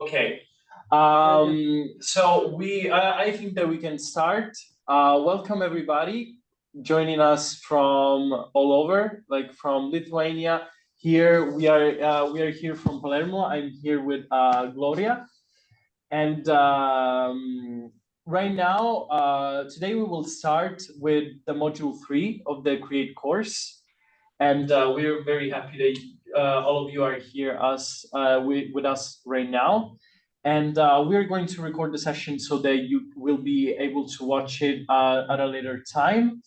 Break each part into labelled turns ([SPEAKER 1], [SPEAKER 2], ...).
[SPEAKER 1] Okay. So I think that we can start. Welcome everybody joining us from all over, like from Lithuania. Here we are here from Palermo. I'm here with Gloria, and right now today we will start with the module 3 of the Create course, and we're very happy that all of you are here with us right now. And we're going to record the session so that you will be able to watch it at a later time.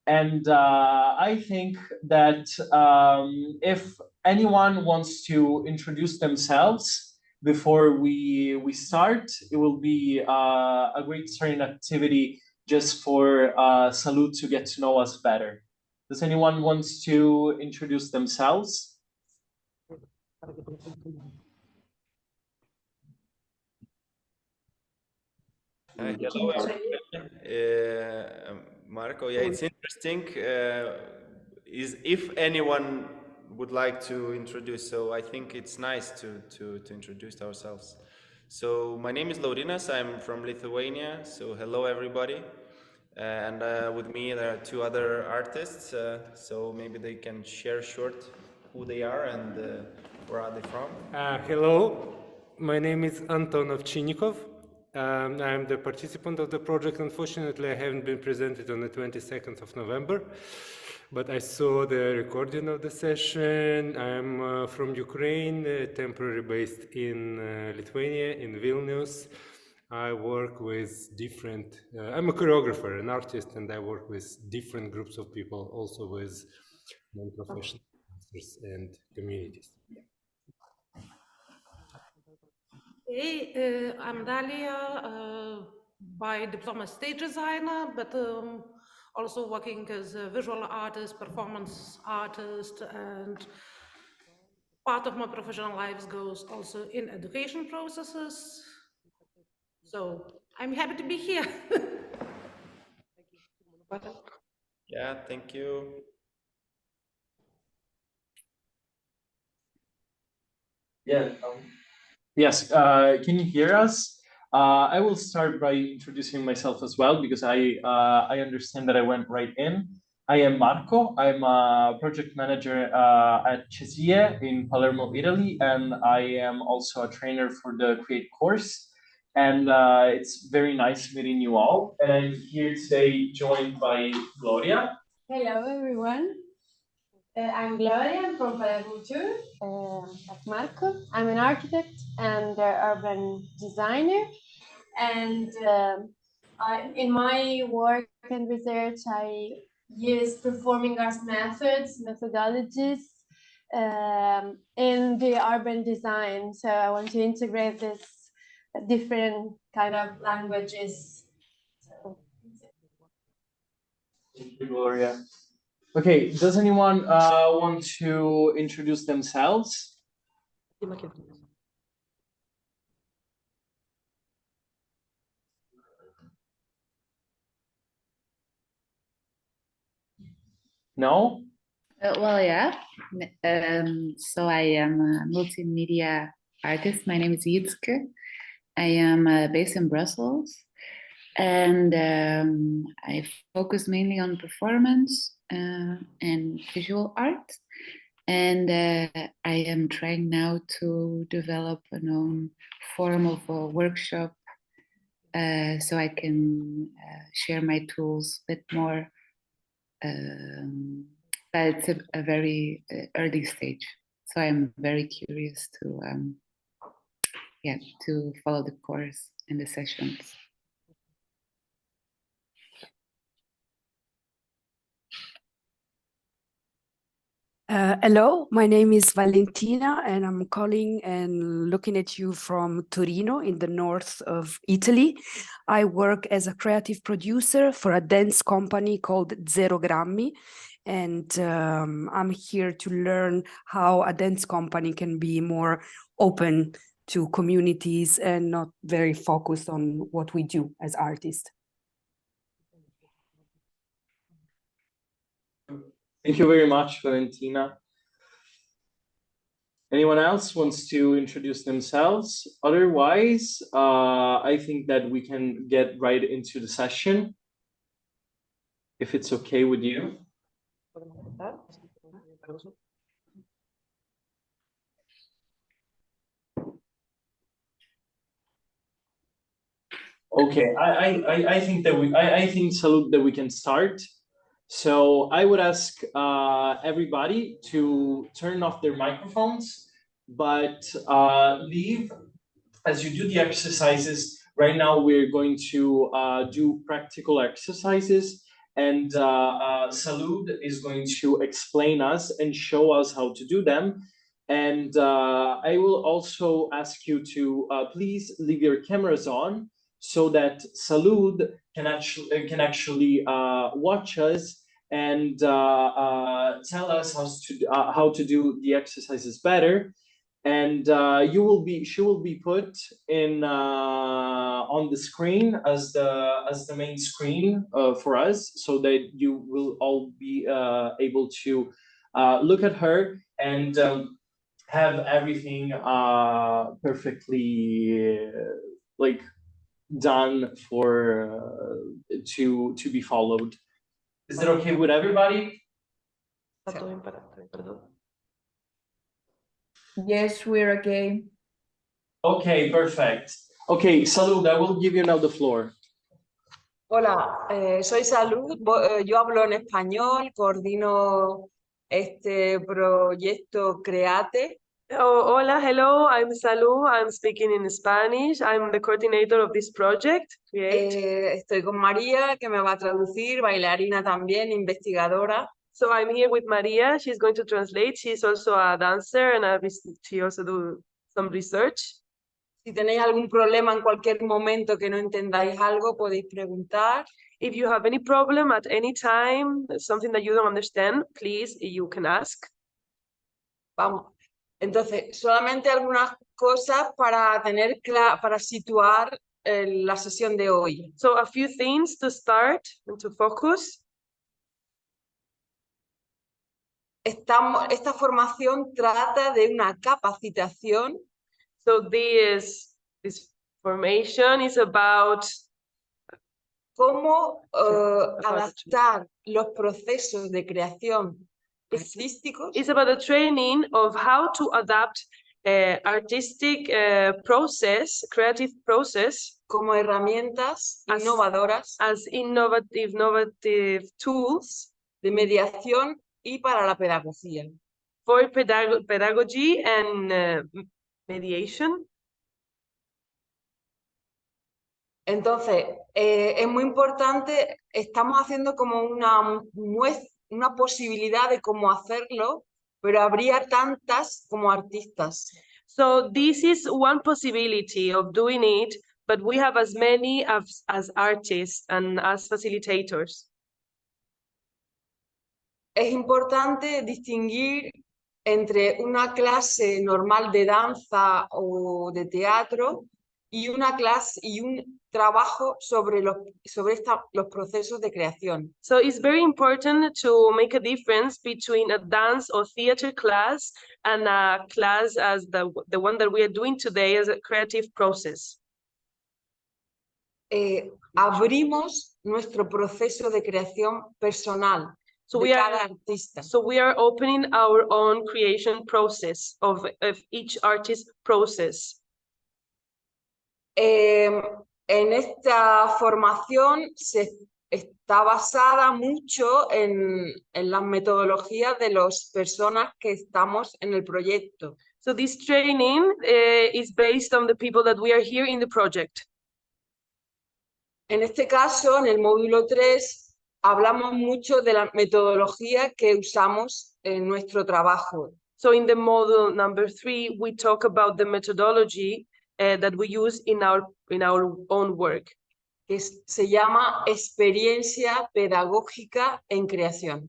[SPEAKER 1] And I think that if anyone wants to introduce themselves before we start, it will be a great starting activity just for Salud to get to know us better. Does anyone wants to introduce themselves?
[SPEAKER 2] Hello, Marco. Yeah, it's interesting. Is if anyone would like to introduce, so I think it's nice to introduce ourselves. So my name is Laurinas. I'm from Lithuania. So hello everybody. And with me there are two other artists. So maybe they can share short who they are and where are they from.
[SPEAKER 3] Hello, my name is Anton Ovchinnikov. I'm the participant of the project. Unfortunately, I haven't been presented on the 22nd of November, but I saw the recording of the session. I'm from Ukraine, temporarily based in Lithuania, in Vilnius. I work with different, I'm a choreographer, an artist, and I work with different groups of people, also with non-professional dancers and communities.
[SPEAKER 4] Hey, I'm Dalia, by diploma stage designer, but also working as a visual artist, performance artist, and part of my professional life goes also in education processes. So I'm happy to be here.
[SPEAKER 2] Yeah, thank you.
[SPEAKER 1] Yeah. Yes. Can you hear us? I will start by introducing myself as well because I understand that I went right in. I am Marco. I'm a project manager at Cesie in Palermo, Italy, and I am also a trainer for the Create course. And it's very nice meeting you all. And I'm here today joined by Gloria.
[SPEAKER 5] Hello, everyone. I'm Gloria. I'm from Palermo too. Like Marco, I'm an architect and urban designer. And in my work and research, I use performing arts methodologies in the urban design. So I want to integrate this different kind of languages.
[SPEAKER 1] Thank you, Gloria. Okay, does anyone want to introduce themselves? No?
[SPEAKER 6] Well, yeah. So I am a multimedia artist. My name is Jitske. I am based in Brussels, and I focus mainly on performance and visual art. And I am trying now to develop an own form of a workshop so I can share my tools a bit more. But it's a very early stage, so I'm very curious to to follow the course and the sessions.
[SPEAKER 7] Hello, my name is Valentina, and I'm calling and looking at you from Torino in the north of Italy. I work as a creative producer for a dance company called Zero Grammi, and I'm here to learn how a dance company can be more open to communities and not very focused on what we do as artists.
[SPEAKER 1] Thank you very much, Valentina. Anyone else wants to introduce themselves? Otherwise, I think that we can get right into the session, if it's okay with you. Okay, I think that I think, Salud, that we can start. So I would ask everybody to turn off their microphones, but leave as you do the exercises. Right now, we're going to do practical exercises, and Salud is going to explain us and show us how to do them. And I will also ask you to please leave your cameras on so that Salud can actually watch us and tell us how to do the exercises better. And she will be put in on the screen as the main screen for us, so that you will all be able to look at her and have everything perfectly like done for to be followed. Is that okay with everybody?
[SPEAKER 8] Yes, we're okay.
[SPEAKER 1] Okay, perfect. Okay, Salud, I will give you now the floor.
[SPEAKER 9] Hola, soy Salud, yo hablo en español, coordino este proyecto CREATE.
[SPEAKER 10] Oh, hola, hello, I'm Salud. I'm speaking in Spanish. I'm the coordinator of this project, Create.
[SPEAKER 9] Estoy con María, que me va a traducir, bailarina también, investigadora.
[SPEAKER 10] So I'm here with Maria. She's going to translate. She's also a dancer and she also do some research.
[SPEAKER 9] Si tenéis algún problema en cualquier momento que no entendáis algo, podéis preguntar.
[SPEAKER 10] If you have any problem at any time, something that you don't understand, please, you can ask.
[SPEAKER 9] Vamos. Entonces, solamente algunas cosas para para situar la sesión de hoy.
[SPEAKER 10] So a few things to start and to focus.
[SPEAKER 9] Esta formación trata de una capacitación.
[SPEAKER 10] So this formation is about
[SPEAKER 9] cómo adaptar los procesos de creación artísticos.
[SPEAKER 10] It's about the training of how to adapt artistic creative process,
[SPEAKER 9] como herramientas innovadoras,
[SPEAKER 10] as innovative tools
[SPEAKER 9] de mediación y para la pedagogía.
[SPEAKER 10] For pedagogy and mediation.
[SPEAKER 9] Entonces, es muy importante, estamos haciendo como una posibilidad de cómo hacerlo, pero habría tantas como artistas.
[SPEAKER 10] So this is one possibility of doing it, but we have as many as artists and as facilitators.
[SPEAKER 9] Es importante distinguir entre una clase normal de danza o de teatro y una clase y un trabajo sobre los procesos de creación.
[SPEAKER 10] So it's very important to make a difference between a dance or theater class and a class as the one that we are doing today as a creative process.
[SPEAKER 9] Abrimos nuestro proceso de creación personal.
[SPEAKER 10] So
[SPEAKER 9] de cada artista.
[SPEAKER 10] So we are opening our own creation process of each artist process.
[SPEAKER 9] En esta formación está basada mucho en las metodologías de las personas que estamos en el proyecto.
[SPEAKER 10] So this training is based on the people that we are here in the project.
[SPEAKER 9] En este caso, en el módulo 3, hablamos mucho de la metodología que usamos en nuestro trabajo.
[SPEAKER 10] So in the module number 3, we talk about the methodology that we use in our own work.
[SPEAKER 9] Que se llama experiencia pedagógica en creación.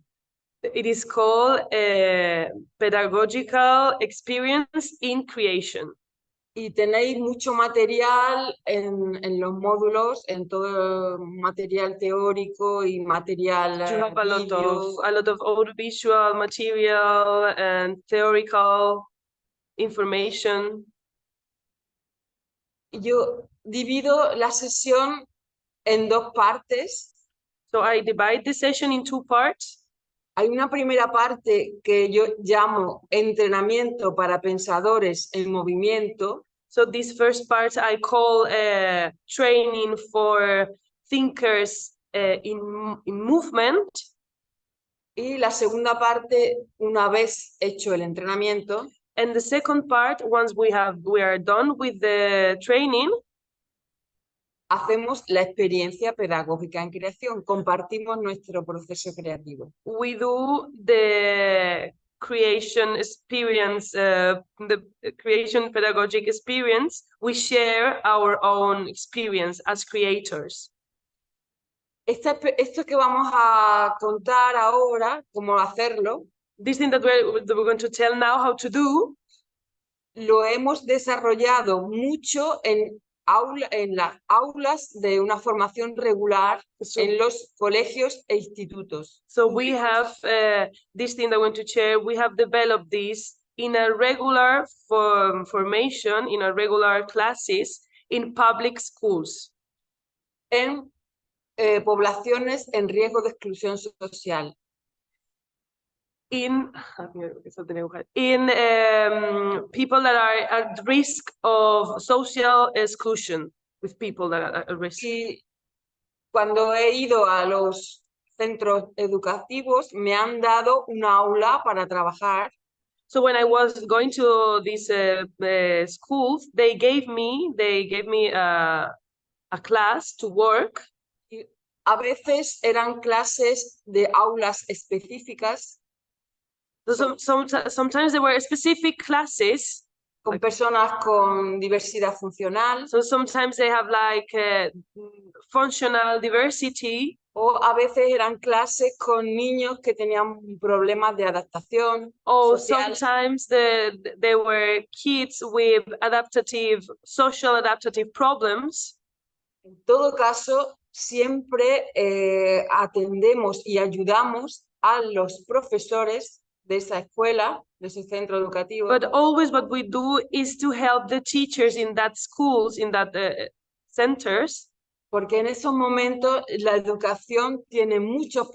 [SPEAKER 10] It is called pedagogical experience in creation.
[SPEAKER 9] Y tenéis mucho material en los módulos, en todo material teórico y material
[SPEAKER 10] you have a lot of audiovisual material and theoretical. information.
[SPEAKER 9] Yo divido la sesión en dos partes.
[SPEAKER 10] So I divide the session in two parts.
[SPEAKER 9] Hay una primera parte que yo llamo entrenamiento para pensadores en movimiento.
[SPEAKER 10] So this first part I call training for thinkers in movement.
[SPEAKER 9] Y la segunda parte, una vez hecho el entrenamiento,
[SPEAKER 10] And the second part, once we are done with the training,
[SPEAKER 9] hacemos la experiencia pedagógica en creación, compartimos nuestro proceso creativo.
[SPEAKER 10] we do the creation experience, the creation pedagogic experience. We share our own experience as creators.
[SPEAKER 9] Esto que vamos a contar ahora, cómo hacerlo,
[SPEAKER 10] This thing that we're going to tell now how to do,
[SPEAKER 9] lo hemos desarrollado mucho en las aulas de una formación regular en los colegios e institutos.
[SPEAKER 10] so we have this thing that we're going to share. We have developed this in a regular formation, in a regular classes in public schools.
[SPEAKER 9] En poblaciones en riesgo de exclusión social.
[SPEAKER 10] In people that are at risk of social exclusion, with people that are at risk.
[SPEAKER 9] Y cuando he ido a los centros educativos, me han dado una aula para trabajar.
[SPEAKER 10] So when I was going to these schools, they gave me a class to work.
[SPEAKER 9] Y a veces eran clases de aulas específicas.
[SPEAKER 10] So sometimes there were specific classes
[SPEAKER 9] con personas con diversidad funcional.
[SPEAKER 10] So sometimes they have like functional diversity.
[SPEAKER 9] O a veces eran clases con niños que tenían problemas de adaptación.
[SPEAKER 10] Or
[SPEAKER 9] social.
[SPEAKER 10] sometimes they were kids with social adaptative problems.
[SPEAKER 9] En todo caso, siempre atendemos y ayudamos a los profesores de esa escuela, de ese centro educativo.
[SPEAKER 10] But always what we do is to help the teachers in that schools, in that centers.
[SPEAKER 9] Porque en esos momentos la educación tiene muchas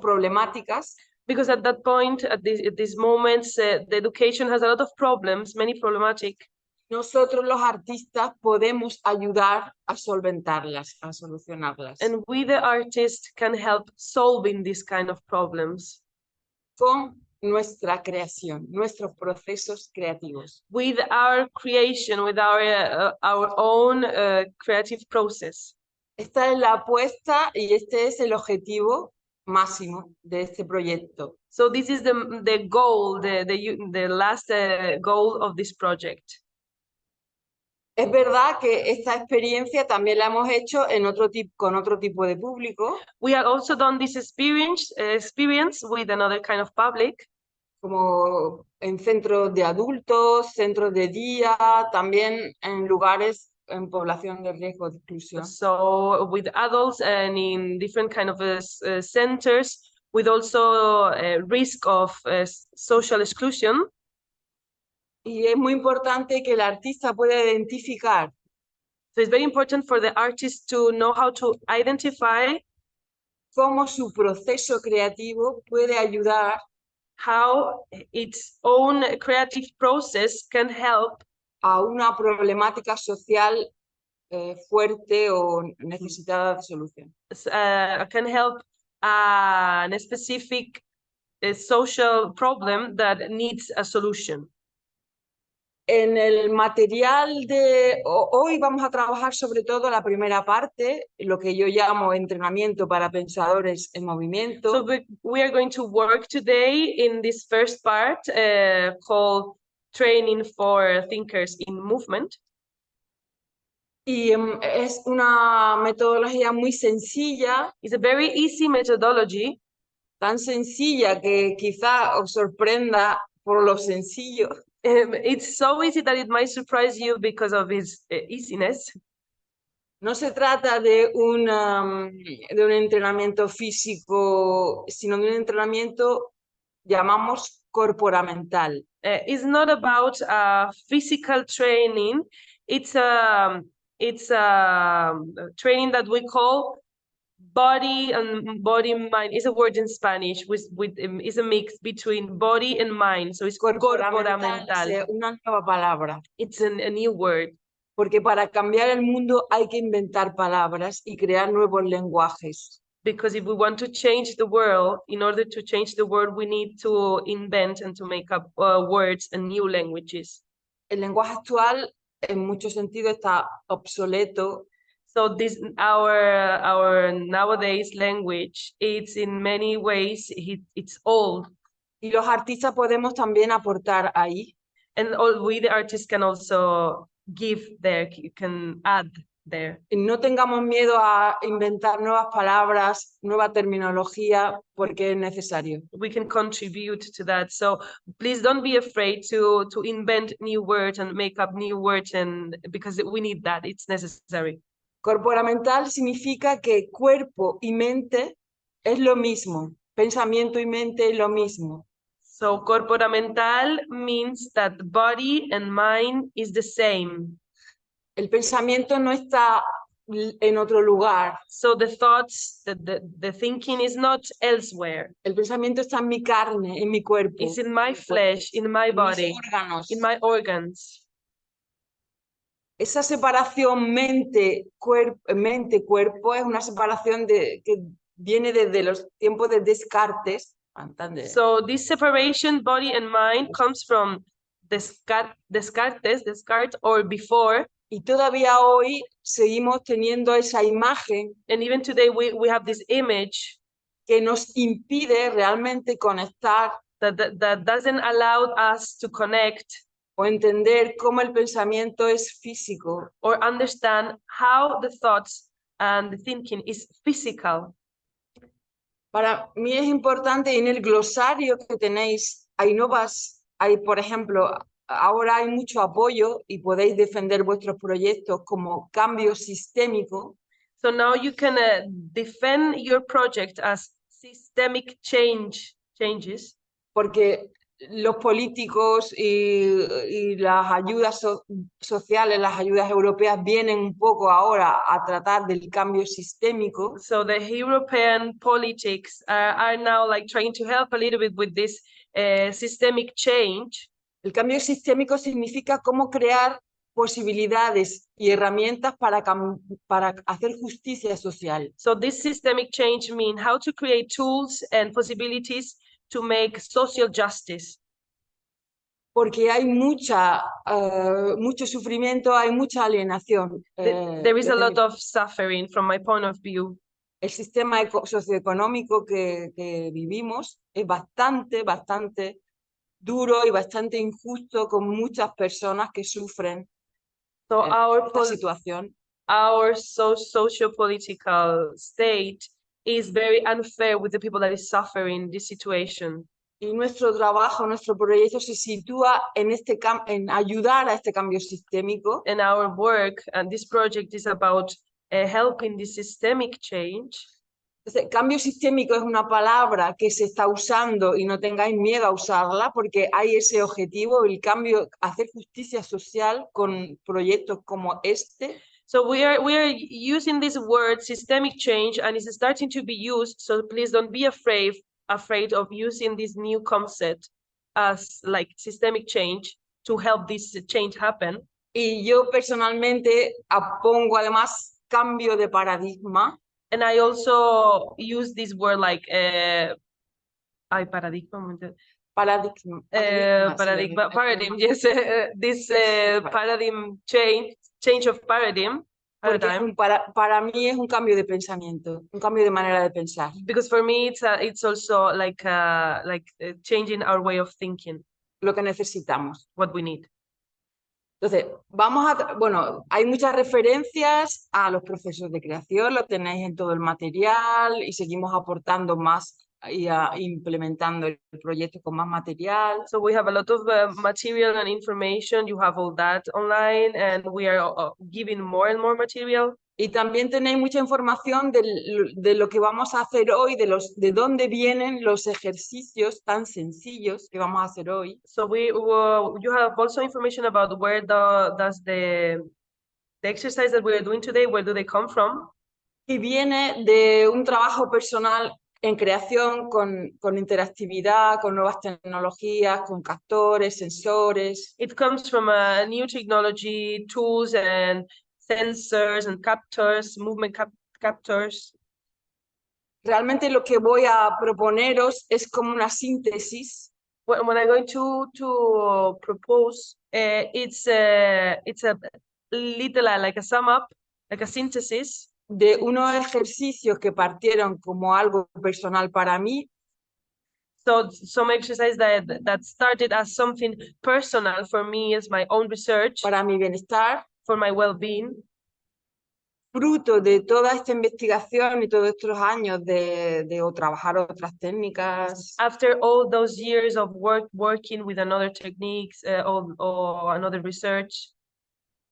[SPEAKER 9] problemáticas.
[SPEAKER 10] Because at that point, at these moments, the education has a lot of problems, many problematic.
[SPEAKER 9] Nosotros los artistas podemos ayudar a solventarlas, a solucionarlas.
[SPEAKER 10] And we, the artists, can help solving these kind of problems.
[SPEAKER 9] Con nuestra creación, nuestros procesos creativos.
[SPEAKER 10] With our creation, with our own creative process.
[SPEAKER 9] Esta es la apuesta y este es el objetivo máximo de este proyecto.
[SPEAKER 10] So this is the goal, the last goal of this project.
[SPEAKER 9] Es verdad que esta experiencia también la hemos hecho con otro tipo de público.
[SPEAKER 10] We have also done this experience with another kind of public.
[SPEAKER 9] Como en centros de adultos, centros de día, también en lugares en población de riesgo de exclusión.
[SPEAKER 10] So with adults and in different kind of centers with also risk of social exclusion.
[SPEAKER 9] Y es muy importante que el artista pueda identificar.
[SPEAKER 10] So it's very important for the artist to know how to identify
[SPEAKER 9] cómo su proceso creativo puede ayudar,
[SPEAKER 10] how its own creative process can help
[SPEAKER 9] a una problemática social fuerte o necesitada de solución.
[SPEAKER 10] Can help a specific social problem that needs a solution.
[SPEAKER 9] En el material de hoy vamos a trabajar sobre todo la primera parte, lo que yo llamo entrenamiento para pensadores en movimiento.
[SPEAKER 10] So we are going to work today in this first part called Training for Thinkers in Movement.
[SPEAKER 9] Y es una metodología muy sencilla.
[SPEAKER 10] It's a very easy methodology.
[SPEAKER 9] Tan sencilla que quizá os sorprenda por lo sencillo.
[SPEAKER 10] It's so easy that it might surprise you because of its easiness.
[SPEAKER 9] No se trata de un entrenamiento físico, sino de un entrenamiento, llamamos corporamental.
[SPEAKER 10] It's not about physical training. It's a training that we call body and body mind. It's a word in Spanish with is a mix between body and mind. So it's corporamental.
[SPEAKER 9] Es una nueva palabra.
[SPEAKER 10] It's a new word.
[SPEAKER 9] Porque para cambiar el mundo hay que inventar palabras y crear nuevos lenguajes.
[SPEAKER 10] Because if we want to change the world, in order to change the world, we need to invent and to make up words and new languages.
[SPEAKER 9] El lenguaje actual, en muchos sentidos, está obsoleto.
[SPEAKER 10] So this our nowadays language, it's in many ways it's old.
[SPEAKER 9] Y los artistas podemos también aportar ahí.
[SPEAKER 10] And we the artists can also give there, can add there.
[SPEAKER 9] Y no tengamos miedo a inventar nuevas palabras, nueva terminología, porque es necesario.
[SPEAKER 10] We can contribute to that. So please don't be afraid to invent new words and make up new words, and because we need that, it's necessary.
[SPEAKER 9] Corporamental significa que cuerpo y mente es lo mismo. Pensamiento y mente es lo mismo.
[SPEAKER 10] So corporamental means that body and mind is the same.
[SPEAKER 9] El pensamiento no está en otro lugar.
[SPEAKER 10] So the thoughts, the thinking is not elsewhere.
[SPEAKER 9] El pensamiento está en mi carne, en mi cuerpo.
[SPEAKER 10] It's in my flesh, in my body,
[SPEAKER 9] mis órganos.
[SPEAKER 10] in my organs.
[SPEAKER 9] Esa separación mente-cuerpo es una separación que viene desde los tiempos de Descartes.
[SPEAKER 10] So this separation, body and mind, comes from Descartes or before.
[SPEAKER 9] Y todavía hoy seguimos teniendo esa imagen.
[SPEAKER 10] And even today we have this image
[SPEAKER 9] que nos impide realmente conectar.
[SPEAKER 10] That doesn't allow us to connect.
[SPEAKER 9] O entender cómo el pensamiento es físico.
[SPEAKER 10] Or understand how the thoughts and the thinking is physical.
[SPEAKER 9] Para mí es importante, en el glosario que tenéis, hay, por ejemplo, ahora hay mucho apoyo y podéis defender vuestros proyectos como cambio sistémico.
[SPEAKER 10] So now you can defend your project as systemic changes.
[SPEAKER 9] Porque los políticos y las ayudas sociales, las ayudas europeas vienen un poco ahora a tratar del cambio sistémico.
[SPEAKER 10] So the European politics are now like trying to help a little bit with this systemic change.
[SPEAKER 9] El cambio sistémico significa cómo crear posibilidades y herramientas para hacer justicia social.
[SPEAKER 10] So this systemic change means how to create tools and possibilities to make social justice.
[SPEAKER 9] Porque hay mucho sufrimiento, hay mucha alienación.
[SPEAKER 10] There is a lot of suffering from my point of view.
[SPEAKER 9] El sistema socioeconómico que vivimos es bastante duro y bastante injusto, con muchas personas que sufren esta situación.
[SPEAKER 10] Our socio-political state is very unfair with the people that is suffering this situation.
[SPEAKER 9] Y nuestro trabajo, nuestro proyecto se sitúa en ayudar a este cambio sistémico.
[SPEAKER 10] And our work and this project is about helping this systemic change.
[SPEAKER 9] Entonces, cambio sistémico es una palabra que se está usando y no tengáis miedo a usarla porque hay ese objetivo, el cambio, hacer justicia social con proyectos como este.
[SPEAKER 10] So we are using this word systemic change, and it's starting to be used. So please don't be afraid of using this new concept as like systemic change to help this change happen.
[SPEAKER 9] Y yo personalmente pongo además cambio de paradigma.
[SPEAKER 10] And I also use this word like paradigm, yes, this paradigm change of paradigm.
[SPEAKER 9] Para mí es un cambio de pensamiento, un cambio de manera de pensar.
[SPEAKER 10] Because for me it's also like changing our way of thinking.
[SPEAKER 9] Lo que necesitamos.
[SPEAKER 10] What we need.
[SPEAKER 9] Entonces, hay muchas referencias a los procesos de creación, lo tenéis en todo el material y seguimos aportando más y implementando el proyecto con más material.
[SPEAKER 10] So we have a lot of material and information. You have all that online, and we are giving more and more material.
[SPEAKER 9] Y también tenéis mucha información de lo que vamos a hacer hoy, de dónde vienen los ejercicios tan sencillos que vamos a hacer hoy.
[SPEAKER 10] So you have also information about where does the exercise that we are doing today, where do they come from?
[SPEAKER 9] Y viene de un trabajo personal en creación con interactividad, con nuevas tecnologías, con captores, sensores.
[SPEAKER 10] It comes from a new technology, tools and sensors and captors, movement captors.
[SPEAKER 9] Realmente lo que voy a proponeros es como una síntesis
[SPEAKER 10] When I'm going to propose, it's a little like a sum up, like a synthesis
[SPEAKER 9] de unos ejercicios que partieron como algo personal para mí,
[SPEAKER 10] so some exercise that started as something personal for me, as my own research,
[SPEAKER 9] para mi bienestar,
[SPEAKER 10] for my well-being,
[SPEAKER 9] fruto de toda esta investigación y todos estos años de trabajar otras técnicas.
[SPEAKER 10] after all those years of working with another techniques or another research.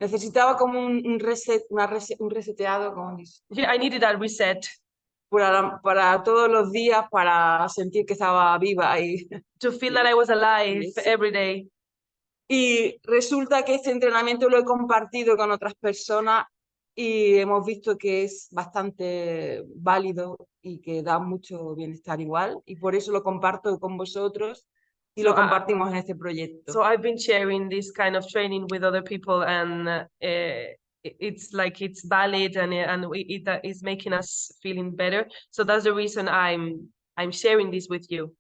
[SPEAKER 9] Necesitaba como un reseteado, como dice,
[SPEAKER 10] Yeah, I needed a reset
[SPEAKER 9] para todos los días, para sentir que estaba viva.
[SPEAKER 10] to feel that I was alive every day.
[SPEAKER 9] Y resulta que este entrenamiento lo he compartido con otras personas y hemos visto que es bastante válido y que da mucho bienestar igual, y por eso lo comparto con vosotros y lo compartimos en este proyecto.
[SPEAKER 10] So I've been sharing this kind of training with other people, and it's like it's valid, and it is making us feeling better. So that's the reason I'm sharing this with you.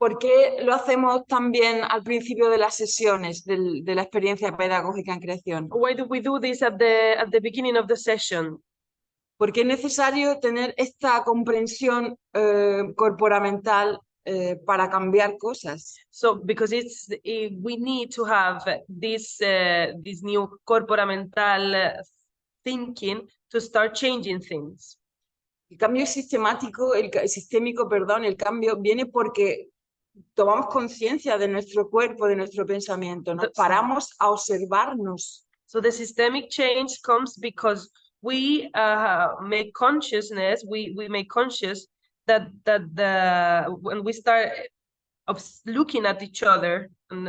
[SPEAKER 9] ¿Por qué lo hacemos también al principio de las sesiones de la experiencia pedagógica en creación?
[SPEAKER 10] Why do we do this at the beginning of the session?
[SPEAKER 9] Porque es necesario tener esta comprensión corporamental para cambiar cosas.
[SPEAKER 10] So because we need to have this new corporamental thinking to start changing things.
[SPEAKER 9] El cambio sistémico, el cambio viene porque tomamos conciencia de nuestro cuerpo, de nuestro pensamiento, nos paramos a observarnos.
[SPEAKER 10] So the systemic change comes because we make consciousness, we make conscious that when we start looking at each other and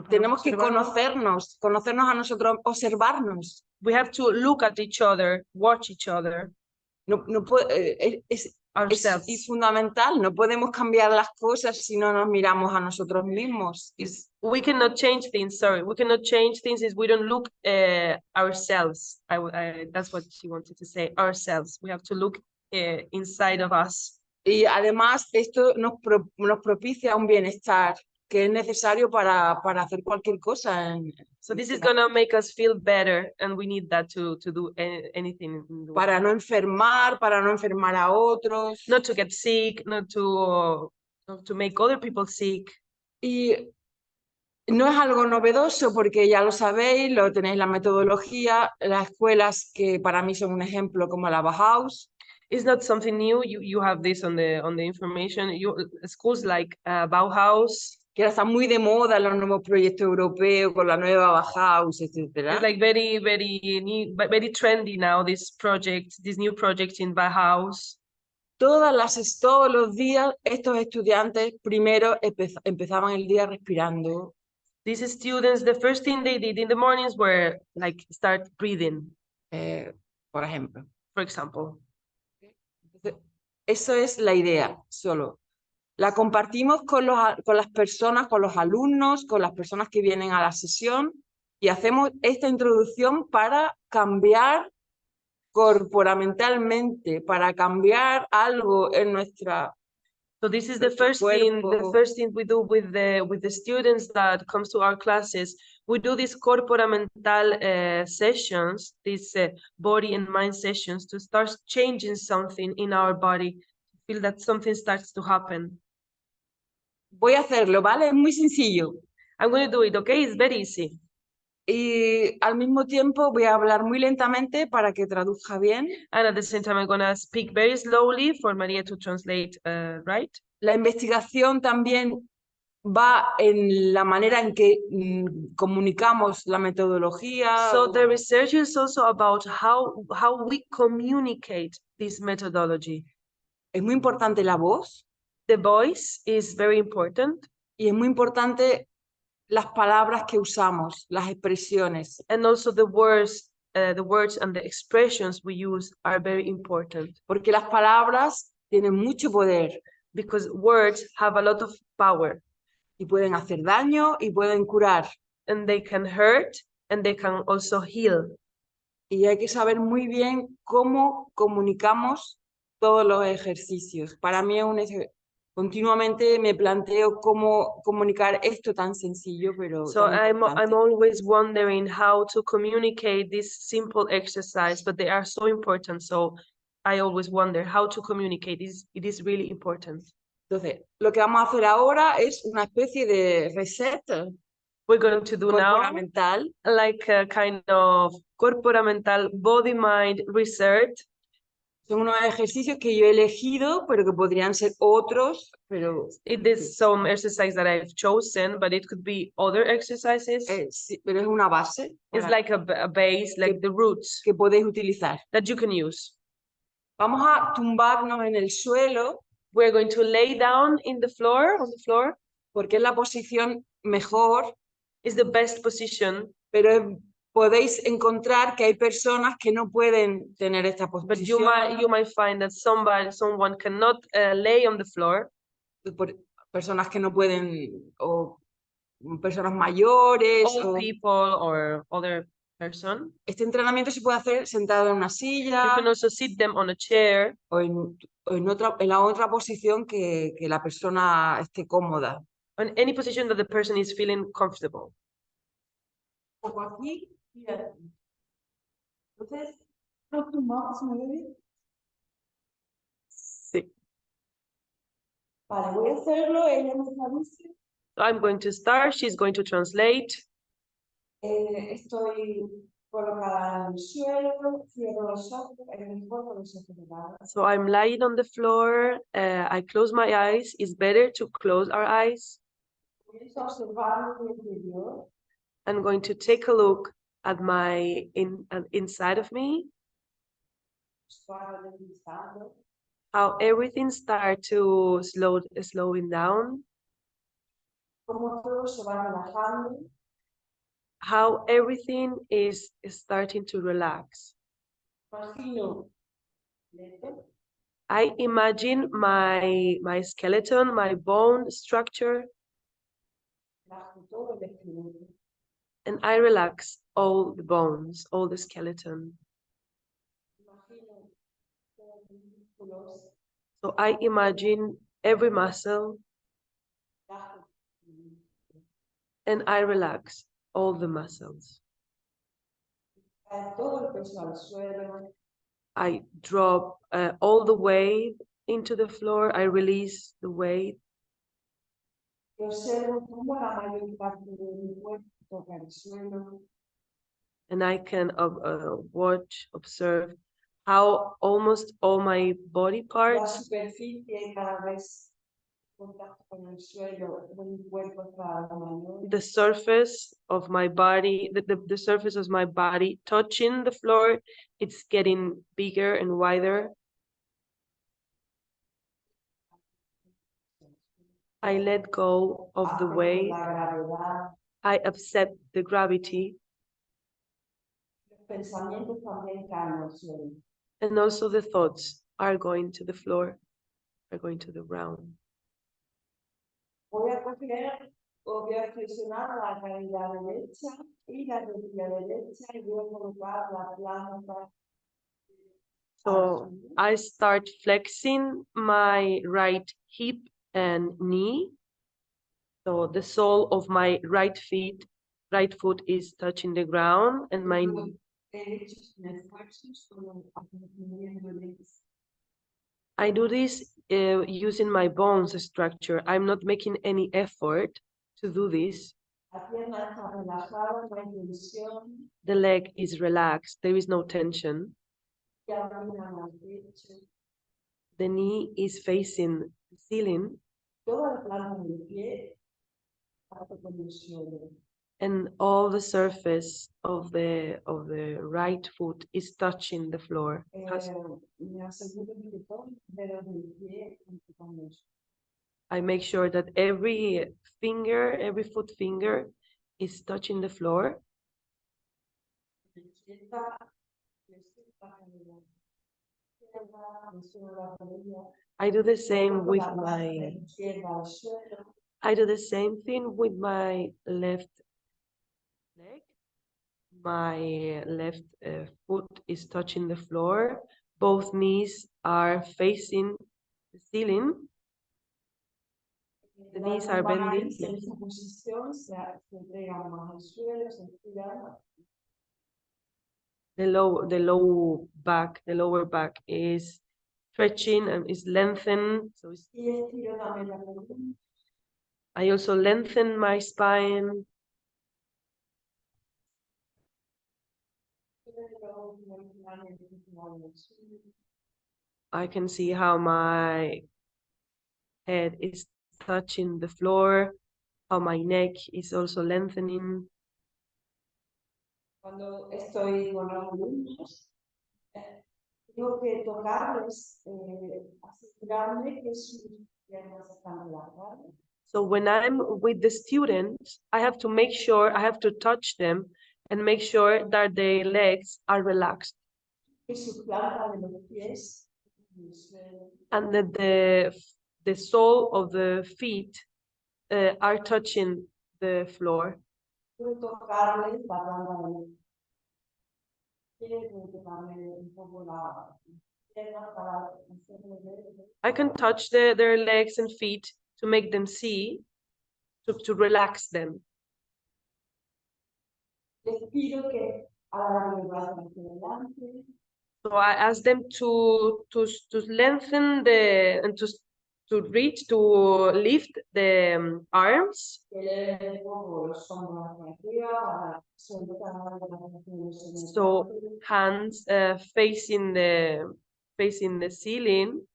[SPEAKER 9] tenemos que conocernos a nosotros, observarnos.
[SPEAKER 10] We have to look at each other, watch each other.
[SPEAKER 9] Es fundamental, no podemos cambiar las cosas si no nos miramos a nosotros mismos.
[SPEAKER 10] We cannot change things, we cannot change things if we don't look ourselves. That's what she wanted to say, ourselves. We have to look inside of us.
[SPEAKER 9] Y además esto nos propicia un bienestar que es necesario para hacer cualquier cosa.
[SPEAKER 10] So this is gonna make us feel better, and we need that to do anything.
[SPEAKER 9] Para no enfermar a otros.
[SPEAKER 10] Not to get sick, not to make other people sick.
[SPEAKER 9] Y no es algo novedoso porque ya lo sabéis, lo tenéis en la metodología, las escuelas que para mí son un ejemplo como la Bauhaus.
[SPEAKER 10] It's not something new. You have this on the information. Schools like Bauhaus.
[SPEAKER 9] Que ahora está muy de moda los nuevos proyectos europeos con la nueva Bauhaus, etc.
[SPEAKER 10] It's like very trendy now, this new project in Bauhaus.
[SPEAKER 9] Todos los días estos estudiantes primero empezaban el día respirando.
[SPEAKER 10] These students, the first thing they did in the mornings were like start breathing.
[SPEAKER 9] Por ejemplo.
[SPEAKER 10] For example.
[SPEAKER 9] Eso es la idea, solo. La compartimos con las personas, con los alumnos, con las personas que vienen a la sesión, y hacemos esta introducción para cambiar corporamentalmente, para cambiar algo en nuestra.
[SPEAKER 10] So this is the first thing we do with the students that comes to our classes. We do these corporamental sessions, these body and mind sessions, to start changing something in our body, to feel that something starts to happen.
[SPEAKER 9] Voy a hacerlo, ¿vale? Es muy sencillo.
[SPEAKER 10] I'm going to do it, okay? It's very easy.
[SPEAKER 9] Y al mismo tiempo voy a hablar muy lentamente para que traduzca bien.
[SPEAKER 10] And at the same time, I'm going to speak very slowly for Maria to translate, right?
[SPEAKER 9] La investigación también va en la manera en que comunicamos la metodología.
[SPEAKER 10] So the research is also about how we communicate this methodology.
[SPEAKER 9] Es muy importante la voz
[SPEAKER 10] The voice is very important,
[SPEAKER 9] y es muy importante las palabras que usamos, las expresiones.
[SPEAKER 10] and also the words and the expressions we use are very important,
[SPEAKER 9] Porque las palabras tienen mucho poder
[SPEAKER 10] because words have a lot of power,
[SPEAKER 9] y pueden hacer daño y pueden curar.
[SPEAKER 10] and they can hurt and they can also heal.
[SPEAKER 9] Y hay que saber muy bien cómo comunicamos todos los ejercicios. Para mí es continuamente me planteo cómo comunicar esto tan sencillo, pero
[SPEAKER 10] So
[SPEAKER 9] tan
[SPEAKER 10] I'm
[SPEAKER 9] importante.
[SPEAKER 10] always wondering how to communicate this simple exercise, but they are so important. So I always wonder how to communicate. It is really important.
[SPEAKER 9] Entonces, lo que vamos a hacer ahora es una especie de reset
[SPEAKER 10] We're going to do now
[SPEAKER 9] comportamental.
[SPEAKER 10] like a kind of corporamental body-mind research.
[SPEAKER 9] Son unos ejercicios que yo he elegido, pero que podrían ser otros, pero
[SPEAKER 10] It is some exercise that I've chosen, but it could be other exercises.
[SPEAKER 9] sí, pero es una base
[SPEAKER 10] It's
[SPEAKER 9] para-
[SPEAKER 10] like a base, like the roots
[SPEAKER 9] que podéis utilizar.
[SPEAKER 10] that you can use.
[SPEAKER 9] Vamos a tumbarnos en el suelo
[SPEAKER 10] We're going to lay down in the floor, on the floor.
[SPEAKER 9] porque es la posición mejor,
[SPEAKER 10] Is the best position,
[SPEAKER 9] pero podéis encontrar que hay personas que no pueden tener esta
[SPEAKER 10] but
[SPEAKER 9] posición,
[SPEAKER 10] you might find that someone cannot lay on the floor,
[SPEAKER 9] personas que no pueden, o personas mayores.
[SPEAKER 10] old
[SPEAKER 9] O...
[SPEAKER 10] people or other person.
[SPEAKER 9] Este entrenamiento se puede hacer sentado en una
[SPEAKER 10] You
[SPEAKER 9] silla
[SPEAKER 10] can also sit them on a chair
[SPEAKER 9] o en la otra posición que la persona esté cómoda.
[SPEAKER 10] on any position that the person is feeling comfortable.
[SPEAKER 9] Como aquí y aquí. Entonces, nos tumbamos, ¿me ve bien?
[SPEAKER 10] Sí.
[SPEAKER 9] Vale, voy a hacerlo, ella me traduce.
[SPEAKER 10] So I'm going to start. She's going to translate.
[SPEAKER 9] Estoy colocada en el suelo, cierro los ojos, encuentro los ojos cerrados.
[SPEAKER 10] So I'm lying on the floor. I close my eyes. It's better to close our eyes.
[SPEAKER 9] Comienzo a observar mi interior,
[SPEAKER 10] I'm going to take a look at my inside of me,
[SPEAKER 9] suave deslizando,
[SPEAKER 10] how everything start to slowing down,
[SPEAKER 9] cómo todo se va relajando.
[SPEAKER 10] how everything is starting to relax.
[SPEAKER 9] Imagino lento,
[SPEAKER 10] I imagine my skeleton, my bone structure,
[SPEAKER 9] relajo todo el esqueleto.
[SPEAKER 10] and I relax all the bones, all the skeleton.
[SPEAKER 9] Imagino todos los músculos,
[SPEAKER 10] So I imagine every muscle
[SPEAKER 9] relajo
[SPEAKER 10] and I relax all the muscles.
[SPEAKER 9] cae todo el peso al suelo.
[SPEAKER 10] I drop all the weight into the floor. I release the weight.
[SPEAKER 9] Y observo cómo la mayor parte de mi cuerpo toca el suelo.
[SPEAKER 10] And I can observe how almost all my body
[SPEAKER 9] La
[SPEAKER 10] parts,
[SPEAKER 9] superficie cada vez contacto con el suelo de mi cuerpo es cada vez mayor.
[SPEAKER 10] the surface of my body, the surface of my body touching the floor, it's getting bigger and wider. I let go of the
[SPEAKER 9] Acepto
[SPEAKER 10] weight.
[SPEAKER 9] la gravedad.
[SPEAKER 10] I accept the gravity,
[SPEAKER 9] Los pensamientos también caen al suelo.
[SPEAKER 10] and also the thoughts are going to the floor, are going to the ground.
[SPEAKER 9] Voy a coger o voy a flexionar la cadera derecha y la rodilla derecha y voy a colocar la planta.
[SPEAKER 10] So I start flexing my right hip and knee. So the sole of my right foot is touching the ground, and my
[SPEAKER 9] Derecho sin esfuerzos, solo moviendo el eje.
[SPEAKER 10] I do this using my bones structure. I'm not making any effort to do this.
[SPEAKER 9] La pierna está relajada, no hay tensión.
[SPEAKER 10] The leg is relaxed. There is no tension.
[SPEAKER 9] Y abdomen al pecho.
[SPEAKER 10] The knee is facing the ceiling.
[SPEAKER 9] Toda la planta del pie
[SPEAKER 10] And all the surface of the right foot is touching the floor. I make sure that every finger, every foot finger is touching the floor. I do the same with I do the same thing with my left leg. My left foot is touching the floor. Both knees are facing the ceiling. The knees are bending. The lower back is stretching and is lengthened. So I also lengthen my spine. I can see how my head is touching the floor, how my neck is also lengthening.
[SPEAKER 9] Cuando estoy con los alumnos, tengo que tocarles, asegurarme que sus piernas están relajadas.
[SPEAKER 10] So when I'm with the students, I have to make sure, I have to touch them and make sure that their legs are relaxed. And that the sole of the feet are touching the floor. I can touch their legs and feet to make them see, to relax them. So I ask them to lengthen and to reach, to lift the arms. So hands facing the ceiling.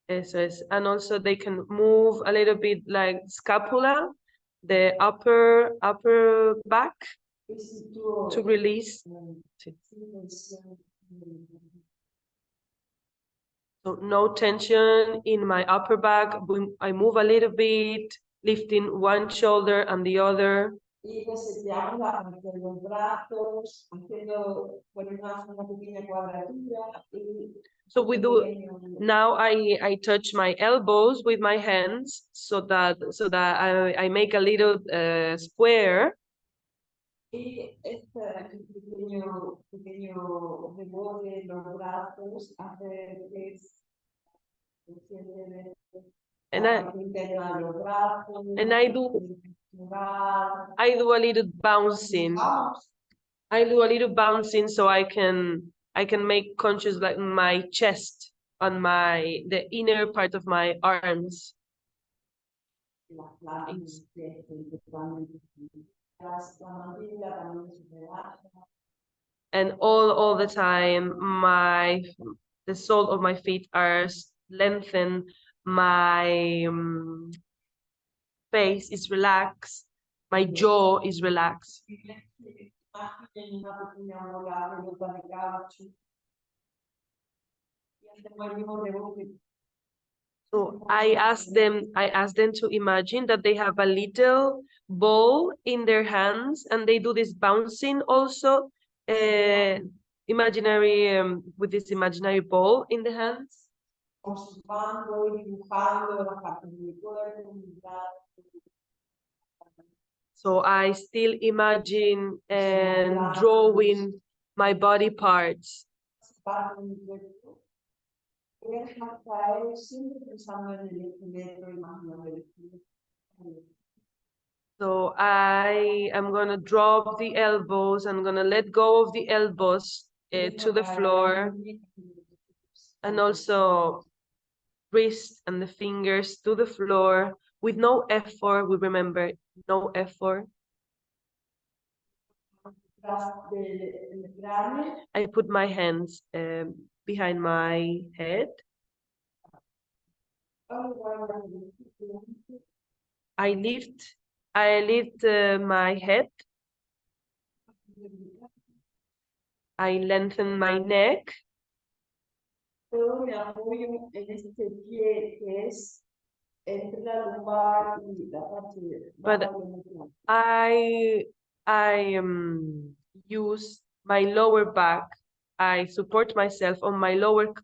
[SPEAKER 10] And also they can move a little bit like scapula, the upper back, to release. So no tension in my upper back. I move a little bit, lifting one shoulder and the other. So we do now. I touch my elbows with my hands so that I make a little square. And I do a little bouncing. I do a little bouncing so I can make conscious like my chest on the inner part of my arms. And all the time the sole of my feet are lengthened, my face is relaxed, my jaw is relaxed. So I ask them to imagine that they have a little ball in their hands and they do this bouncing also, imaginary with this imaginary ball in the hands. So I still imagine and drawing my body parts. So I am gonna drop the elbows. I'm gonna let go of the elbows to the floor, and also wrist and the fingers to the floor with no effort. We remember no effort. I put my hands behind my head. I lift I lift my head. I lengthen my neck.
[SPEAKER 9] Todo me apoyo en este pie que es entre la lumbar y la parte
[SPEAKER 10] But
[SPEAKER 9] baja de la
[SPEAKER 10] I use my lower back. I support myself on my lower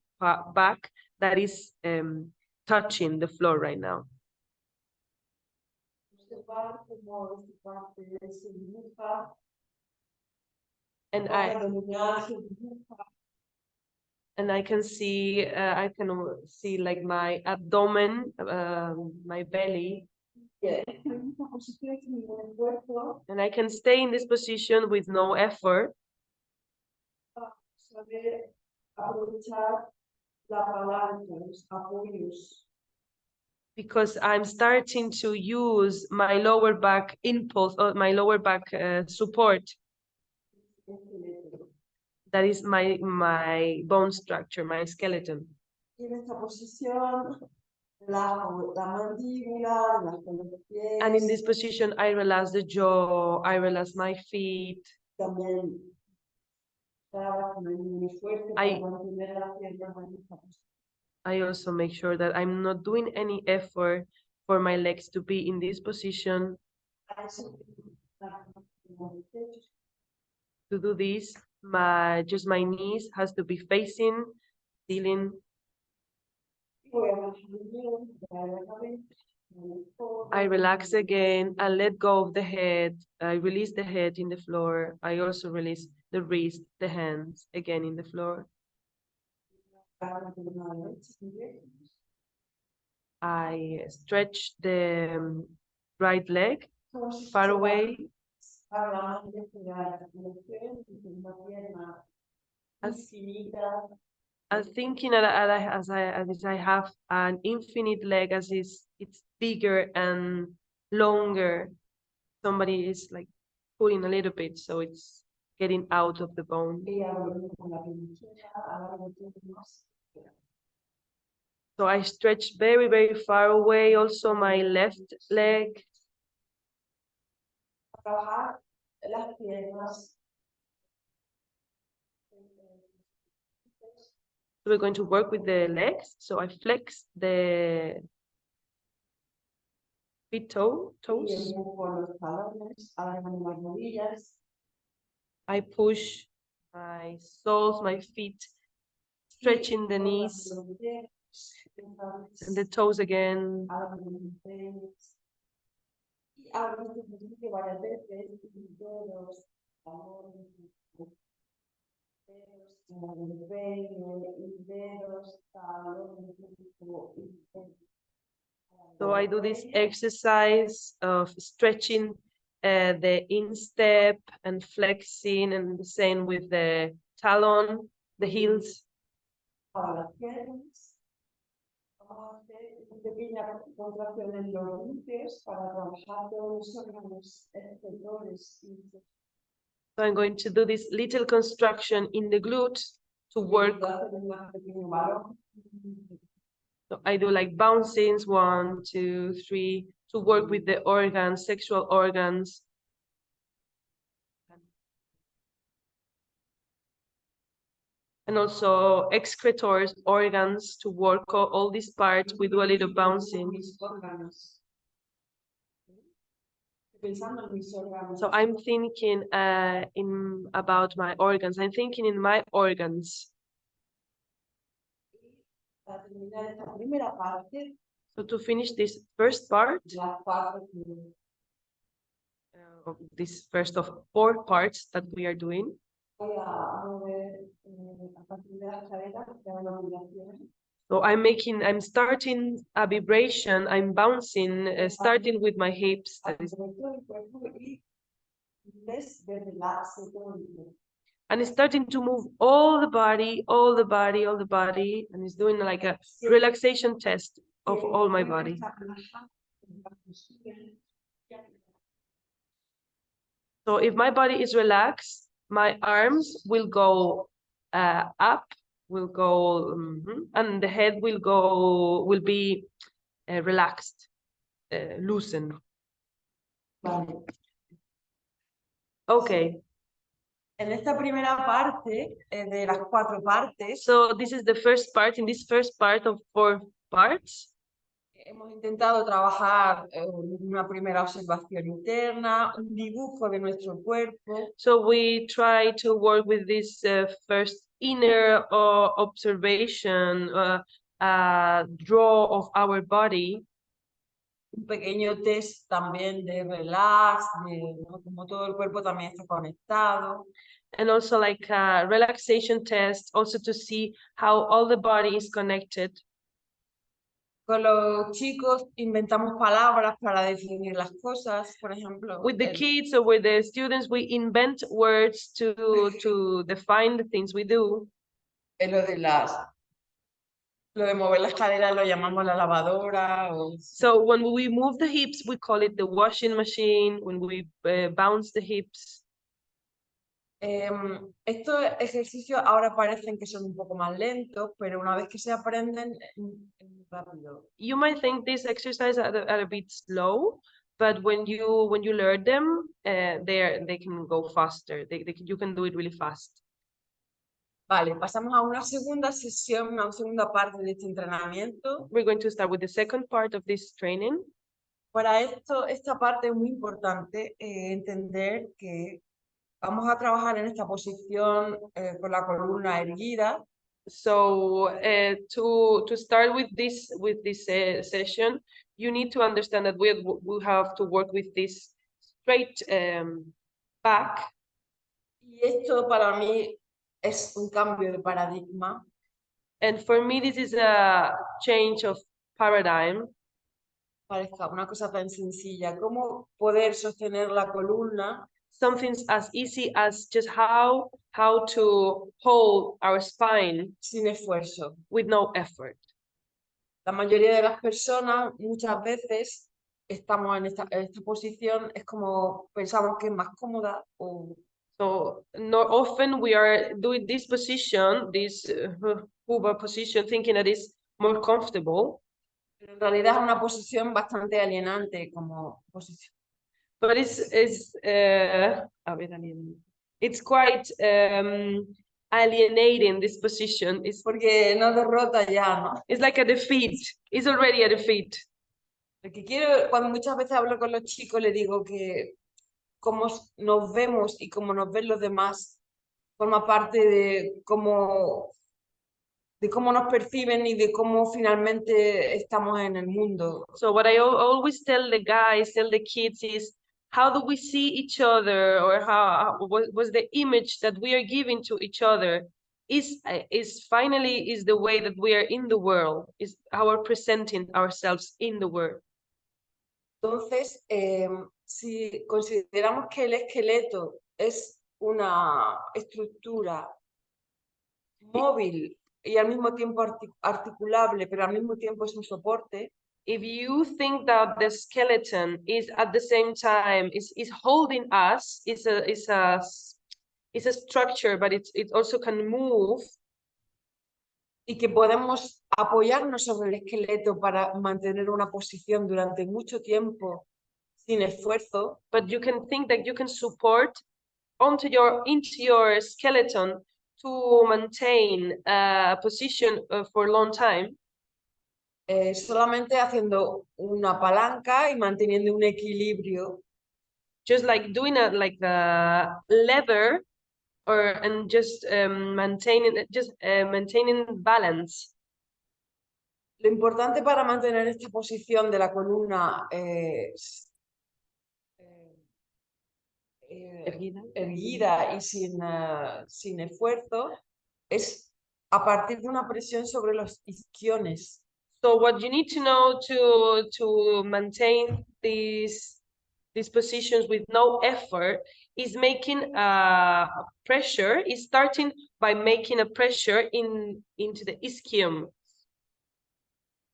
[SPEAKER 10] back that is touching the floor right now.
[SPEAKER 9] observar cómo esta parte se dibuja,
[SPEAKER 10] And
[SPEAKER 9] parte abdominal se dibuja.
[SPEAKER 10] I can see like my abdomen, my belly,
[SPEAKER 9] En esta posición sin ningún esfuerzo,
[SPEAKER 10] and I can stay in this position with no effort
[SPEAKER 9] saber aprovechar la palanca, los apoyos.
[SPEAKER 10] because I'm starting to use my lower back impulse or my lower back support. That is my bone structure, my skeleton.
[SPEAKER 9] Y en esta posición, relajo la mandíbula, relajo los pies.
[SPEAKER 10] And in this position, I relax the jaw, I relax my feet.
[SPEAKER 9] También trabajo con el esfuerzo para mantener la pierna en esta posición.
[SPEAKER 10] I also make sure that I'm not doing any effort for my legs to be in this position. To do this, just my knees has to be facing ceiling. I relax again, I let go of the head, I release the head in the floor. I also release the wrist, the hands again in the floor. I stretch the right leg far away. As thinking as I have an infinite leg, as it's bigger and longer. Somebody is like pulling a little bit, so it's getting out of the bone. So I stretch very, very far away. Also my left leg. So we're going to work with the legs. So I flex the feet toes. I push my soles, my feet, stretching the knees and the toes again. So I do this exercise of stretching the instep and flexing, and the same with the talon, the heels. So I'm going to do this little construction in the glutes to work. So I do like bouncings, 1, 2, 3, to work with the organs, sexual organs. And also excretors, organs, to work all these parts. We do a little bouncing. So I'm thinking about my organs. I'm thinking in my organs. So to finish this first part, of this first of 4 parts that we are doing, so I'm starting a vibration, I'm bouncing, starting with my hips. And it's starting to move all the body, all the body, all the body, and it's doing like a relaxation test of all my body. So if my body is relaxed, my arms will go up, will go, and the head will be relaxed, loosened.
[SPEAKER 9] Vale.
[SPEAKER 10] Okay,
[SPEAKER 9] En esta primera parte, de las 4 partes,
[SPEAKER 10] so this is the first part. In this first part of 4 parts,
[SPEAKER 9] hemos intentado trabajar una primera observación interna, un dibujo de nuestro cuerpo,
[SPEAKER 10] so we try to work with this first inner observation, draw of our body,
[SPEAKER 9] un pequeño test también de relax, ¿no? Como todo el cuerpo también está conectado.
[SPEAKER 10] and also like a relaxation test, also to see how all the body is connected.
[SPEAKER 9] Con los chicos inventamos palabras para definir las cosas, por ejemplo.
[SPEAKER 10] With the kids or with the students, we invent words to define the things we do.
[SPEAKER 9] Lo de mover las caderas lo llamamos la lavadora.
[SPEAKER 10] So when we move the hips, we call it the washing machine. When we bounce the hips.
[SPEAKER 9] Estos ejercicios ahora parecen que son un poco más lentos, pero una vez que se aprenden es muy rápido.
[SPEAKER 10] You might think these exercises are a bit slow, but when you learn them, they can go faster. You can do it really fast.
[SPEAKER 9] Vale, pasamos a una segunda sesión, una segunda parte de este entrenamiento.
[SPEAKER 10] We're going to start with the second part of this training.
[SPEAKER 9] Para esto, esta parte es muy importante entender que vamos a trabajar en esta posición con la columna erguida.
[SPEAKER 10] So to start with this session, you need to understand that we have to work with this straight back.
[SPEAKER 9] Y esto para mí es un cambio de paradigma.
[SPEAKER 10] And for me, this is a change of paradigm.
[SPEAKER 9] Parezca una cosa tan sencilla como poder sostener la columna.
[SPEAKER 10] Something as easy as just how to hold our spine
[SPEAKER 9] sin esfuerzo.
[SPEAKER 10] With no effort.
[SPEAKER 9] La mayoría de las personas muchas veces estamos en esta posición, es como pensamos que es más cómoda o
[SPEAKER 10] so not often we are doing this position, this Huba position, thinking that it's more comfortable.
[SPEAKER 9] Pero en realidad es una posición bastante alienante como posición.
[SPEAKER 10] But it's quite alienating, this position. It's
[SPEAKER 9] porque no derrota ya, ¿no?
[SPEAKER 10] It's like a defeat. It's already a defeat.
[SPEAKER 9] Lo que quiero, cuando muchas veces hablo con los chicos, les digo que cómo nos vemos y cómo nos ven los demás forma parte de cómo nos perciben y de cómo finalmente estamos en el mundo.
[SPEAKER 10] So what I always tell the guys, tell the kids is, how do we see each other, or what was the image that we are giving to each other is finally the way that we are in the world, is our presenting ourselves in the world.
[SPEAKER 9] Entonces, si consideramos que el esqueleto es una estructura móvil y al mismo tiempo articulable, pero al mismo tiempo es un soporte.
[SPEAKER 10] If you think that the skeleton is at the same time is holding us, is a structure, but it also can move.
[SPEAKER 9] Y que podemos apoyarnos sobre el esqueleto para mantener una posición durante mucho tiempo sin esfuerzo.
[SPEAKER 10] But you can think that you can support into your skeleton to maintain a position for a long time.
[SPEAKER 9] Solamente haciendo una palanca y manteniendo un equilibrio.
[SPEAKER 10] Just like doing a lever, and just maintaining balance.
[SPEAKER 9] Lo importante para mantener esta posición de la columna erguida y sin esfuerzo es a partir de una presión sobre los isquiones.
[SPEAKER 10] So what you need to know to maintain these positions with no effort is making a pressure, is starting by making a pressure into the ischium.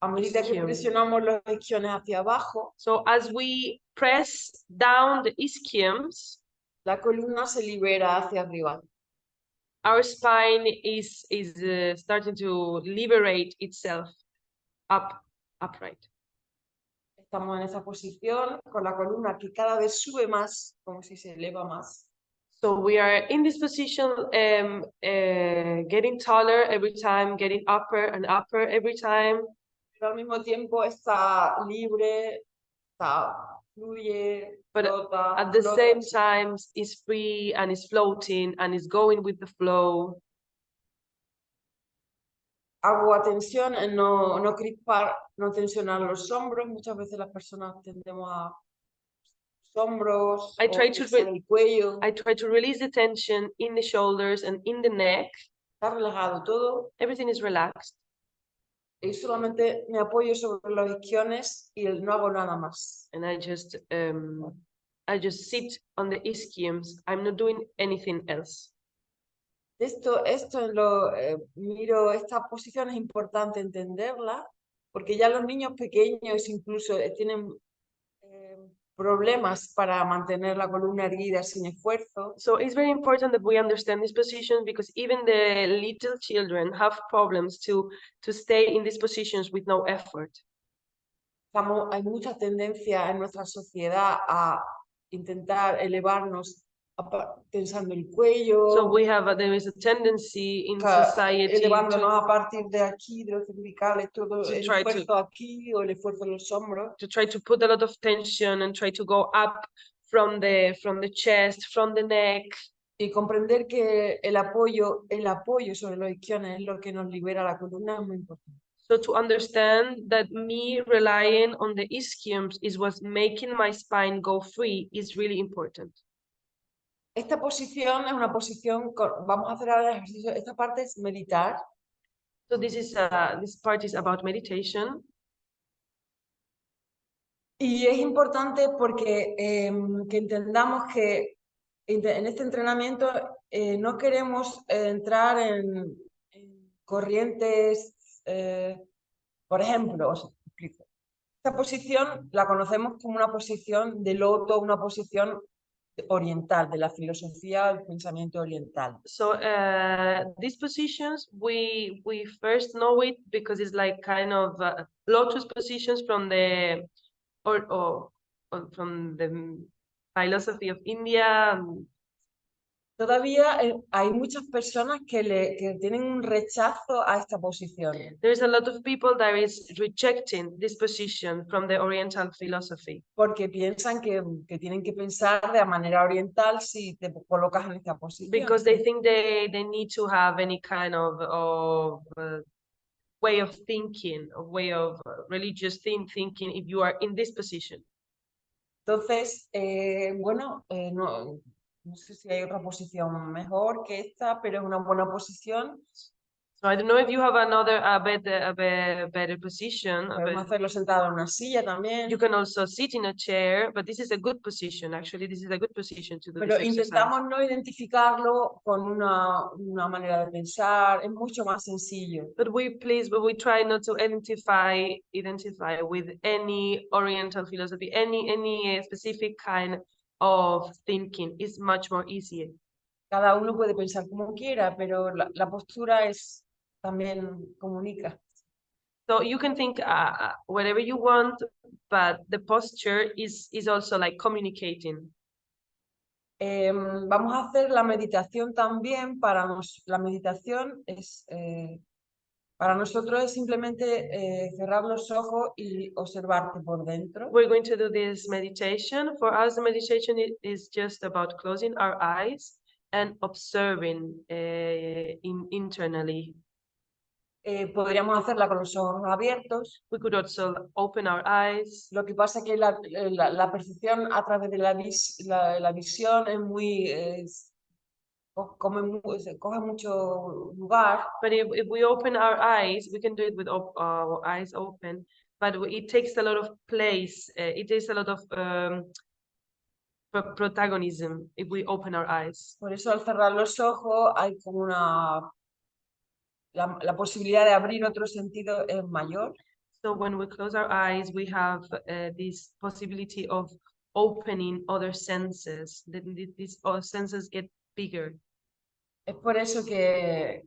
[SPEAKER 9] A medida que presionamos los isquiones hacia abajo,
[SPEAKER 10] so as we press down the ischiums,
[SPEAKER 9] la columna se libera hacia arriba.
[SPEAKER 10] Our spine is starting to liberate itself upright.
[SPEAKER 9] Estamos en esa posición con la columna que cada vez sube más, como si se eleva más.
[SPEAKER 10] So we are in this position, getting taller every time, getting upper and upper every time.
[SPEAKER 9] Pero al mismo tiempo está libre, fluye,
[SPEAKER 10] But
[SPEAKER 9] flota,
[SPEAKER 10] at the
[SPEAKER 9] flota.
[SPEAKER 10] same time is free and is floating and is going with the flow.
[SPEAKER 9] Hago atención en no crispar, no tensionar los hombros. Muchas veces las personas tendemos a hombros
[SPEAKER 10] I
[SPEAKER 9] o
[SPEAKER 10] try to
[SPEAKER 9] tensar el cuello.
[SPEAKER 10] I try to release the tension in the shoulders and in the neck.
[SPEAKER 9] Está relajado todo
[SPEAKER 10] Everything is relaxed.
[SPEAKER 9] y solamente me apoyo sobre los isquiones y no hago nada más.
[SPEAKER 10] And I just sit on the ischiums. I'm not doing anything else.
[SPEAKER 9] Esto miro, esta posición es importante entenderla porque ya los niños pequeños incluso tienen problemas para mantener la columna erguida sin esfuerzo.
[SPEAKER 10] So it's very important that we understand this position because even the little children have problems to stay in these positions with no effort.
[SPEAKER 9] Hay mucha tendencia en nuestra sociedad a intentar elevarnos tensando el cuello,
[SPEAKER 10] So there is a tendency in society
[SPEAKER 9] elevándonos a partir de aquí, de los cervicales, todo
[SPEAKER 10] to
[SPEAKER 9] el
[SPEAKER 10] try to-
[SPEAKER 9] esfuerzo aquí o el esfuerzo en los hombros.
[SPEAKER 10] to try to put a lot of tension and try to go up from the chest, from the neck.
[SPEAKER 9] Y comprender que el apoyo sobre los isquiones es lo que nos libera la columna es muy importante.
[SPEAKER 10] So to understand that me relying on the ischiums is what's making my spine go free is really important.
[SPEAKER 9] Esta posición es una posición, vamos a hacer ahora el ejercicio, esta parte es meditar.
[SPEAKER 10] So this part is about meditation.
[SPEAKER 9] Y es importante porque que entendamos que en este entrenamiento no queremos entrar en corrientes, por ejemplo, os explico. Esta posición la conocemos como una posición de loto, una posición oriental, de la filosofía del pensamiento oriental.
[SPEAKER 10] So these positions, we first know it because it's like kind of lotus positions from the from the philosophy of India.
[SPEAKER 9] Todavía hay muchas personas que tienen un rechazo a esta posición.
[SPEAKER 10] There's a lot of people that is rejecting this position from the Oriental philosophy.
[SPEAKER 9] Porque piensan que tienen que pensar de manera oriental si te colocas en esta posición.
[SPEAKER 10] Because they think they need to have any kind of way of thinking, a way of religious thinking if you are in this position.
[SPEAKER 9] Entonces, bueno, no sé si hay otra posición mejor que esta, pero es una buena posición.
[SPEAKER 10] So I don't know if you have a better position.
[SPEAKER 9] Podemos hacerlo sentado en una silla también.
[SPEAKER 10] You can also sit in a chair, but this is a good position. Actually, this is a good position to do
[SPEAKER 9] Pero
[SPEAKER 10] this exercise.
[SPEAKER 9] intentamos no identificarlo con una manera de pensar, es mucho más sencillo.
[SPEAKER 10] But we try not to identify with any Oriental philosophy, any specific kind of thinking. Is much more easier.
[SPEAKER 9] Cada uno puede pensar como quiera, pero la postura también comunica.
[SPEAKER 10] So you can think whatever you want, but the posture is also like communicating.
[SPEAKER 9] Vamos a hacer la meditación también. La meditación es para nosotros es simplemente cerrar los ojos y observarte por dentro.
[SPEAKER 10] We're going to do this meditation. For us, the meditation is just about closing our eyes and observing internally.
[SPEAKER 9] Podríamos hacerla con los ojos abiertos.
[SPEAKER 10] We could also open our eyes.
[SPEAKER 9] Lo que pasa es que la percepción a través de la visión es muy coge mucho lugar.
[SPEAKER 10] But if we open our eyes, we can do it with our eyes open. But it takes a lot of place. It takes a lot of protagonism if we open our eyes.
[SPEAKER 9] Por eso al cerrar los ojos hay como la posibilidad de abrir otro sentido es mayor.
[SPEAKER 10] So when we close our eyes, we have this possibility of opening other senses. These senses get bigger.
[SPEAKER 9] Es por eso que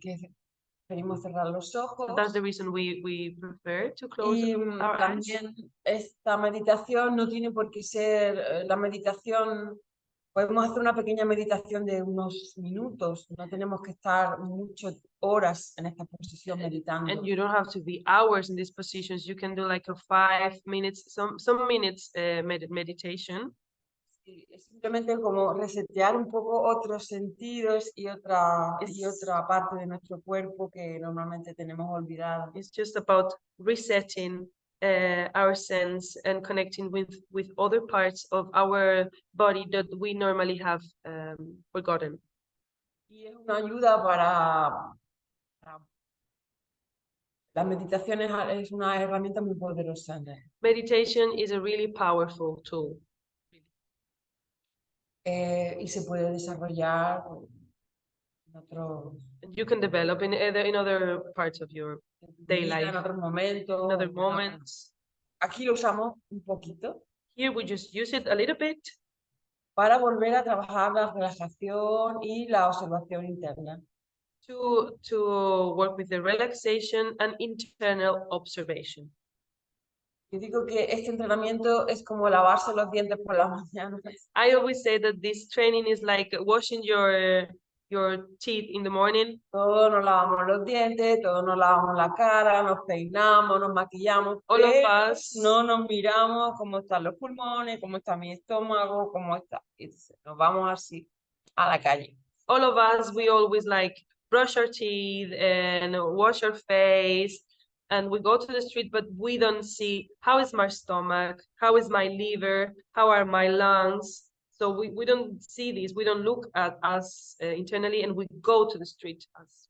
[SPEAKER 9] preferimos cerrar los ojos.
[SPEAKER 10] So that's the reason we prefer to close
[SPEAKER 9] Y
[SPEAKER 10] our eyes.
[SPEAKER 9] también esta meditación no tiene por qué ser la meditación, podemos hacer una pequeña meditación de unos minutos, no tenemos que estar muchas horas en esta posición meditando.
[SPEAKER 10] And you don't have to be hours in these positions. You can do like a 5 minutes, some minutes meditation.
[SPEAKER 9] Sí, es simplemente como resetear un poco otros sentidos y otra parte de nuestro cuerpo que normalmente tenemos olvidada.
[SPEAKER 10] It's just about resetting our sense and connecting with other parts of our body that we normally have forgotten.
[SPEAKER 9] Y es una ayuda para la meditación es una herramienta muy poderosa.
[SPEAKER 10] Meditation is a really powerful tool.
[SPEAKER 9] Y se puede desarrollar en otros
[SPEAKER 10] You can develop in other parts of your day life,
[SPEAKER 9] en otros momentos.
[SPEAKER 10] in other moments.
[SPEAKER 9] Aquí lo usamos un poquito
[SPEAKER 10] Here we just use it a little bit
[SPEAKER 9] para volver a trabajar la relajación y la observación interna.
[SPEAKER 10] to work with the relaxation and internal observation.
[SPEAKER 9] Yo digo que este entrenamiento es como lavarse los dientes por la mañana.
[SPEAKER 10] I always say that this training is like washing your teeth in the morning.
[SPEAKER 9] Todos nos lavamos los dientes, todos nos lavamos la cara, nos peinamos, nos maquillamos,
[SPEAKER 10] All of
[SPEAKER 9] pero
[SPEAKER 10] us,
[SPEAKER 9] no nos miramos cómo están los pulmones, cómo está mi estómago, cómo está. Nos vamos así a la calle.
[SPEAKER 10] all of us, we always like brush our teeth and wash our face, and we go to the street, but we don't see how is my stomach, how is my liver, how are my lungs. So we don't see this, we don't look at us internally, and we go to the street as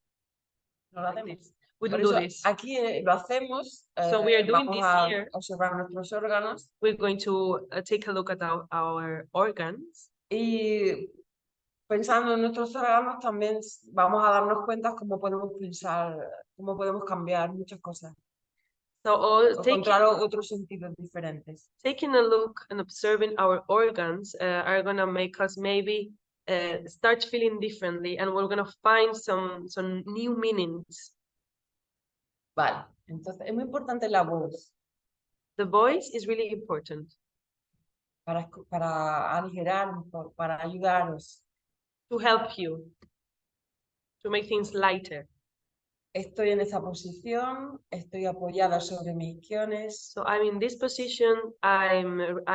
[SPEAKER 9] No lo
[SPEAKER 10] like
[SPEAKER 9] hacemos.
[SPEAKER 10] this. We
[SPEAKER 9] Por
[SPEAKER 10] don't do
[SPEAKER 9] eso
[SPEAKER 10] this.
[SPEAKER 9] aquí lo hacemos.
[SPEAKER 10] So we are doing
[SPEAKER 9] vamos
[SPEAKER 10] this
[SPEAKER 9] a
[SPEAKER 10] here.
[SPEAKER 9] observar nuestros órganos
[SPEAKER 10] We're going to take a look at our organs.
[SPEAKER 9] y pensando en nuestros órganos también vamos a darnos cuenta cómo podemos pensar, cómo podemos cambiar muchas cosas.
[SPEAKER 10] So
[SPEAKER 9] O encontrar otros sentidos diferentes.
[SPEAKER 10] taking a look and observing our organs are gonna make us maybe start feeling differently, and we're gonna find some new meanings.
[SPEAKER 9] Vale, entonces es muy importante la voz
[SPEAKER 10] The voice is really important
[SPEAKER 9] para aligerar, para ayudaros.
[SPEAKER 10] to help you, to make things lighter.
[SPEAKER 9] Estoy en esa posición, estoy apoyada sobre mis isquiones,
[SPEAKER 10] So I'm in this position, I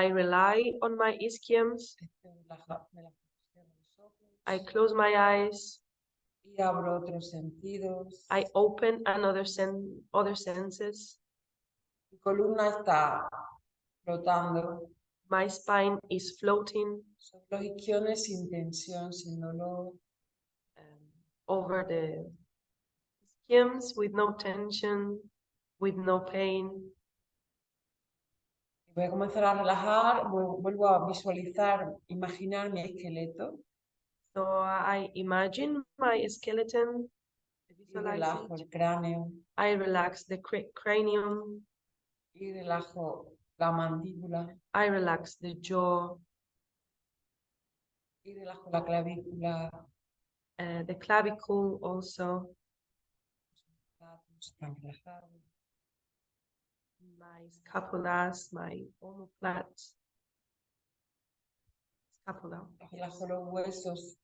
[SPEAKER 10] rely on my ischiums,
[SPEAKER 9] estoy me la cierro los ojos
[SPEAKER 10] I close my eyes,
[SPEAKER 9] y abro otros sentidos.
[SPEAKER 10] I open other senses.
[SPEAKER 9] Mi columna está flotando
[SPEAKER 10] My spine is floating
[SPEAKER 9] sobre los isquiones sin tensión, sin dolor.
[SPEAKER 10] over the ischiums with no tension, with no pain.
[SPEAKER 9] Voy a comenzar a relajar, vuelvo a visualizar, imaginar mi esqueleto
[SPEAKER 10] So I imagine my skeleton,
[SPEAKER 9] y
[SPEAKER 10] visualize
[SPEAKER 9] relajo
[SPEAKER 10] it.
[SPEAKER 9] el cráneo
[SPEAKER 10] I relax the cranium,
[SPEAKER 9] y relajo la mandíbula
[SPEAKER 10] I relax the jaw,
[SPEAKER 9] y relajo la clavícula.
[SPEAKER 10] the clavicle also,
[SPEAKER 9] Están relajados.
[SPEAKER 10] my scapulas, my omoplats, scapula.
[SPEAKER 9] Relajo los huesos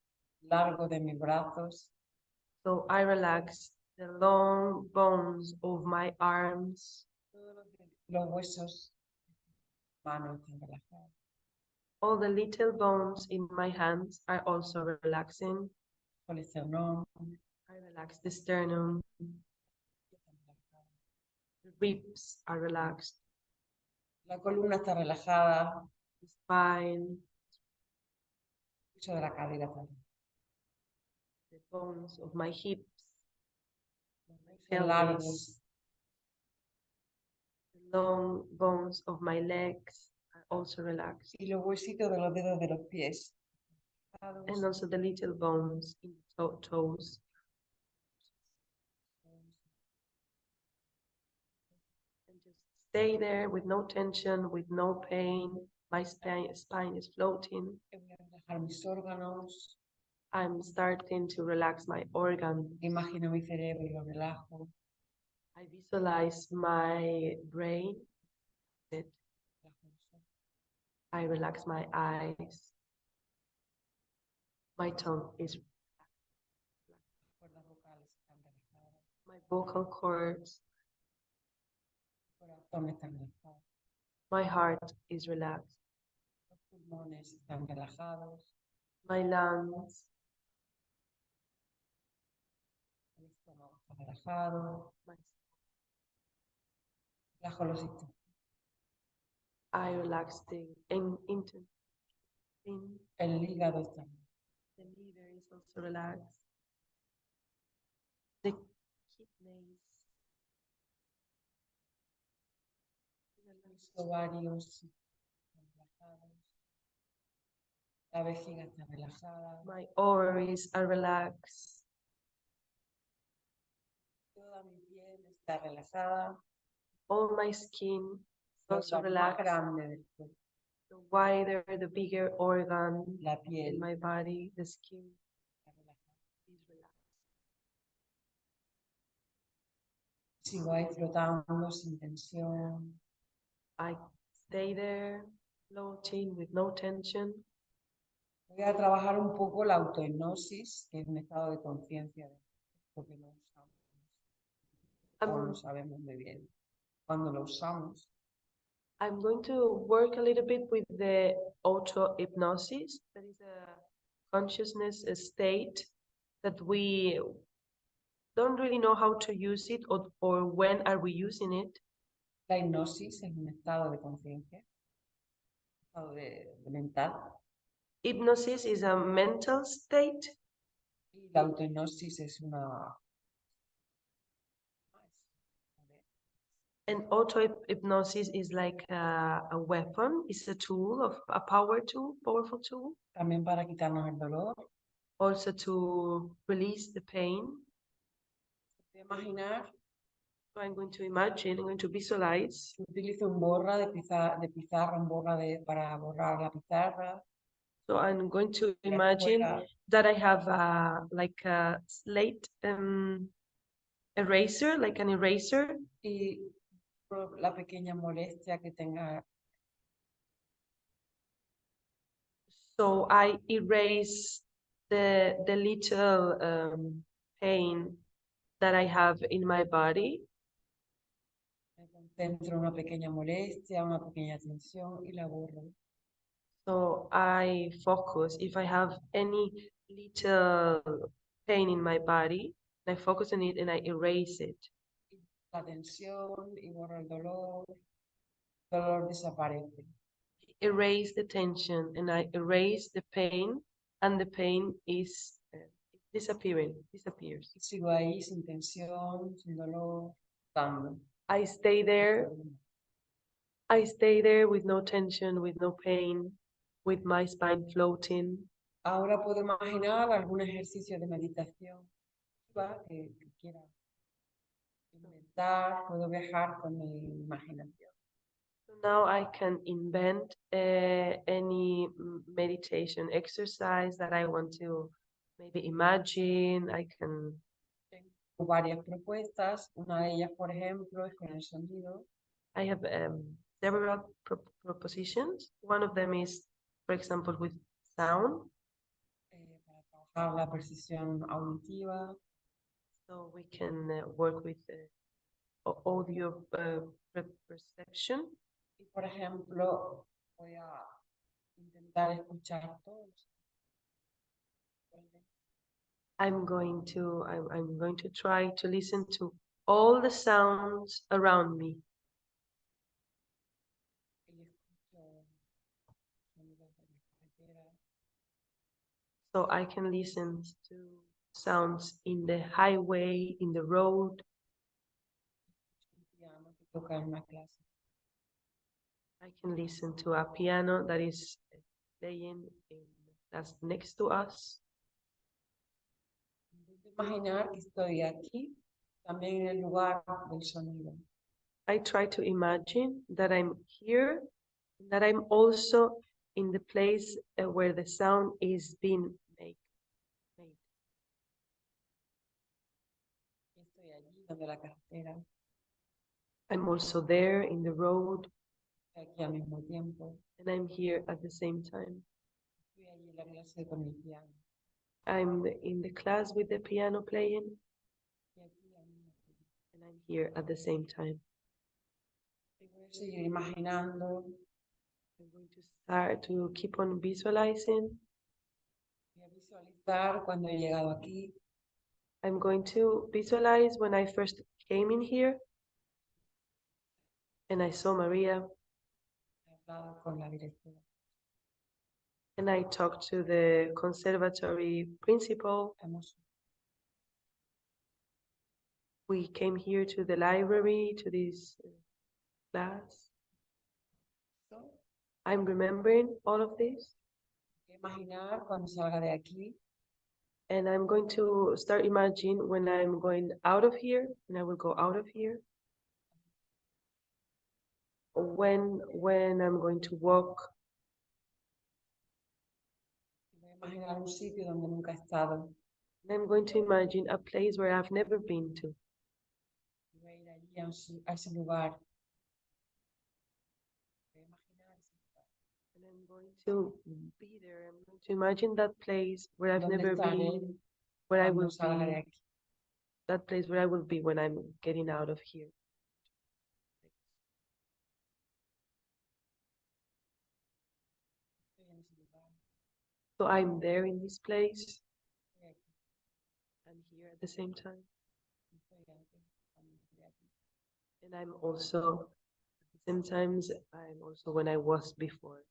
[SPEAKER 9] largos de mis brazos.
[SPEAKER 10] So I relax the long bones of my arms,
[SPEAKER 9] Todos los huesos manos están relajados.
[SPEAKER 10] all the little bones in my hands are also relaxing.
[SPEAKER 9] El esternón
[SPEAKER 10] I relax the sternum, the ribs are relaxed,
[SPEAKER 9] la columna está relajada,
[SPEAKER 10] the spine,
[SPEAKER 9] el piso de la cadera también.
[SPEAKER 10] the bones of my hips,
[SPEAKER 9] Son largos,
[SPEAKER 10] the long bones of my legs are also relaxed,
[SPEAKER 9] y los huesitos de los dedos de los pies.
[SPEAKER 10] and also the little bones in the toes. And just stay there with no tension, with no pain. My spine is floating.
[SPEAKER 9] Voy a relajar mis órganos,
[SPEAKER 10] I'm starting to relax my organ.
[SPEAKER 9] Imagino mi cerebro y lo relajo.
[SPEAKER 10] I visualize my brain. I relax my eyes. My tongue is
[SPEAKER 9] Cuerdas vocales están relajadas.
[SPEAKER 10] my vocal cords.
[SPEAKER 9] Corazón está relajado.
[SPEAKER 10] My heart is relaxed.
[SPEAKER 9] Los pulmones están relajados.
[SPEAKER 10] My lungs.
[SPEAKER 9] El estómago está relajado.
[SPEAKER 10] My,
[SPEAKER 9] Relajo los intestinos.
[SPEAKER 10] I relax the in.
[SPEAKER 9] El hígado está
[SPEAKER 10] The liver is also relaxed. The kidneys.
[SPEAKER 9] Los ovarios están relajados. La vejiga está relajada.
[SPEAKER 10] My ovaries are relaxed.
[SPEAKER 9] Toda mi piel está relajada.
[SPEAKER 10] All my skin is also
[SPEAKER 9] Lo más
[SPEAKER 10] relaxed.
[SPEAKER 9] grande del cuerpo.
[SPEAKER 10] The wider, the bigger organ
[SPEAKER 9] La
[SPEAKER 10] in
[SPEAKER 9] piel
[SPEAKER 10] my body, the skin
[SPEAKER 9] está relajada.
[SPEAKER 10] is relaxed.
[SPEAKER 9] Sigo ahí flotando sin tensión.
[SPEAKER 10] I stay there, floating with no tension.
[SPEAKER 9] Voy a trabajar un poco la autohipnosis, que es un estado de conciencia de lo que no usamos o no
[SPEAKER 10] I'm,
[SPEAKER 9] sabemos muy bien. Cuando lo usamos,
[SPEAKER 10] I'm going to work a little bit with the auto-hypnosis. That is a consciousness state that we don't really know how to use it or when are we using it.
[SPEAKER 9] la hipnosis es un estado de conciencia, un estado de mental,
[SPEAKER 10] Hypnosis is a mental state,
[SPEAKER 9] y la autohipnosis es una
[SPEAKER 10] and auto-hypnosis is like a weapon, it's a tool, a powerful tool,
[SPEAKER 9] también para quitarnos el dolor.
[SPEAKER 10] also to release the pain.
[SPEAKER 9] Voy a imaginar,
[SPEAKER 10] So I'm going to imagine, I'm going to visualize.
[SPEAKER 9] utilizo un borra de pizarra, un borra para borrar la pizarra.
[SPEAKER 10] So I'm going to
[SPEAKER 9] y
[SPEAKER 10] imagine
[SPEAKER 9] afuera,
[SPEAKER 10] that I have like a slate eraser, like an eraser.
[SPEAKER 9] y por la pequeña molestia que tenga.
[SPEAKER 10] So I erase the little pain that I have in my body.
[SPEAKER 9] Me concentro en una pequeña molestia, una pequeña tensión y la borro.
[SPEAKER 10] So I focus, if I have any little pain in my body, I focus on it and I erase it.
[SPEAKER 9] La tensión y borro el dolor. El dolor desaparece.
[SPEAKER 10] Erase the tension and I erase the pain, and the pain is disappears.
[SPEAKER 9] Y sigo ahí sin tensión, sin dolor, estando.
[SPEAKER 10] I stay there with no tension, with no pain, with my spine floating.
[SPEAKER 9] Ahora puedo imaginar algún ejercicio de meditación que quiera inventar, puedo viajar con mi imaginación.
[SPEAKER 10] So now I can invent any meditation exercise that I want to maybe imagine. I can.
[SPEAKER 9] Tengo varias propuestas, una de ellas, por ejemplo, es con el sonido.
[SPEAKER 10] I have several propositions. One of them is, for example, with sound.
[SPEAKER 9] Para trabajar la precisión auditiva.
[SPEAKER 10] So we can work with audio perception.
[SPEAKER 9] Y por ejemplo, voy a intentar escuchar todos.
[SPEAKER 10] I'm going to try to listen to all the sounds around me. So I can listen to sounds in the highway, in the road. I can listen to a piano that is playing that's next to us.
[SPEAKER 9] Imaginar que estoy aquí, también en el lugar del sonido.
[SPEAKER 10] I try to imagine that I'm here, that I'm also in the place where the sound is being made.
[SPEAKER 9] de la carretera,
[SPEAKER 10] I'm also there in the road,
[SPEAKER 9] aquí al mismo tiempo.
[SPEAKER 10] and I'm here at the same time.
[SPEAKER 9] Estoy allí en la clase con mi piano.
[SPEAKER 10] I'm in the class with the piano playing,
[SPEAKER 9] Y aquí al mismo tiempo.
[SPEAKER 10] and I'm here at the same time.
[SPEAKER 9] Y voy a seguir imaginando,
[SPEAKER 10] I'm going to start to keep on visualizing.
[SPEAKER 9] voy a visualizar cuando he llegado aquí,
[SPEAKER 10] I'm going to visualize when I first came in here and I saw Maria
[SPEAKER 9] he hablado con la directora.
[SPEAKER 10] and I talked to the conservatory principal.
[SPEAKER 9] Hemos
[SPEAKER 10] We came here to the library, to this class.
[SPEAKER 9] visto,
[SPEAKER 10] I'm remembering all of this,
[SPEAKER 9] voy a imaginar cuando salga de aquí,
[SPEAKER 10] and I'm going to start imagining when I'm going out of here, and I will go out of here. When I'm going to walk,
[SPEAKER 9] voy a imaginar un sitio donde nunca he estado.
[SPEAKER 10] and I'm going to imagine a place where I've never been to.
[SPEAKER 9] Y voy a ir allí a ese lugar. Voy a imaginar ese lugar.
[SPEAKER 10] And I'm going to be there. I'm going to imagine that place where I've
[SPEAKER 9] ¿Dónde
[SPEAKER 10] never
[SPEAKER 9] estaré
[SPEAKER 10] been, where I
[SPEAKER 9] cuando
[SPEAKER 10] will
[SPEAKER 9] salga de
[SPEAKER 10] be,
[SPEAKER 9] aquí?
[SPEAKER 10] that place where I will be when I'm getting out of here.
[SPEAKER 9] Estoy en ese lugar.
[SPEAKER 10] So I'm there in this place
[SPEAKER 9] Estoy aquí.
[SPEAKER 10] and here at the same time.
[SPEAKER 9] Estoy aquí. Cuando estoy aquí.
[SPEAKER 10] And I'm also, sometimes I'm also when I was before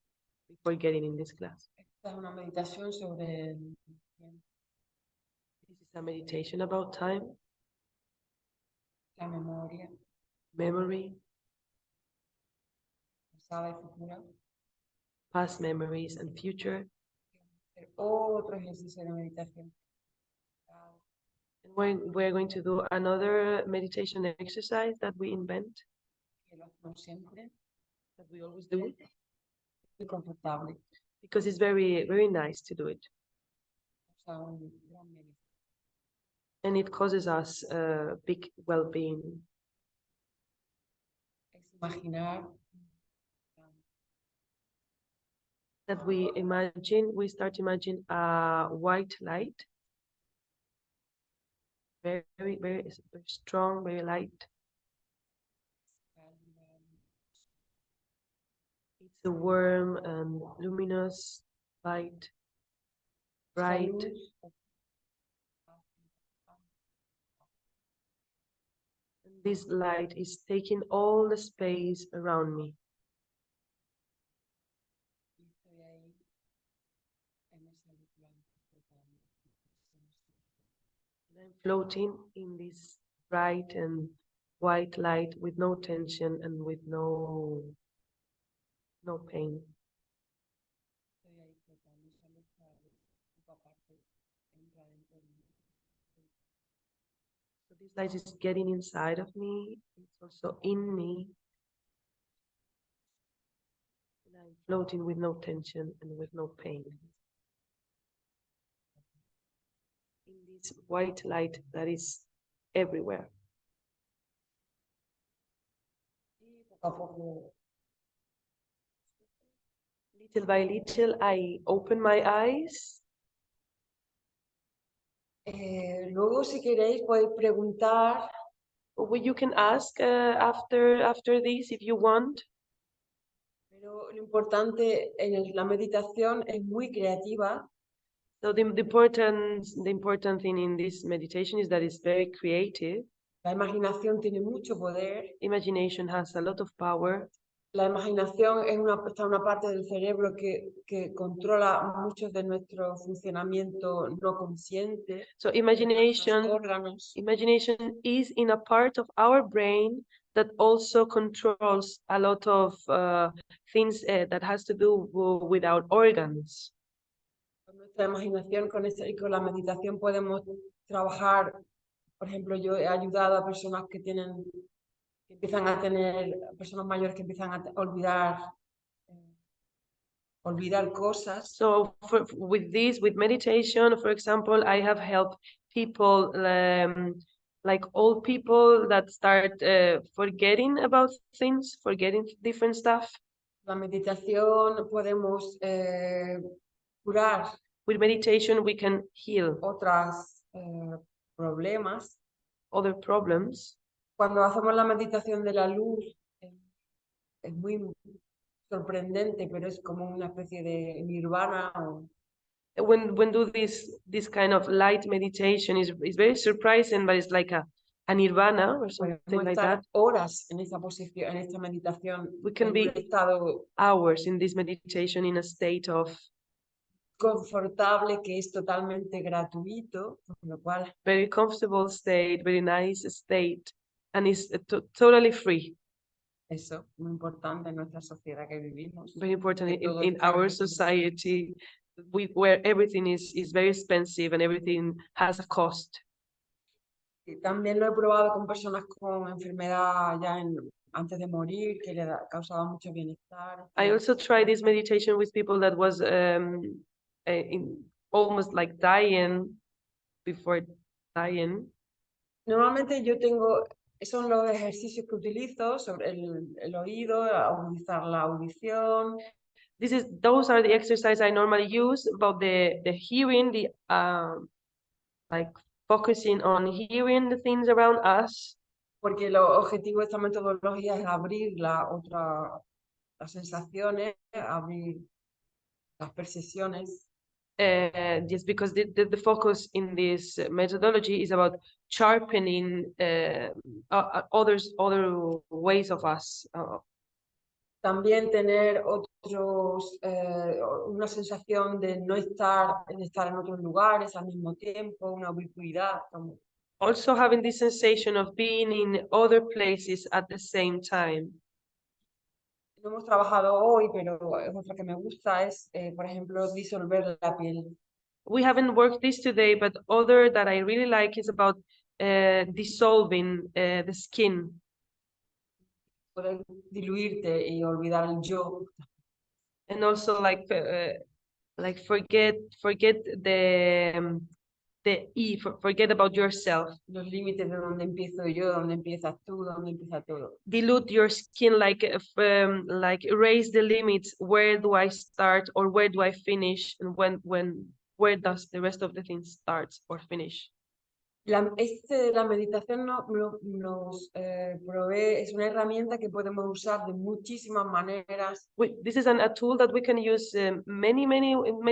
[SPEAKER 10] getting in this class.
[SPEAKER 9] Esta es una meditación sobre el tiempo,
[SPEAKER 10] This is a meditation about time,
[SPEAKER 9] la memoria,
[SPEAKER 10] memory,
[SPEAKER 9] pasada y futura.
[SPEAKER 10] past memories and future.
[SPEAKER 9] Hacer otro ejercicio de meditación.
[SPEAKER 10] And we're going to do another meditation exercise that we invent,
[SPEAKER 9] Que lo hacemos siempre.
[SPEAKER 10] that we always do,
[SPEAKER 9] Muy confortable.
[SPEAKER 10] because it's very, very nice to do it.
[SPEAKER 9] O sea, un gran beneficio.
[SPEAKER 10] And it causes us big well-being.
[SPEAKER 9] Es imaginar
[SPEAKER 10] That we start imagine a white light, very, very, very strong, very light. It's a warm and luminous light, bright. And this light is taking all the space around me.
[SPEAKER 9] y estoy ahí en esa luz blanca flotando.
[SPEAKER 10] And I'm floating in this bright and white light with no tension and with no pain.
[SPEAKER 9] Estoy ahí flotando, esa luz poco aparte entra dentro de mí.
[SPEAKER 10] So this light is getting inside of me. It's also in me. And I'm floating with no tension and with no pain. In this white light that is everywhere.
[SPEAKER 9] Y poco a poco
[SPEAKER 10] Little by little, I open my eyes.
[SPEAKER 9] luego, si queréis, podéis preguntar.
[SPEAKER 10] Well, you can ask after this if you want.
[SPEAKER 9] Pero lo importante en la meditación es muy creativa.
[SPEAKER 10] So the important thing in this meditation is that it's very creative.
[SPEAKER 9] La imaginación tiene mucho poder.
[SPEAKER 10] Imagination has a lot of power.
[SPEAKER 9] La imaginación está en una parte del cerebro que controla muchos de nuestro funcionamiento no consciente.
[SPEAKER 10] So
[SPEAKER 9] nuestros órganos.
[SPEAKER 10] imagination is in a part of our brain that also controls a lot of things that has to do with our organs.
[SPEAKER 9] Con nuestra imaginación y con la meditación podemos trabajar. Por ejemplo, yo he ayudado a personas que empiezan a tener, personas mayores que empiezan a olvidar cosas.
[SPEAKER 10] So with meditation, for example, I have helped people like old people that start forgetting about things, forgetting different stuff.
[SPEAKER 9] La meditación podemos curar
[SPEAKER 10] With meditation, we can heal
[SPEAKER 9] otros problemas.
[SPEAKER 10] other problems.
[SPEAKER 9] Cuando hacemos la meditación de la luz, es muy sorprendente, pero es como una especie de nirvana.
[SPEAKER 10] When do this kind of light meditation is very surprising, but it's like a nirvana or something
[SPEAKER 9] Podemos
[SPEAKER 10] like
[SPEAKER 9] estar
[SPEAKER 10] that.
[SPEAKER 9] horas en esta posición, en esta meditación,
[SPEAKER 10] We can
[SPEAKER 9] en
[SPEAKER 10] be
[SPEAKER 9] un estado
[SPEAKER 10] hours in this meditation in a state of
[SPEAKER 9] confortable que es totalmente gratuito, por lo cual
[SPEAKER 10] very comfortable state, very nice state, and is totally free.
[SPEAKER 9] eso muy importante en nuestra sociedad que vivimos.
[SPEAKER 10] Very important
[SPEAKER 9] que todo
[SPEAKER 10] in
[SPEAKER 9] está
[SPEAKER 10] our
[SPEAKER 9] muy
[SPEAKER 10] society, where everything is very expensive and everything has a cost.
[SPEAKER 9] Y también lo he probado con personas con enfermedad ya antes de morir, que le causaba mucho bienestar.
[SPEAKER 10] I also tried this meditation with people that was almost like dying before dying.
[SPEAKER 9] Normalmente yo tengo, son los ejercicios que utilizo sobre el oído, agudizar la audición.
[SPEAKER 10] Those are the exercises I normally use about the hearing, the like focusing on hearing the things around us.
[SPEAKER 9] Porque el objetivo de esta metodología es abrir las sensaciones, abrir las percepciones.
[SPEAKER 10] Just because the focus in this methodology is about sharpening other ways of us.
[SPEAKER 9] También tener una sensación de no estar en otros lugares al mismo tiempo, una ubicuidad.
[SPEAKER 10] Also having this sensation of being in other places at the same time.
[SPEAKER 9] No hemos trabajado hoy, pero es otra que me gusta, es, por ejemplo, disolver la piel.
[SPEAKER 10] We haven't worked this today, but other that I really like is about dissolving the skin.
[SPEAKER 9] Poder diluirte y olvidar el yo.
[SPEAKER 10] And also like forget forget about yourself.
[SPEAKER 9] Los límites de dónde empiezo yo, dónde empiezas tú, dónde empieza todo.
[SPEAKER 10] Dilute your skin, like erase the limits. Where do I start or where do I finish, and where does the rest of the thing start or finish?
[SPEAKER 9] La meditación nos provee, es una herramienta que podemos usar de muchísimas maneras.
[SPEAKER 10] This is a tool that we can use in many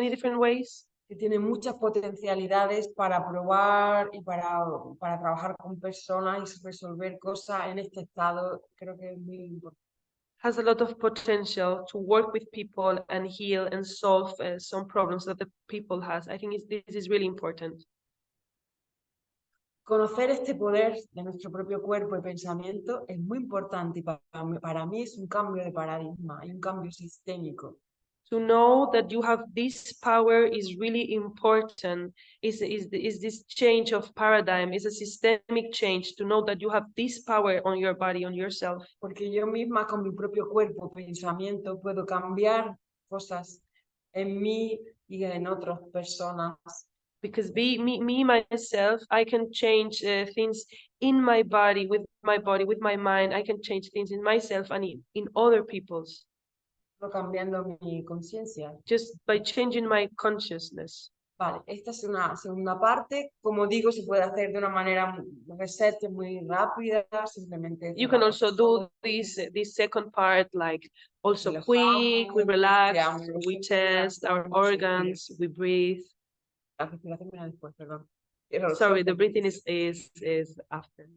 [SPEAKER 10] different ways.
[SPEAKER 9] Que tiene muchas potencialidades para probar y para trabajar con personas y resolver cosas en este estado. Creo que es muy importante.
[SPEAKER 10] Has a lot of potential to work with people and heal and solve some problems that the people has. I think this is really important.
[SPEAKER 9] Conocer este poder de nuestro propio cuerpo y pensamiento es muy importante y para mí es un cambio de paradigma y un cambio sistémico.
[SPEAKER 10] To know that you have this power is really important. Is this change of paradigm, is a systemic change to know that you have this power on your body, on yourself.
[SPEAKER 9] Porque yo misma con mi propio cuerpo, pensamiento, puedo cambiar cosas en mí y en otras personas.
[SPEAKER 10] Because myself, I can change things in my body, with my mind. I can change things in myself and in other people's.
[SPEAKER 9] Cambiando mi conciencia.
[SPEAKER 10] Just by changing my consciousness.
[SPEAKER 9] Vale, esta es una segunda parte. Como digo, se puede hacer de una manera reset muy rápida, simplemente.
[SPEAKER 10] You can also do this second part like also quick, we relax, we test our organs, we breathe.
[SPEAKER 9] La respiración viene después, perdón.
[SPEAKER 10] Sorry, the breathing is after.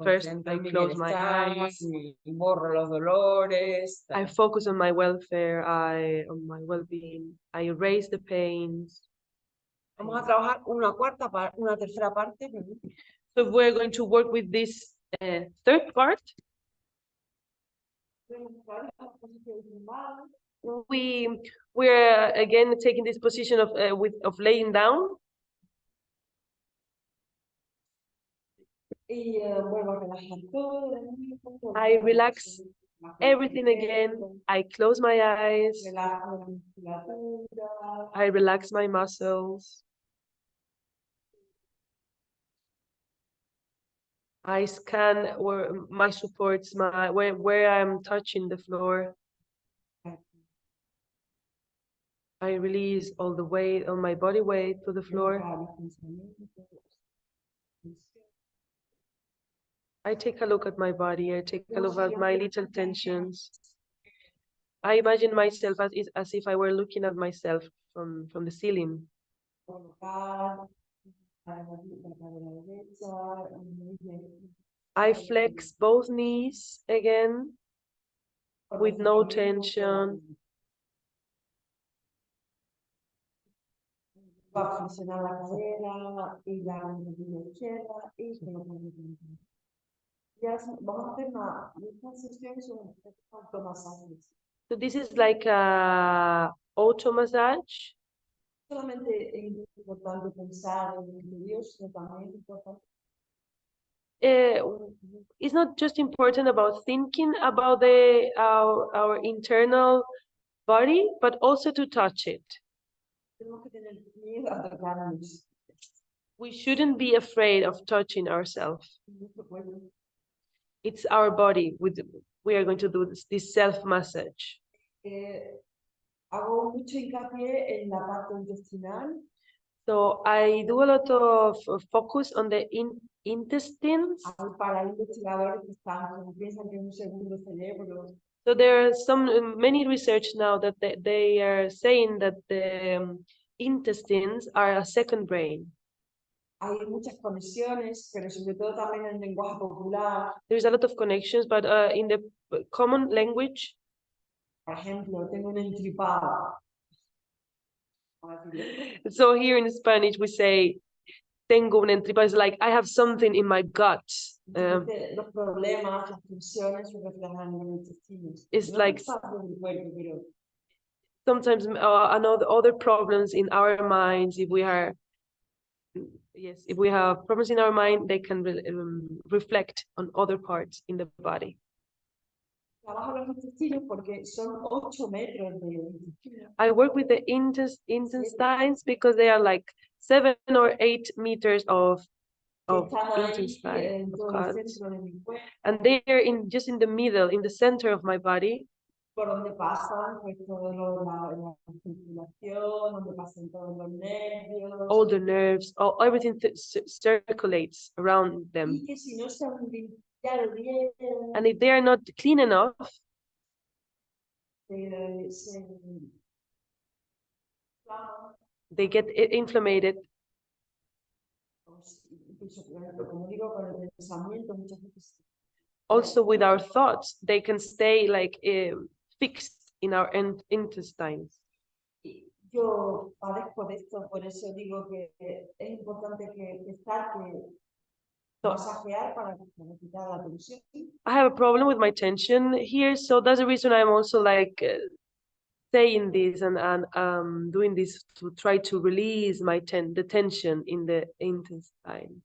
[SPEAKER 10] First, I close my eyes.
[SPEAKER 9] Borro los dolores.
[SPEAKER 10] I focus on my welfare, on my well-being. I erase the pains.
[SPEAKER 9] Vamos a trabajar una tercera parte.
[SPEAKER 10] So we're going to work with this third part. We're again taking this position of laying down. I relax everything again. I close my eyes. I relax my muscles. I scan where my supports, where I'm touching the floor. I release all the weight, all my body weight to the floor. I take a look at my body. I take a look at my little tensions. I imagine myself as if I were looking at myself from the ceiling. I flex both knees again with no tension. So this is like a auto massage. It's not just important about thinking about our internal body, but also to touch it. We shouldn't be afraid of touching ourselves. It's our body. We are going to do this self-massage. So I do a lot of focus on the intestines. So there are many research now that they are saying that the intestines are a second brain. There's a lot of connections, but in the common language, so here in Spanish we say tengo un entripa. It's like I have something in my gut. It's like sometimes other problems in our minds. If we have problems in our mind, they can reflect on other parts in the body. I work with the intestines because they are like 7 or 8 meters of intestine, and they are just in the middle, in the center of my body. All the nerves, everything circulates around them. And if they are not clean enough, they get inflamed. Also with our thoughts, they can stay like fixed in our intestines. I have a problem with my tension here, so that's the reason I'm also like saying this and doing this to try to release the tension in the intestine.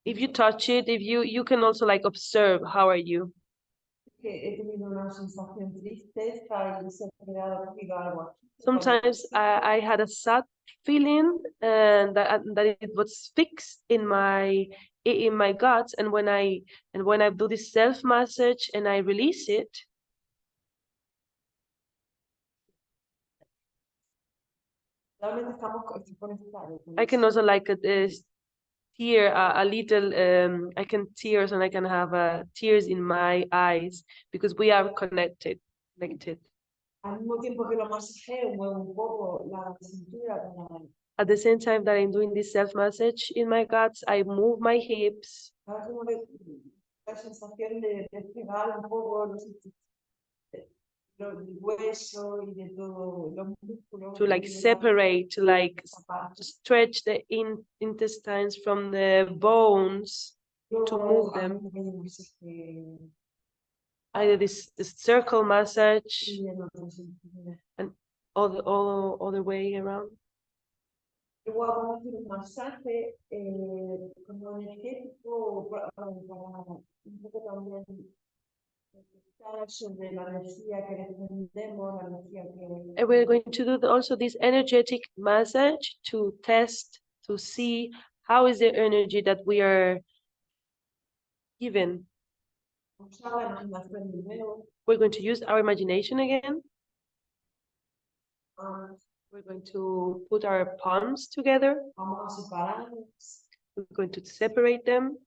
[SPEAKER 10] If you touch it, if you can also like observe how are you. Sometimes I had a sad feeling and that it was fixed in my guts, and when I do this self massage and I release it, I can also like tear a little. I can tears and I can have tears in my eyes because we are connected. At the same time that I'm doing this self massage in my guts, I move my hips. To like separate, to like stretch the intestines from the bones, to move them. I did this circle massage and all the way around. And we're going to do also this energetic massage to test, to see How is the energy that we are given? We're going to use our imagination again. We're going to put our palms together. We're going to separate them.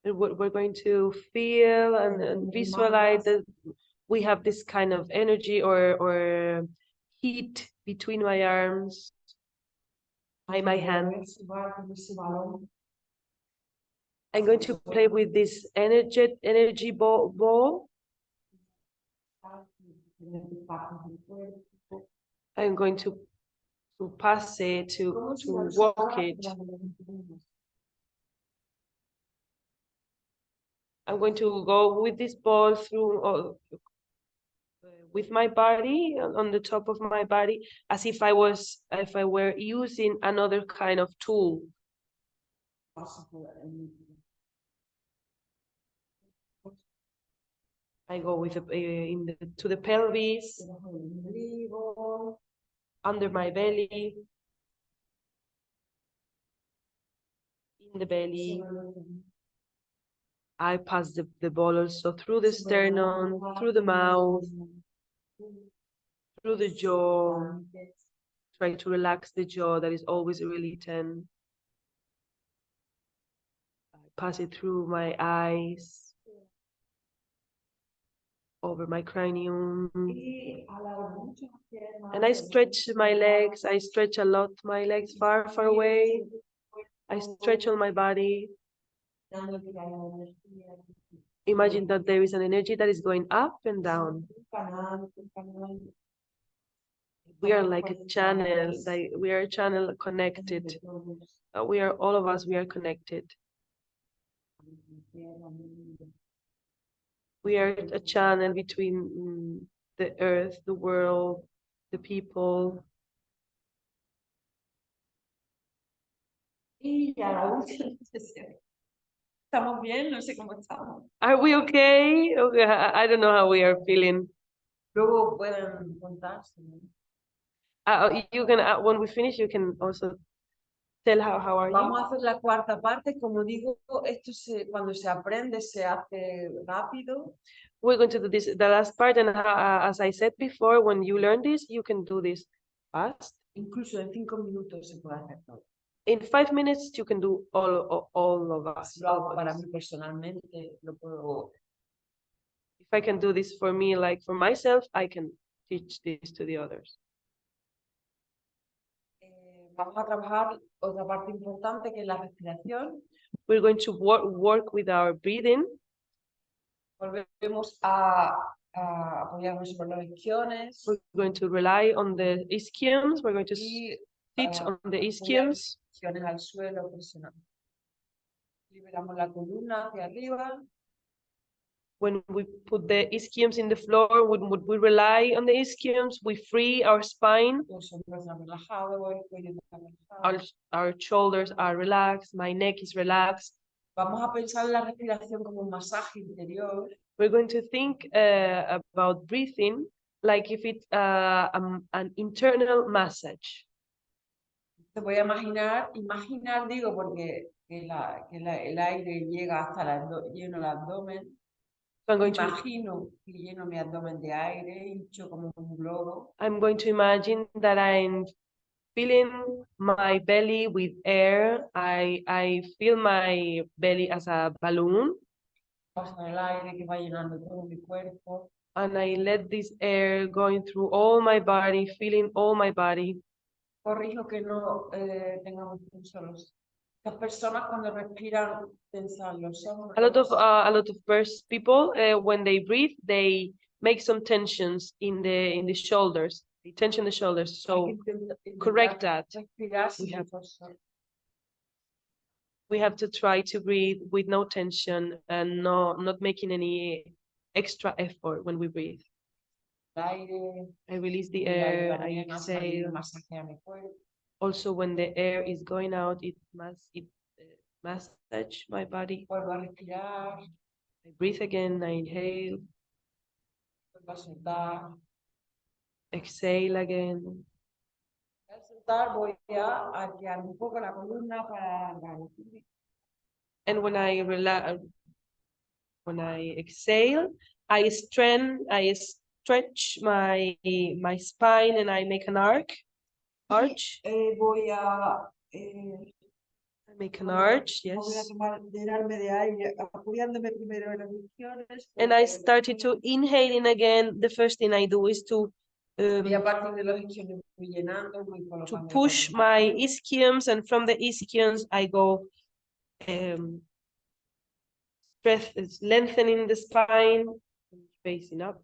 [SPEAKER 10] And we're going to feel and visualize that we have this kind of energy or heat between my arms, by my hands. I'm going to play with this energy ball. I'm going to pass it, to walk it. I'm going to go with this ball through with my body, on the top of my body, as if I were using another kind of tool. I go with to the pelvis, under my belly, in the belly. I pass the ball also through the sternum, through the mouth, through the jaw. Try to relax the jaw that is always really tense. I pass it through my eyes, over my cranium. And I stretch my legs. I stretch a lot my legs far, far away. I stretch all my body. Imagine that there is an energy that is going up and down. We are like a channel, we are a channel connected. We are, all of us, we are connected. We are a channel between the earth, the world, the people.
[SPEAKER 9] ¿Estamos bien? No sé cómo estamos.
[SPEAKER 10] Are we okay? Okay, I don't know how we are feeling.
[SPEAKER 9] Luego pueden contarse.
[SPEAKER 10] You can, when we finish, you can also tell how are you.
[SPEAKER 9] Vamos a hacer la cuarta parte. Como digo, esto cuando se aprende se hace rápido.
[SPEAKER 10] We're going to do this, the last part, and as I said before, when you learn this, you can do this fast.
[SPEAKER 9] Incluso en 5 minutos se puede hacer todo.
[SPEAKER 10] In 5 minutes, you can do all of us.
[SPEAKER 9] Lo hago para mí personalmente, lo puedo.
[SPEAKER 10] If I can do this for me, like for myself, I can teach this to the others.
[SPEAKER 9] Vamos a trabajar otra parte importante que es la respiración.
[SPEAKER 10] We're going to work with our breathing.
[SPEAKER 9] Volvemos a apoyarnos sobre los isquiones.
[SPEAKER 10] We're going to rely on the ischiums. We're going to sit on the ischiums.
[SPEAKER 9] Al suelo, presionamos. Liberamos la columna hacia arriba.
[SPEAKER 10] When we put the ischiums in the floor, would we rely on the ischiums? We free our spine. Our shoulders are relaxed. My neck is relaxed.
[SPEAKER 9] Vamos a pensar en la respiración como un masaje interior.
[SPEAKER 10] We're going to think about breathing like if it's an internal massage.
[SPEAKER 9] Te voy a imaginar digo porque el aire llega hasta lleno el abdomen.
[SPEAKER 10] So
[SPEAKER 9] imagino que lleno mi abdomen de aire, hincho como un globo.
[SPEAKER 10] I'm going to imagine that I'm filling my belly with air. I feel my belly as a balloon.
[SPEAKER 9] Pasa el aire que va llenando todo mi cuerpo.
[SPEAKER 10] And I let this air going through all my body, feeling all my body.
[SPEAKER 9] Corrijo que no tengamos tensos. Las personas cuando respiran tensan los hombros.
[SPEAKER 10] A lot of people when they breathe, they make some tensions in the shoulders. They tension the shoulders. So correct that. We have to try to breathe with no tension and not making any extra effort when we breathe. I release the air, I exhale. Also, when the air is going out, it massage my body. I breathe again, I inhale. Exhale again.
[SPEAKER 9] Al soltar voy a arquear un poco la columna para alargar.
[SPEAKER 10] And when I relax, when I exhale, I stretch my spine and I make an arch.
[SPEAKER 9] Voy a
[SPEAKER 10] I make an arch,
[SPEAKER 9] voy a
[SPEAKER 10] yes.
[SPEAKER 9] llenarme de aire, apoyándome primero en las isquiones.
[SPEAKER 10] And I started to inhaling again. The first thing I do is to
[SPEAKER 9] Y a partir de los isquiones voy llenando, voy
[SPEAKER 10] to
[SPEAKER 9] colocando la
[SPEAKER 10] push
[SPEAKER 9] columna.
[SPEAKER 10] my ischiums, and from the ischiums I go lengthening the spine, facing up.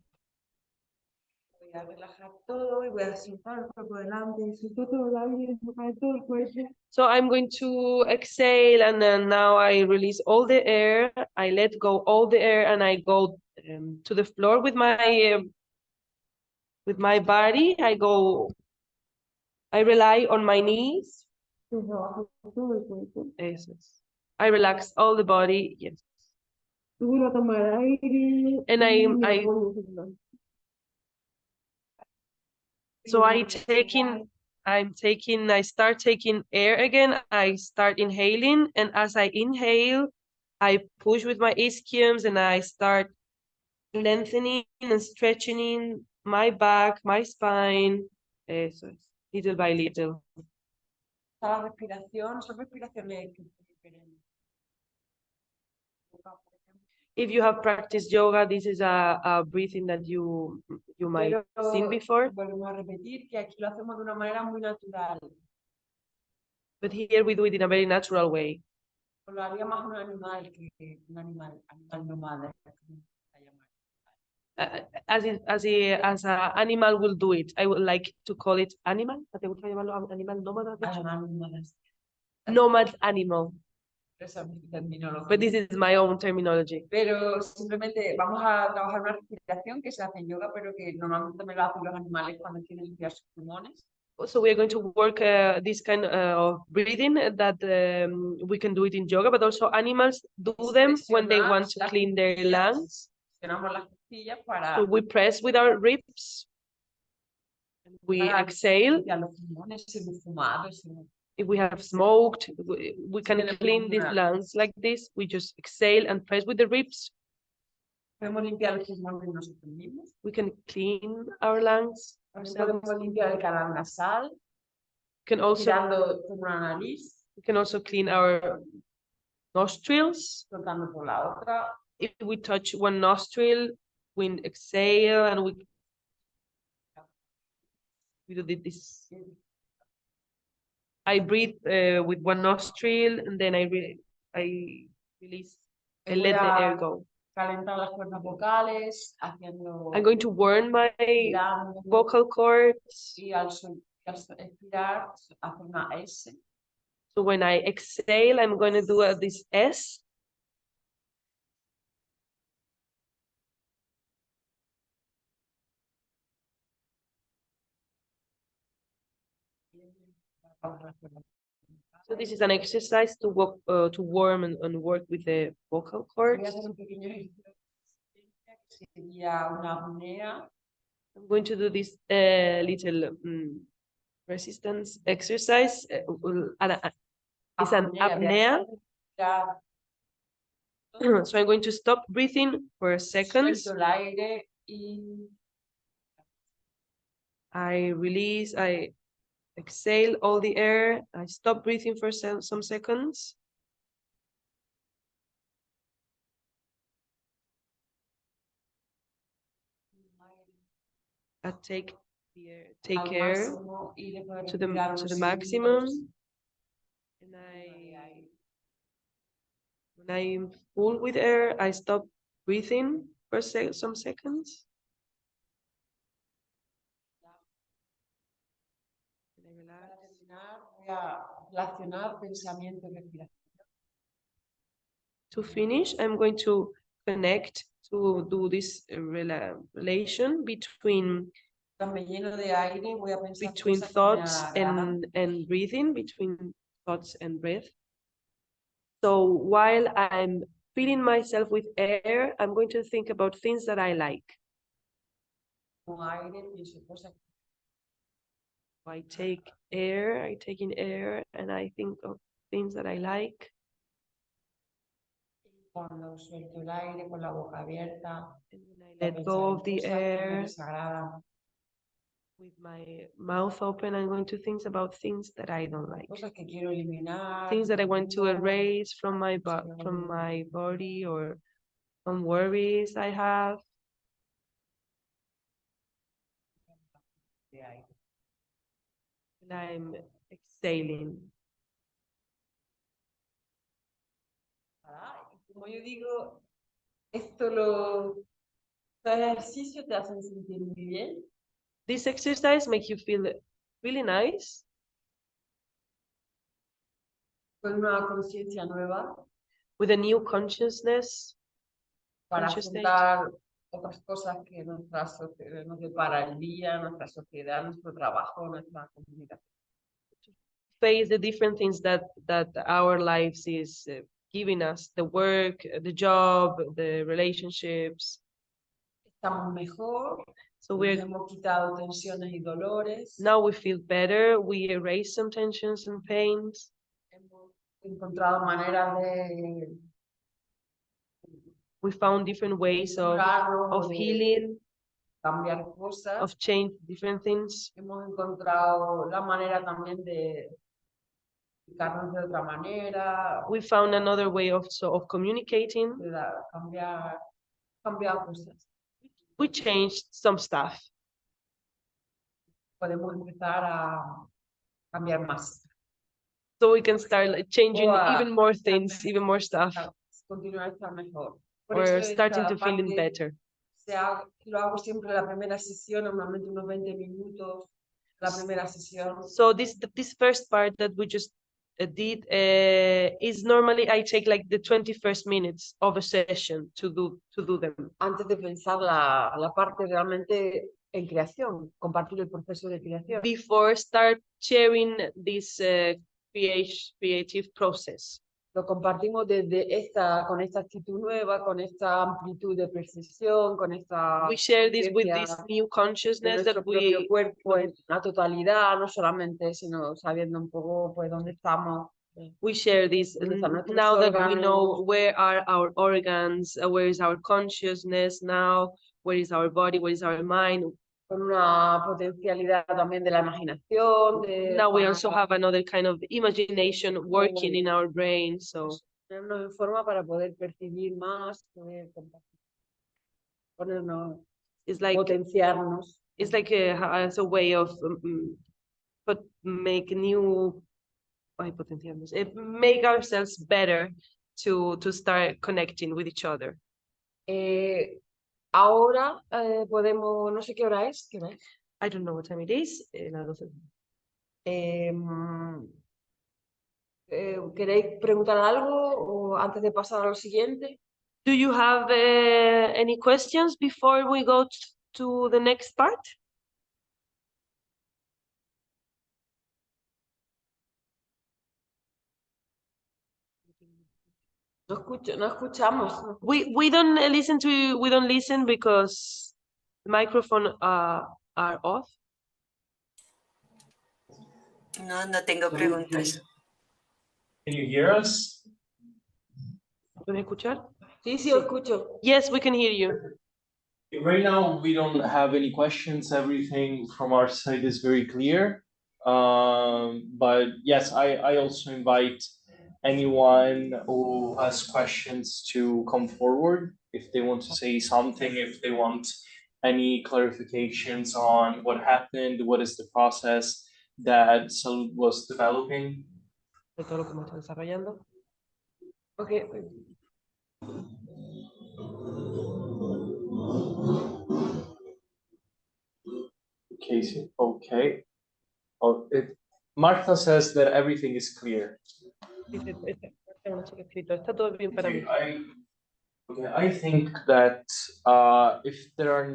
[SPEAKER 9] Voy a relajar todo y voy a soltar el cuerpo delante y suelto todo el aire, soltar todo el cuerpo.
[SPEAKER 10] So I'm going to exhale, and then now I release all the air. I let go all the air, and I go to the floor with my body. I rely on my knees.
[SPEAKER 9] Trabajo todo el cuerpo.
[SPEAKER 10] Eso es. I relax all the body. Yes.
[SPEAKER 9] Voy a tomar aire.
[SPEAKER 10] And
[SPEAKER 9] y me apoyo en la-
[SPEAKER 10] So I start taking air again. I start inhaling, and as I inhale, I push with my ischiums, and I start lengthening and stretching my back, my spine, eso es, little by little.
[SPEAKER 9] La respiración, son respiraciones diferentes.
[SPEAKER 10] If you have practiced yoga, this is a breathing that you might have seen before.
[SPEAKER 9] Volvemos a repetir que aquí lo hacemos de una manera muy natural.
[SPEAKER 10] But here we do it in a very natural way.
[SPEAKER 9] Lo haría más un animal que un animal nómada.
[SPEAKER 10] As an animal will do it. I would like to call it animal. ¿Te gusta llamarlo animal nómada? Nomad animal.
[SPEAKER 9] Esa es mi terminología.
[SPEAKER 10] But this is my own terminology.
[SPEAKER 9] Pero simplemente vamos a trabajar una respiración que se hace en yoga, pero que normalmente me lo hacen los animales cuando quieren limpiar sus pulmones.
[SPEAKER 10] So we are going to work this kind of breathing that we can do it in yoga, but also animals do them when they want to clean their lungs.
[SPEAKER 9] Tenemos las costillas para
[SPEAKER 10] So we press with our ribs. We exhale.
[SPEAKER 9] limpiar los pulmones si hemos fumado, si hemos-
[SPEAKER 10] If we have smoked, we can clean these lungs like this. We just exhale and press with the ribs.
[SPEAKER 9] Podemos limpiar los pulmones nosotros mismos.
[SPEAKER 10] We can clean our lungs ourselves.
[SPEAKER 9] Podemos limpiar el canal nasal,
[SPEAKER 10] We can also
[SPEAKER 9] tirando por una nariz,
[SPEAKER 10] clean our nostrils.
[SPEAKER 9] soltando por la otra.
[SPEAKER 10] If we touch one nostril, we exhale, and we do this. I breathe with one nostril, and then I release. I let the air go.
[SPEAKER 9] Calentar las cuerdas vocales, haciendo
[SPEAKER 10] I'm going to warm my
[SPEAKER 9] estirando,
[SPEAKER 10] vocal cords.
[SPEAKER 9] y al expirar hacer una S.
[SPEAKER 10] So when I exhale, I'm going to do this S. So this is an exercise to work, to warm and work with the vocal
[SPEAKER 9] Voy a
[SPEAKER 10] cords.
[SPEAKER 9] hacer un pequeño ejercicio que sería una apnea.
[SPEAKER 10] I'm going to do this little resistance exercise. It's an apnea.
[SPEAKER 9] Ya
[SPEAKER 10] So I'm going to stop breathing for a second.
[SPEAKER 9] suelto el aire y
[SPEAKER 10] I release, I exhale all the air. I stop breathing for some seconds. I take the air, take
[SPEAKER 9] al
[SPEAKER 10] air
[SPEAKER 9] máximo y después
[SPEAKER 10] to the
[SPEAKER 9] respirar unos
[SPEAKER 10] maximum.
[SPEAKER 9] segundos.
[SPEAKER 10] And when I'm full with air, I stop breathing for some seconds. And I relax.
[SPEAKER 9] Para terminar, voy a relacionar pensamiento y respiración.
[SPEAKER 10] To finish, I'm going to connect to do this relation between
[SPEAKER 9] Cuando me lleno de aire, voy a pensar
[SPEAKER 10] between
[SPEAKER 9] cosas que me
[SPEAKER 10] thoughts
[SPEAKER 9] agradan.
[SPEAKER 10] and breathing, between thoughts and breath. So while I'm filling myself with air, I'm going to think about things that I like.
[SPEAKER 9] Con aire pienso cosas
[SPEAKER 10] I take air, I take in air, and I think of things that I like.
[SPEAKER 9] Cuando suelto el aire con la boca abierta,
[SPEAKER 10] And when I let go of the
[SPEAKER 9] cosas que me
[SPEAKER 10] air
[SPEAKER 9] desagradan,
[SPEAKER 10] with my mouth open, I'm going to think about things that I don't like.
[SPEAKER 9] cosas que quiero eliminar,
[SPEAKER 10] Things that I want to
[SPEAKER 9] no,
[SPEAKER 10] erase from my body, or some worries I have.
[SPEAKER 9] de aire.
[SPEAKER 10] And I'm exhaling.
[SPEAKER 9] Y como yo digo, estos ejercicios te hacen sentir muy bien.
[SPEAKER 10] This exercise makes you feel really nice,
[SPEAKER 9] Con una conciencia nueva
[SPEAKER 10] with a new consciousness,
[SPEAKER 9] para
[SPEAKER 10] conscious state,
[SPEAKER 9] afrontar otras cosas que nos depara el día, nuestra sociedad, nuestro trabajo, nuestra comunidad.
[SPEAKER 10] face the different things that our lives is giving us, the work, the job, the relationships.
[SPEAKER 9] Estamos mejor,
[SPEAKER 10] So
[SPEAKER 9] nos hemos quitado tensiones y dolores,
[SPEAKER 10] now we feel better, we erase some tensions and pains.
[SPEAKER 9] hemos encontrado maneras de
[SPEAKER 10] We found different ways of
[SPEAKER 9] curarnos, de
[SPEAKER 10] healing,
[SPEAKER 9] cambiar cosas.
[SPEAKER 10] of change different things.
[SPEAKER 9] Hemos encontrado la manera también de explicarnos de otra manera,
[SPEAKER 10] We found another way of communicating.
[SPEAKER 9] de cambiar cosas.
[SPEAKER 10] We changed some stuff.
[SPEAKER 9] Podemos empezar a cambiar más.
[SPEAKER 10] So we can start like, changing
[SPEAKER 9] Wow.
[SPEAKER 10] even more things, even more stuff,
[SPEAKER 9] Continuar a estar mejor. Por
[SPEAKER 10] or
[SPEAKER 9] eso
[SPEAKER 10] starting
[SPEAKER 9] esta
[SPEAKER 10] to feeling
[SPEAKER 9] parte
[SPEAKER 10] better.
[SPEAKER 9] lo hago siempre en la primera sesión, normalmente unos 20 minutos, la primera sesión.
[SPEAKER 10] So this first part that we just did is normally I take like the 21st minutes of a session to do them.
[SPEAKER 9] Antes de pensar la parte realmente en creación, compartir el proceso de creación.
[SPEAKER 10] Before start sharing this creative process.
[SPEAKER 9] Lo compartimos con esta actitud nueva, con esta amplitud de percepción, con esta
[SPEAKER 10] We share this with this
[SPEAKER 9] conciencia
[SPEAKER 10] new
[SPEAKER 9] de
[SPEAKER 10] consciousness
[SPEAKER 9] nuestro
[SPEAKER 10] that
[SPEAKER 9] propio
[SPEAKER 10] we
[SPEAKER 9] cuerpo en la totalidad, no solamente, sino sabiendo un poco pues dónde estamos.
[SPEAKER 10] share this
[SPEAKER 9] ¿Dónde están nuestros
[SPEAKER 10] now that we know
[SPEAKER 9] órganos?
[SPEAKER 10] where are our organs, where is our consciousness now, where is our body, where is our mind.
[SPEAKER 9] Con una potencialidad también de la imaginación.
[SPEAKER 10] Now we also have another kind of imagination working in our brain, so
[SPEAKER 9] Ponernos en forma para poder percibir más, poder compartir, ponernos,
[SPEAKER 10] it's like
[SPEAKER 9] potenciarnos.
[SPEAKER 10] it's like as a way of make new make ourselves better to start connecting with each other.
[SPEAKER 9] Ahora podemos, no sé qué hora es,
[SPEAKER 10] I don't know what time it is. Las 12.
[SPEAKER 9] ¿Queréis preguntar algo o antes de pasar a lo siguiente?
[SPEAKER 10] Do you have any questions before we go to the next part?
[SPEAKER 9] No escuchamos.
[SPEAKER 10] We don't listen because the microphone are off.
[SPEAKER 11] No tengo preguntas.
[SPEAKER 1] Can you hear us?
[SPEAKER 10] ¿Pueden escuchar?
[SPEAKER 9] Sí, os escucho.
[SPEAKER 10] Yes, we can hear you.
[SPEAKER 1] Right now, we don't have any questions. Everything from our side is very clear. But yes, I also invite anyone who has questions to come forward if they want to say something, if they want any clarifications on what happened, what is the process that Salud was developing.
[SPEAKER 10] De todo lo que hemos estado desarrollando.
[SPEAKER 9] Okay.
[SPEAKER 1] Casey, okay. Oh, Martha says that everything is clear.
[SPEAKER 10] Está todo bien para mí.
[SPEAKER 1] I think that if there are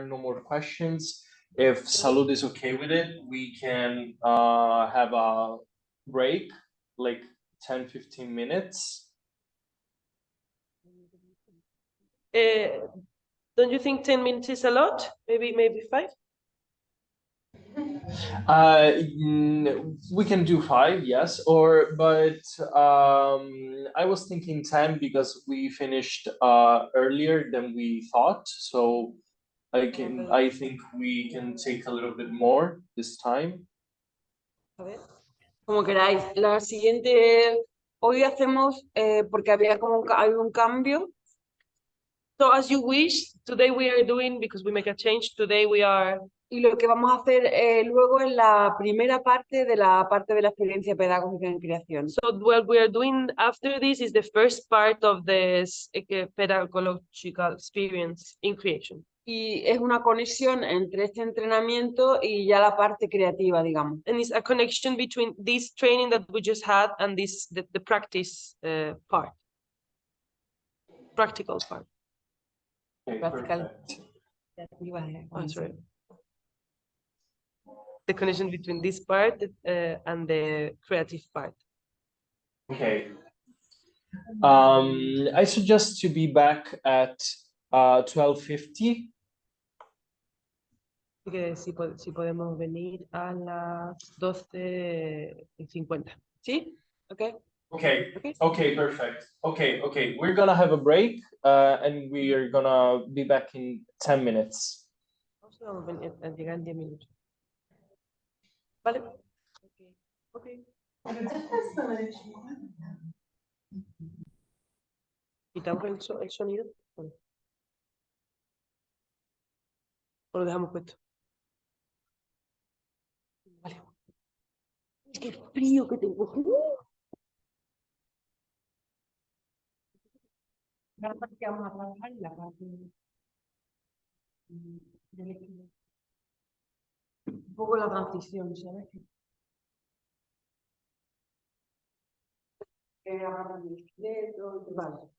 [SPEAKER 1] no more questions, if Salud is okay with it, we can have a break, like 10-15 minutes.
[SPEAKER 10] Don't you think 10 minutes is a lot? Maybe 5?
[SPEAKER 1] We can do 5, yes, but I was thinking 10 because we finished earlier than we thought. So I think we can take a little bit more this time.
[SPEAKER 9] A ver, como queráis. La siguiente, hoy hacemos, porque había como hay un cambio.
[SPEAKER 10] So as you wish, today we are doing, because we make a change, today we are,
[SPEAKER 9] Y lo que vamos a hacer luego es la primera parte de la experiencia pedagógica en creación.
[SPEAKER 10] so what we are doing after this is the first part of this pedagogical experience in creation.
[SPEAKER 9] Y es una conexión entre este entrenamiento y ya la parte creativa, digamos.
[SPEAKER 10] And it's a connection between this training that we just had and this the practice part. Practical part.
[SPEAKER 1] Okay,
[SPEAKER 9] Practical.
[SPEAKER 1] perfect.
[SPEAKER 10] Oh, sorry. The connection between this part and the creative part.
[SPEAKER 1] Okay. I suggest to be back at 12:50.
[SPEAKER 10] Que si podemos venir a las 12:50.
[SPEAKER 9] ¿Sí? Ok.
[SPEAKER 1] Okay.
[SPEAKER 9] Okay.
[SPEAKER 1] Okay, perfect. Okay. We're gonna have a break, and we are gonna be back in 10 minutes.
[SPEAKER 10] Vamos a llegar en 10 minutos. ¿Vale? Okay. ¿Quitamos el sonido? ¿O lo dejamos puesto? Vale. ¡Qué frío que tengo!
[SPEAKER 9] La parte que vamos a trabajar es la parte del equilibrio. Un poco la transición, ¿sabes? Que agarran el esqueleto, vale.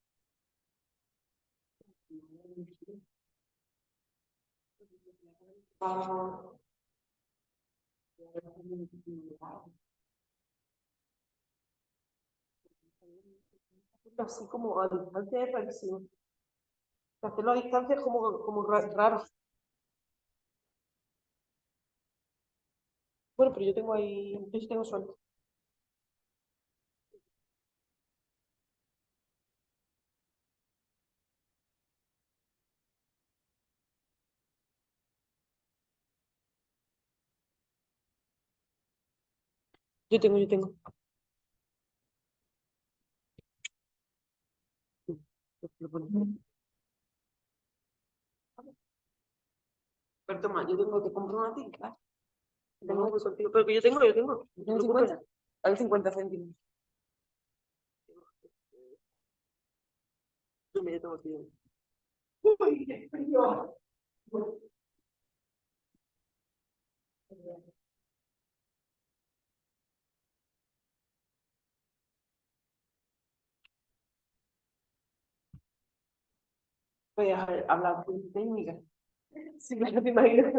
[SPEAKER 10] Así como a distancia de revisión. Hacerlo a distancia es como raro. Bueno, pero yo tengo ahí, yo sí tengo suerte. Yo tengo.
[SPEAKER 9] Pero toma, yo tengo que comprar una tinta.
[SPEAKER 10] Tengo que contigo, pero que yo tengo.
[SPEAKER 9] Tengo 50. Hay 50 céntimos.
[SPEAKER 10] Yo me tengo que
[SPEAKER 9] Uy, qué frío. Voy a hablar con técnica.
[SPEAKER 10] Sí, claro, te imaginas.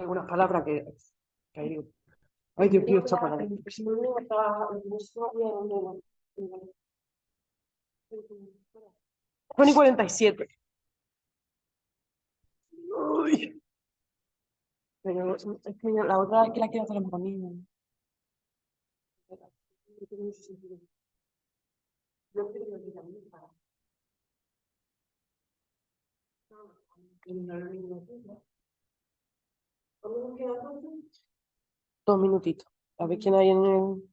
[SPEAKER 12] tengo unas palabras que ahí digo, ay Dios mío, esta palabra. 1:47. Uy, pero es que la otra es que la quiero hacer en familia. Yo quiero que me digan, para. 2 minutitos. A ver quién hay en el.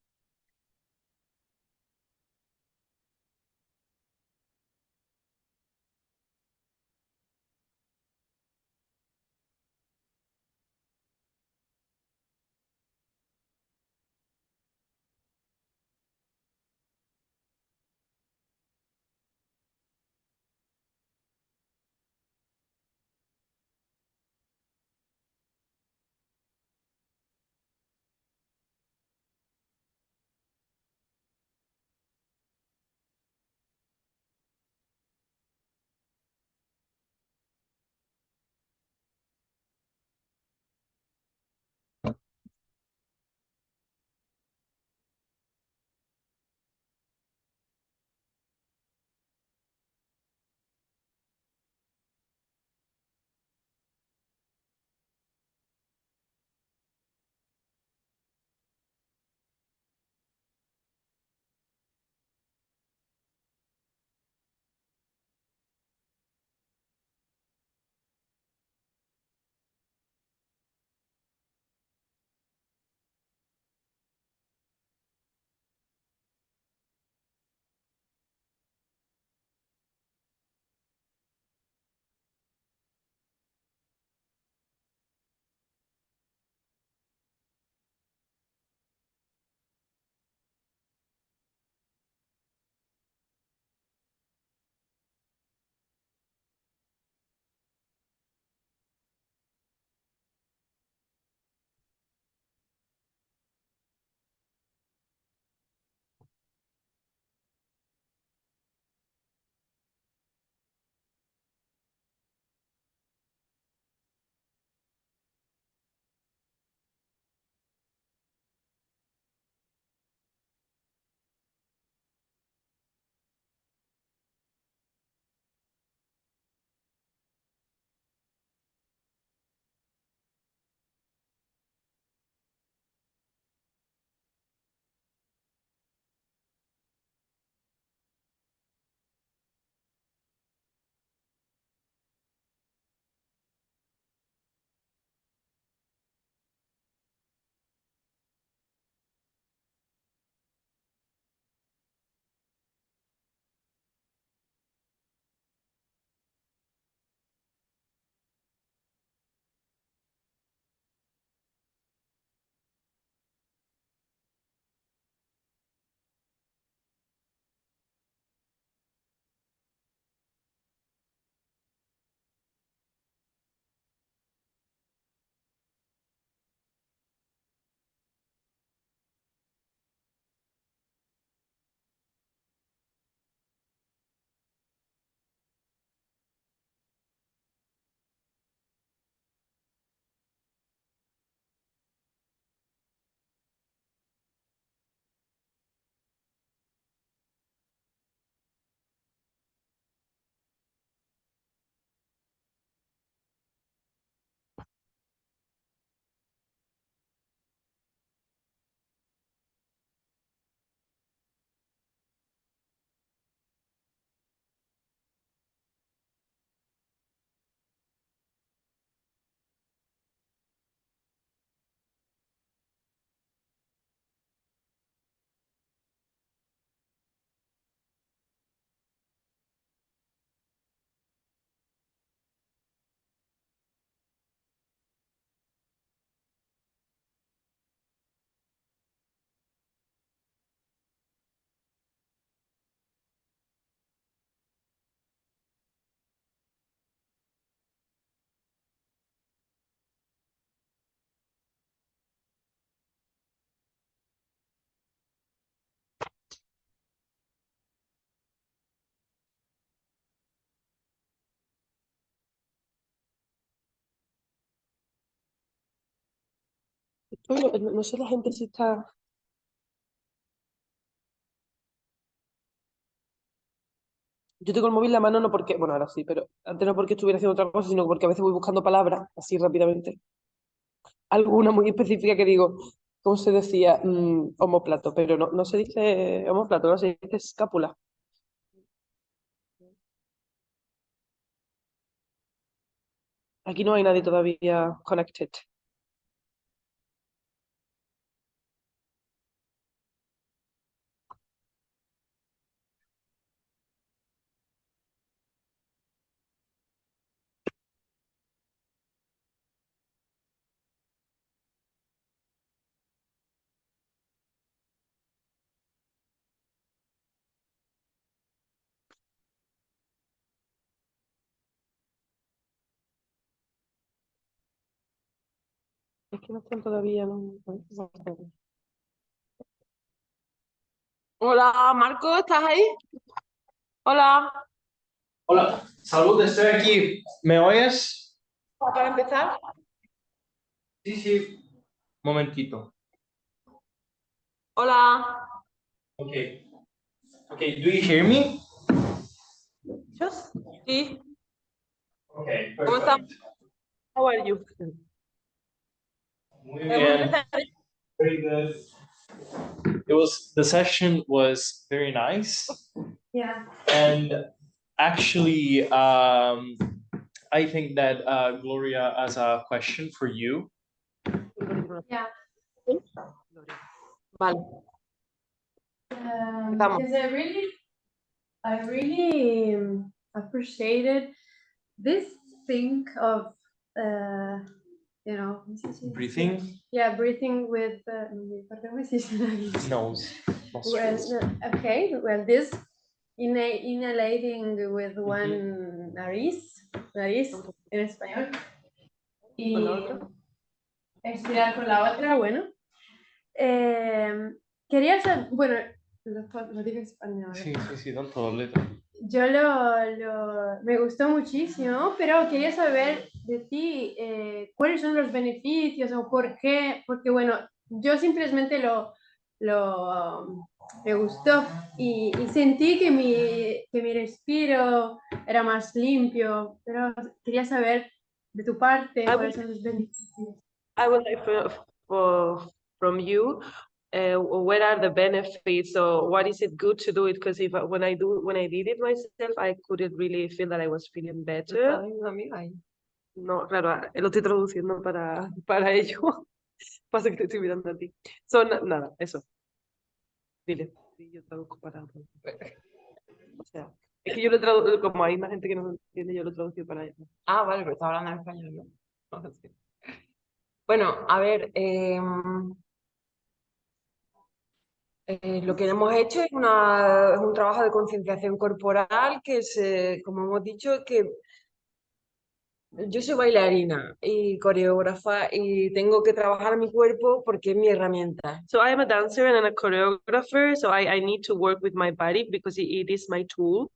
[SPEAKER 12] Uy, no sé la gente si está... Yo tengo el móvil en la mano no porque, bueno, ahora sí, pero antes no porque estuviera haciendo otra cosa, sino porque a veces voy buscando palabras así rápidamente. Alguna muy específica que digo, ¿cómo se decía? Omóplato, pero no se dice omóplato, no se dice escápula. Aquí no hay nadie todavía connected. Es que no están todavía. Hola, Marco, ¿estás ahí? Hola,
[SPEAKER 1] Hola, salud, estoy aquí. ¿Me oyes?
[SPEAKER 12] para empezar.
[SPEAKER 1] Sí, sí. Momentito.
[SPEAKER 12] Hola.
[SPEAKER 1] Okay. Okay, do you hear me?
[SPEAKER 12] Sí.
[SPEAKER 1] Okay,
[SPEAKER 12] ¿Cómo estás?
[SPEAKER 1] perfect.
[SPEAKER 12] How are you?
[SPEAKER 1] Muy
[SPEAKER 12] ¿Podemos
[SPEAKER 1] bien.
[SPEAKER 12] empezar?
[SPEAKER 1] Very good. The session was very nice.
[SPEAKER 5] Yeah.
[SPEAKER 1] And actually, I think that Gloria has a question for you.
[SPEAKER 5] Yeah.
[SPEAKER 12] Vale.
[SPEAKER 5] Because I really appreciated this thing of, you know,
[SPEAKER 1] Breathing?
[SPEAKER 5] yeah, breathing with
[SPEAKER 1] Nose.
[SPEAKER 5] well, okay, well, this inhalating with one nariz en español, y expirar con la otra, bueno. Quería saber, bueno, lo digo en español.
[SPEAKER 1] Sí, don't problem.
[SPEAKER 5] Yo me gustó muchísimo, pero quería saber de ti cuáles son los beneficios o por qué, porque bueno, yo simplemente me gustó y sentí que mi respiro era más limpio, pero quería saber de tu parte cuáles son los beneficios.
[SPEAKER 10] I would like from you, what are the benefits or what is it good to do it? Because when I did it myself, I couldn't really feel that I was feeling better. No, claro, lo estoy traduciendo para ello. Pasa que te estoy mirando a ti. So, nada, eso. Dile. Sí, yo traduzco para... O sea, es que yo lo traduzco, como hay más gente que no lo entiende, yo lo traduzco para ella.
[SPEAKER 9] Ah, vale, pero está hablando en español, ¿no? Bueno, a ver, lo que hemos hecho es un trabajo de concienciación corporal que es, como hemos dicho, que yo soy bailarina y coreógrafa y tengo que trabajar mi cuerpo porque es mi herramienta.
[SPEAKER 10] So I am a dancer and a choreographer, so I need to work with my body because it is my tool.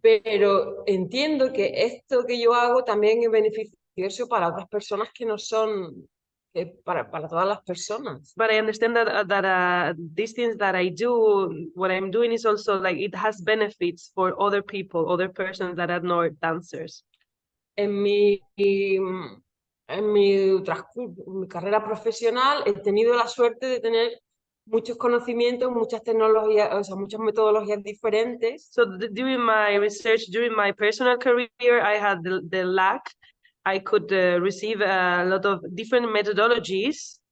[SPEAKER 9] Pero entiendo que esto que yo hago también es beneficioso para otras personas que no son, para todas las personas.
[SPEAKER 10] But I understand that these things that I do, what I'm doing is also like it has benefits for other people, other persons that are not dancers.
[SPEAKER 9] En mi carrera profesional he tenido la suerte de tener muchos conocimientos, muchas tecnologías, o sea, muchas metodologías diferentes.
[SPEAKER 10] So during my research, during my personal career, I had the lack. I could receive a lot of different methodologies.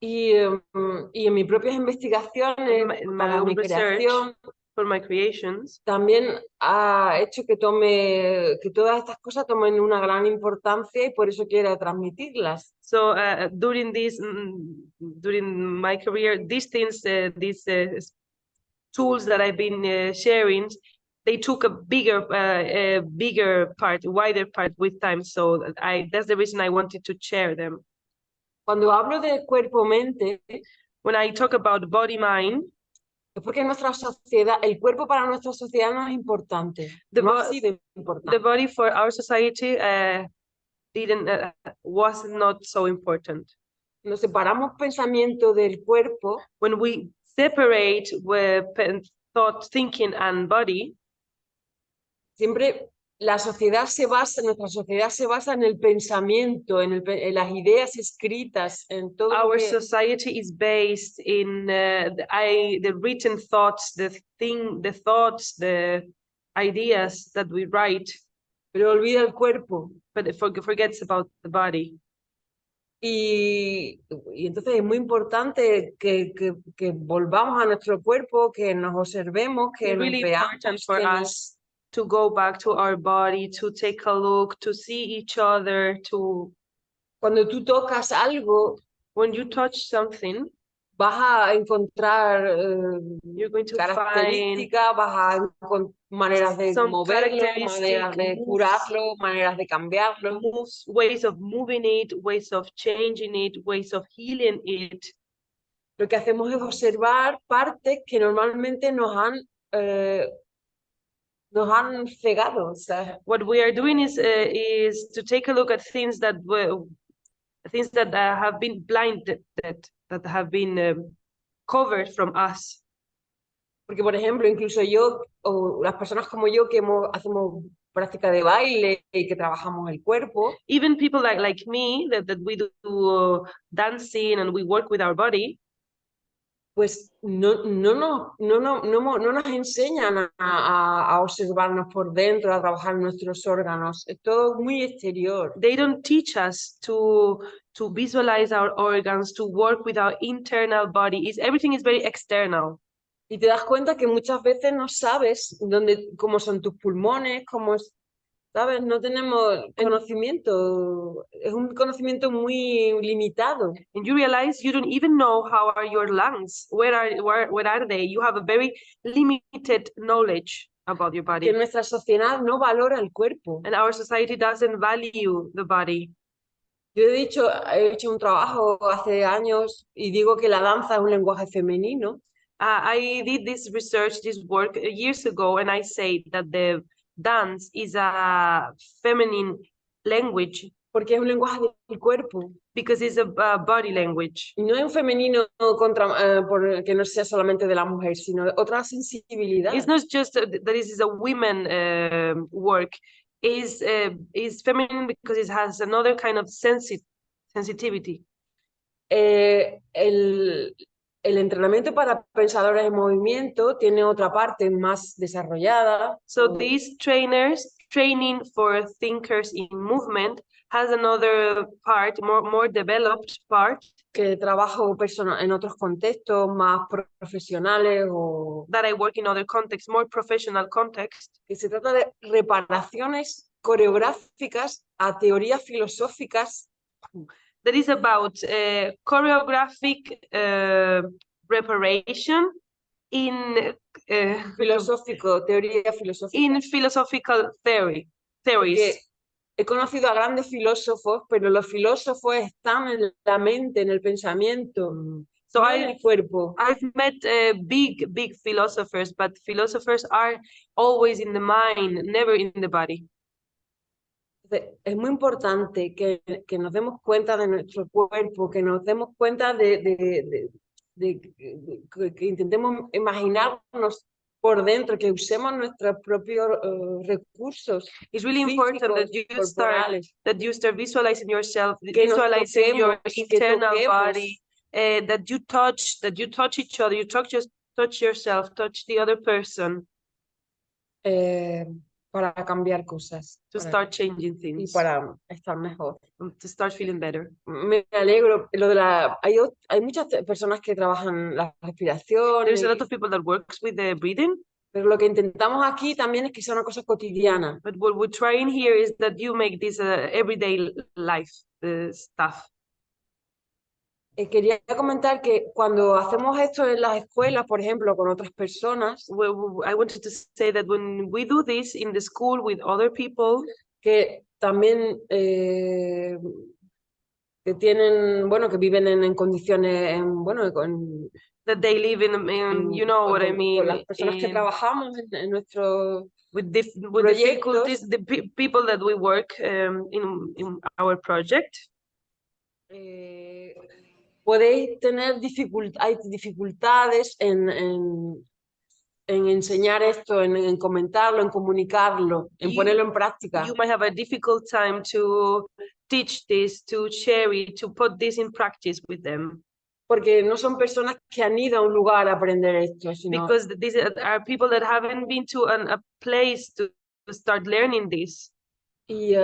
[SPEAKER 9] Y en mis propias investigaciones, para mi creación,
[SPEAKER 10] for my creations,
[SPEAKER 9] también ha hecho que todas estas cosas tomen una gran importancia y por eso quiero transmitirlas.
[SPEAKER 10] So during my career, these things, these tools that I've been sharing, they took a bigger part, wider part with time. So that's the reason I wanted to share them.
[SPEAKER 9] Cuando hablo de cuerpo-mente,
[SPEAKER 10] when I talk about body-mind,
[SPEAKER 9] es porque nuestra sociedad, el cuerpo para nuestra sociedad no es importante. No ha sido importante.
[SPEAKER 10] The body for our society was not so important.
[SPEAKER 9] Nos separamos pensamiento del cuerpo,
[SPEAKER 10] When we separate with thought, thinking, and body,
[SPEAKER 9] siempre nuestra sociedad se basa en el pensamiento, en las ideas escritas, en todo lo
[SPEAKER 10] our
[SPEAKER 9] que...
[SPEAKER 10] society is based in the written thoughts, the thoughts, the ideas that we write,
[SPEAKER 9] Pero olvida el cuerpo.
[SPEAKER 10] but it forgets about the body.
[SPEAKER 9] Y entonces es muy importante que volvamos a nuestro cuerpo, que nos observemos, que
[SPEAKER 10] It's
[SPEAKER 9] nos
[SPEAKER 10] really
[SPEAKER 9] veamos,
[SPEAKER 10] important for
[SPEAKER 9] que
[SPEAKER 10] us to go back to our body, to take a look, to see each other, to...
[SPEAKER 9] Cuando tú tocas algo,
[SPEAKER 10] when you touch something,
[SPEAKER 9] vas a encontrar
[SPEAKER 10] you're going to
[SPEAKER 9] características, vas a encontrar maneras de
[SPEAKER 10] some
[SPEAKER 9] moverlo, maneras de
[SPEAKER 10] moves,
[SPEAKER 9] curarlo, maneras de cambiarlo.
[SPEAKER 10] ways of moving it, ways of changing it, ways of healing it.
[SPEAKER 9] Lo que hacemos es observar partes que normalmente nos han cegado. O sea,
[SPEAKER 10] what we are doing is to take a look at things that have been blinded, that have been covered from us.
[SPEAKER 9] Porque, por ejemplo, incluso yo o las personas como yo que hacemos práctica de baile y que trabajamos el cuerpo,
[SPEAKER 10] even people like me that we do dancing and we work with our body,
[SPEAKER 9] pues no nos enseñan a observarnos por dentro, a trabajar nuestros órganos. Es todo muy exterior.
[SPEAKER 10] They don't teach us to visualize our organs, to work with our internal body. Everything is very external.
[SPEAKER 9] Y te das cuenta que muchas veces no sabes cómo son tus pulmones, ¿sabes? No tenemos conocimiento, es un conocimiento muy limitado.
[SPEAKER 10] And you realize you don't even know how are your lungs, where are they? You have a very limited knowledge about your body.
[SPEAKER 9] Que nuestra sociedad no valora el cuerpo.
[SPEAKER 10] And our society doesn't value the body.
[SPEAKER 9] Yo he hecho un trabajo hace años y digo que la danza es un lenguaje femenino.
[SPEAKER 10] I did this research, this work years ago, and I say that the dance is a feminine language.
[SPEAKER 9] Porque es un lenguaje del cuerpo.
[SPEAKER 10] Because it's a body language.
[SPEAKER 9] Y no es un femenino que no sea solamente de la mujer, sino de otra sensibilidad.
[SPEAKER 10] It's not just that this is a women work. Is feminine because it has another kind of sensitivity.
[SPEAKER 9] El entrenamiento para pensadores en movimiento tiene otra parte más desarrollada.
[SPEAKER 10] So these training for thinkers in movement has another part, more developed part.
[SPEAKER 9] Que trabajo en otros contextos más profesionales o...
[SPEAKER 10] That I work in other contexts, more professional context.
[SPEAKER 9] Que se trata de reparaciones coreográficas a teorías filosóficas.
[SPEAKER 10] That is about choreographic reparation in
[SPEAKER 9] teoría filosófica.
[SPEAKER 10] In philosophical theories.
[SPEAKER 9] Porque he conocido a grandes filósofos, pero los filósofos están en la mente, en el pensamiento,
[SPEAKER 10] so
[SPEAKER 9] no en el cuerpo.
[SPEAKER 10] I've met big philosophers, but philosophers are always in the mind, never in the body.
[SPEAKER 9] Es muy importante que nos demos cuenta de nuestro cuerpo, que nos demos cuenta que intentemos imaginarnos por dentro, que usemos nuestros propios recursos.
[SPEAKER 10] It's really important that you start visualizing yourself,
[SPEAKER 9] que
[SPEAKER 10] visualizing your internal
[SPEAKER 9] toquemos.
[SPEAKER 10] body, that you touch each other, you touch yourself, touch the other person.
[SPEAKER 9] Para cambiar cosas.
[SPEAKER 10] To start changing things.
[SPEAKER 9] Y para estar mejor.
[SPEAKER 10] To start feeling better.
[SPEAKER 9] Me alegro. Hay muchas personas que trabajan la respiración.
[SPEAKER 10] There's a lot of people that works with the breathing.
[SPEAKER 9] Pero lo que intentamos aquí también es que sea una cosa cotidiana.
[SPEAKER 10] But what we're trying here is that you make this everyday life stuff.
[SPEAKER 9] Quería comentar que cuando hacemos esto en las escuelas, por ejemplo, con otras personas,
[SPEAKER 10] I wanted to say that when we do this in the school with other people,
[SPEAKER 9] que también que tienen, que viven en condiciones,
[SPEAKER 10] that they live in you know what I mean,
[SPEAKER 9] con las personas que
[SPEAKER 10] in-
[SPEAKER 9] trabajamos en nuestro
[SPEAKER 10] with difficulties, the people that we work in our project.
[SPEAKER 9] Podéis tener hay dificultades en enseñar esto, en comentarlo, en comunicarlo, en ponerlo en práctica.
[SPEAKER 10] You might have a difficult time to teach this, to share it, to put this in practice with them.
[SPEAKER 9] Porque no son personas que han ido a un lugar a aprender esto, sino
[SPEAKER 10] Because these are people that haven't been to a place to start learning this.
[SPEAKER 9] y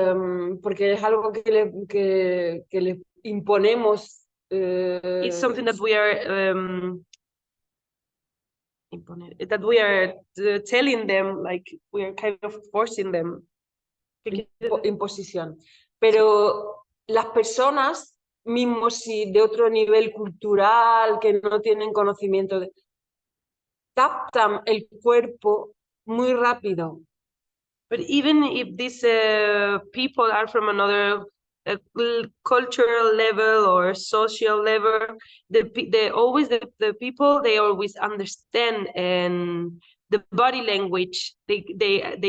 [SPEAKER 9] porque es algo que le imponemos.
[SPEAKER 10] It's something that we are telling them, like we are kind of forcing them.
[SPEAKER 9] Imposición. Pero las personas, mismos si de otro nivel cultural, que no tienen conocimiento, captan el cuerpo muy rápido.
[SPEAKER 10] But even if these people are from another cultural level or social level, the people they always understand, and the body language they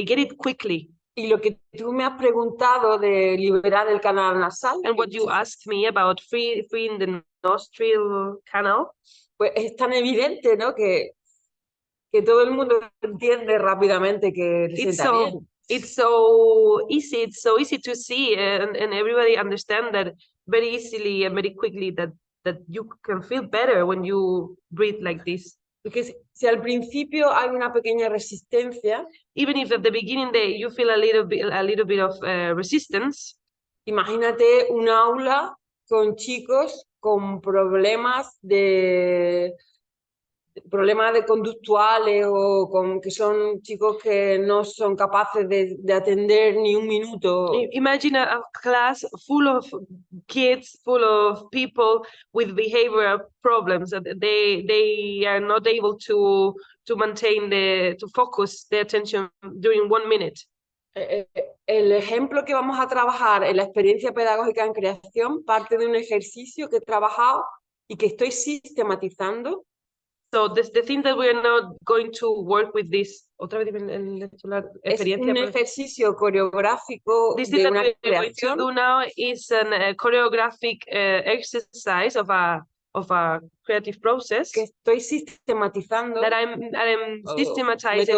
[SPEAKER 10] get it quickly.
[SPEAKER 9] Y lo que tú me has preguntado de liberar el canal nasal,
[SPEAKER 10] and what you asked me about freeing the nostril canal,
[SPEAKER 9] pues es tan evidente, ¿no? Que todo el mundo entiende rápidamente que se sienta bien.
[SPEAKER 10] It's so easy to see, and everybody understand that very easily and very quickly that you can feel better when you breathe like this.
[SPEAKER 9] Porque si al principio hay una pequeña resistencia,
[SPEAKER 10] even if at the beginning you feel a little bit of resistance,
[SPEAKER 9] imagínate un aula con chicos con problemas de conductuales o que son chicos que no son capaces de atender ni un minuto.
[SPEAKER 10] Imagine a class full of kids, full of people with behavioral problems. They are not able to maintain to focus their attention during 1 minute.
[SPEAKER 9] El ejemplo que vamos a trabajar en la experiencia pedagógica en creación parte de un ejercicio que he trabajado y que estoy sistematizando.
[SPEAKER 10] So the thing that we are not going to work with this. Otra vez
[SPEAKER 9] Es un ejercicio coreográfico de una creación.
[SPEAKER 10] What we are going to do now is a choreographic exercise of a creative process
[SPEAKER 9] que estoy sistematizando.
[SPEAKER 10] That I'm systematizing.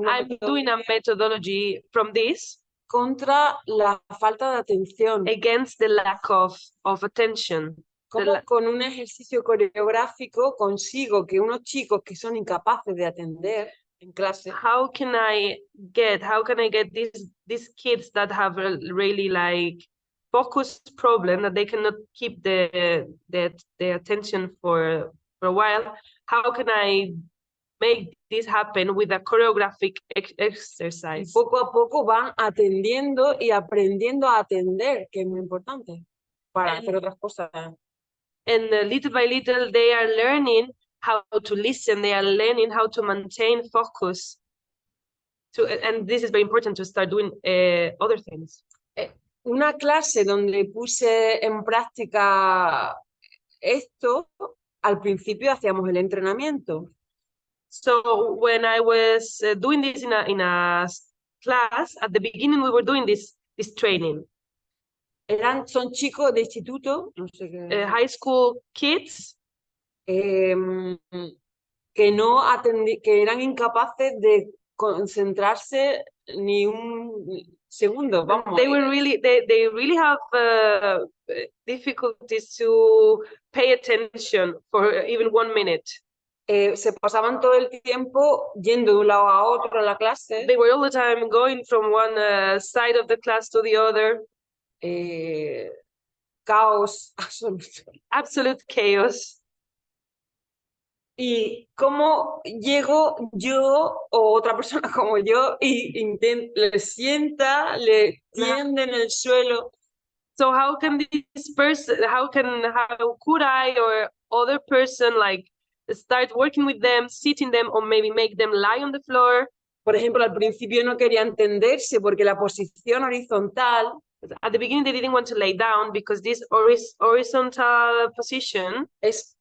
[SPEAKER 10] I'm doing a methodology from this
[SPEAKER 9] contra la falta de atención.
[SPEAKER 10] Against the lack of attention.
[SPEAKER 9] Como con un ejercicio coreográfico consigo que unos chicos que son incapaces de atender en clase.
[SPEAKER 10] How can I get these kids that have a really like focus problem, that they cannot keep the attention for a while? How can I make this happen with a choreographic exercise?
[SPEAKER 9] Poco a poco van atendiendo y aprendiendo a atender, que es muy importante para hacer otras cosas.
[SPEAKER 10] And little by little, they are learning how to listen. They are learning how to maintain focus. And this is very important to start doing other things.
[SPEAKER 9] Una clase donde puse en práctica esto, al principio hacíamos el entrenamiento.
[SPEAKER 10] So when I was doing this in a class, at the beginning we were doing this training.
[SPEAKER 9] Son chicos de instituto, no sé qué.
[SPEAKER 10] High school kids.
[SPEAKER 9] Que eran incapaces de concentrarse ni un segundo. Vamos.
[SPEAKER 10] They really have difficulties to pay attention for even 1 minute.
[SPEAKER 9] Se pasaban todo el tiempo yendo de un lado a otro a la clase.
[SPEAKER 10] They were all the time going from one side of the class to the other.
[SPEAKER 9] Caos absoluto.
[SPEAKER 10] Absolute chaos.
[SPEAKER 9] Y cómo llego yo o otra persona como yo y le sienta, le tiende en el suelo.
[SPEAKER 10] So how could I or other person like start working with them, sitting them, or maybe make them lie on the floor?
[SPEAKER 9] Por ejemplo, al principio no quería entenderse porque la posición horizontal.
[SPEAKER 10] At the beginning, they didn't want to lay down because this horizontal position
[SPEAKER 9] es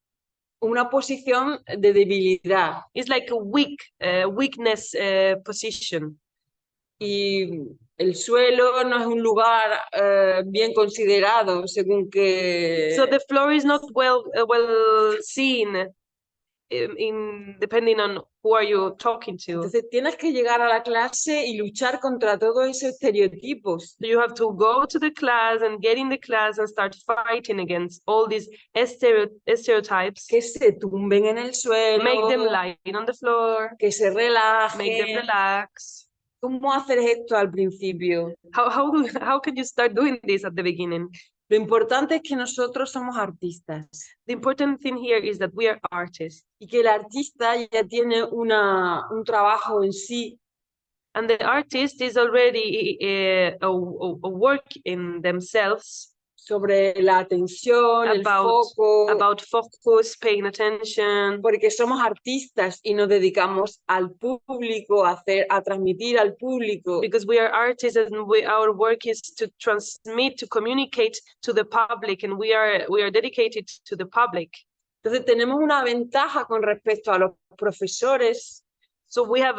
[SPEAKER 9] una posición de debilidad.
[SPEAKER 10] It's like a weakness position.
[SPEAKER 9] Y el suelo no es un lugar bien considerado según que...
[SPEAKER 10] So the floor is not well seen depending on who are you talking to.
[SPEAKER 9] Entonces tienes que llegar a la clase y luchar contra todos esos estereotipos.
[SPEAKER 10] So you have to go to the class and get in the class and start fighting against all these stereotypes.
[SPEAKER 9] Que se tumben en el suelo.
[SPEAKER 10] Make them lie on the floor.
[SPEAKER 9] Que se relajen.
[SPEAKER 10] Make them relax.
[SPEAKER 9] ¿Cómo hacer esto al principio?
[SPEAKER 10] How can you start doing this at the beginning?
[SPEAKER 9] Lo importante es que nosotros somos artistas.
[SPEAKER 10] The important thing here is that we are artists.
[SPEAKER 9] Y que el artista ya tiene un trabajo en sí.
[SPEAKER 10] And the artist is already a work in themselves.
[SPEAKER 9] Sobre la atención, el foco.
[SPEAKER 10] About focus, paying attention.
[SPEAKER 9] Porque somos artistas y nos dedicamos al público, a transmitir al público.
[SPEAKER 10] Because we are artists and our work is to transmit, to communicate to the public, and we are dedicated to the public.
[SPEAKER 9] Entonces tenemos una ventaja con respecto a los profesores.
[SPEAKER 10] So we have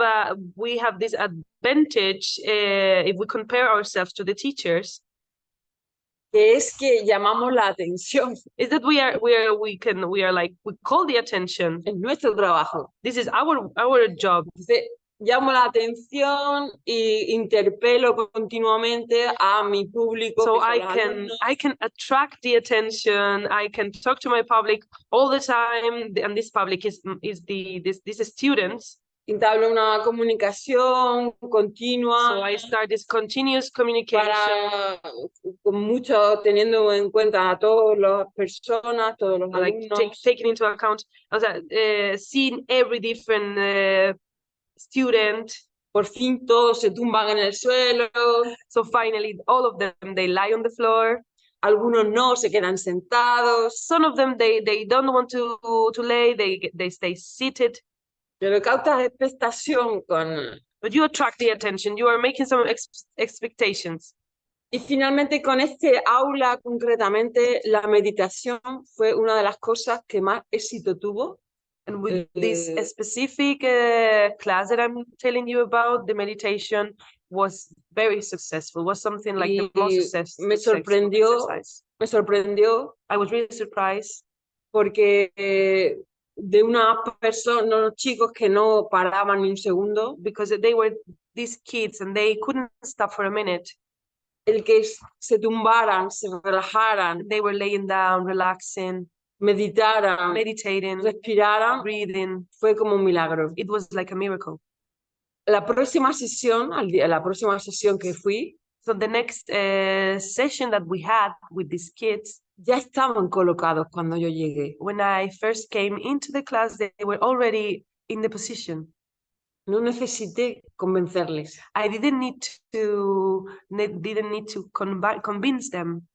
[SPEAKER 10] this advantage if we compare ourselves to the teachers.
[SPEAKER 9] Que es que llamamos la atención.
[SPEAKER 10] Is that we call the attention.
[SPEAKER 9] Es nuestro trabajo.
[SPEAKER 10] This is our job.
[SPEAKER 9] Entonces, llamo la atención y interpelo continuamente a mi público.
[SPEAKER 10] So I can attract the attention. I can talk to my public all the time, and this public is these students.
[SPEAKER 9] Entablo una comunicación continua.
[SPEAKER 10] So I start this continuous communication.
[SPEAKER 9] Teniendo en cuenta a todas las personas, todos los alumnos.
[SPEAKER 10] Taking into account, seeing every different student.
[SPEAKER 9] Por fin todos se tumban en el suelo.
[SPEAKER 10] So finally, all of them, they lie on the floor.
[SPEAKER 9] Algunos no, se quedan sentados.
[SPEAKER 10] Some of them, they don't want to lay, they stay seated.
[SPEAKER 9] Pero causa expectación
[SPEAKER 10] But you attract the attention. You are making some expectations.
[SPEAKER 9] Y finalmente con este aula concretamente la meditación fue una de las cosas que más éxito tuvo.
[SPEAKER 10] And with this specific class that I'm telling you about, the meditation was very successful. Was something like the most successful.
[SPEAKER 9] Me sorprendió.
[SPEAKER 10] I was really surprised.
[SPEAKER 9] Porque de unas personas, unos chicos que no paraban ni un segundo.
[SPEAKER 10] Because they were these kids and they couldn't stop for a minute.
[SPEAKER 9] El que se tumbaran, se relajaran.
[SPEAKER 10] They were laying down, relaxing.
[SPEAKER 9] Meditaran,
[SPEAKER 10] meditating,
[SPEAKER 9] respiraran,
[SPEAKER 10] breathing.
[SPEAKER 9] Fue como un milagro.
[SPEAKER 10] It was like a miracle.
[SPEAKER 9] La próxima sesión que fui,
[SPEAKER 10] so the next session that we had with these kids,
[SPEAKER 9] ya estaban colocados cuando yo llegué.
[SPEAKER 10] When I first came into the class, they were already in the position.
[SPEAKER 9] No necesité convencerles.
[SPEAKER 10] I didn't need to convince them.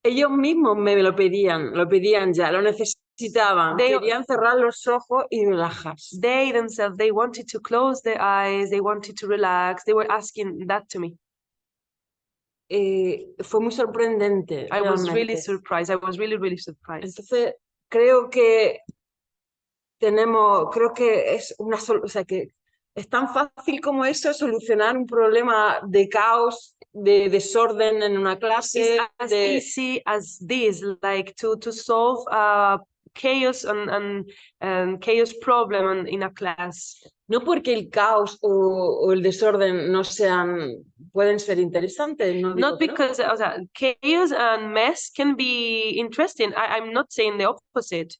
[SPEAKER 9] Ellos mismos me lo pedían ya, lo necesitaban. Querían cerrar los ojos y relajarse.
[SPEAKER 10] They themselves, they wanted to close their eyes, they wanted to relax, they were asking that to me.
[SPEAKER 9] Fue muy sorprendente.
[SPEAKER 10] I was really surprised. I was really surprised.
[SPEAKER 9] Entonces, creo que es o sea, que es tan fácil como eso, solucionar un problema de caos, de desorden en una clase.
[SPEAKER 10] It's as easy as this, like to solve a chaos and chaos problem in a class.
[SPEAKER 9] No porque el caos o el desorden pueden ser interesantes.
[SPEAKER 10] Not because chaos and mess can be interesting. I'm not saying the opposite.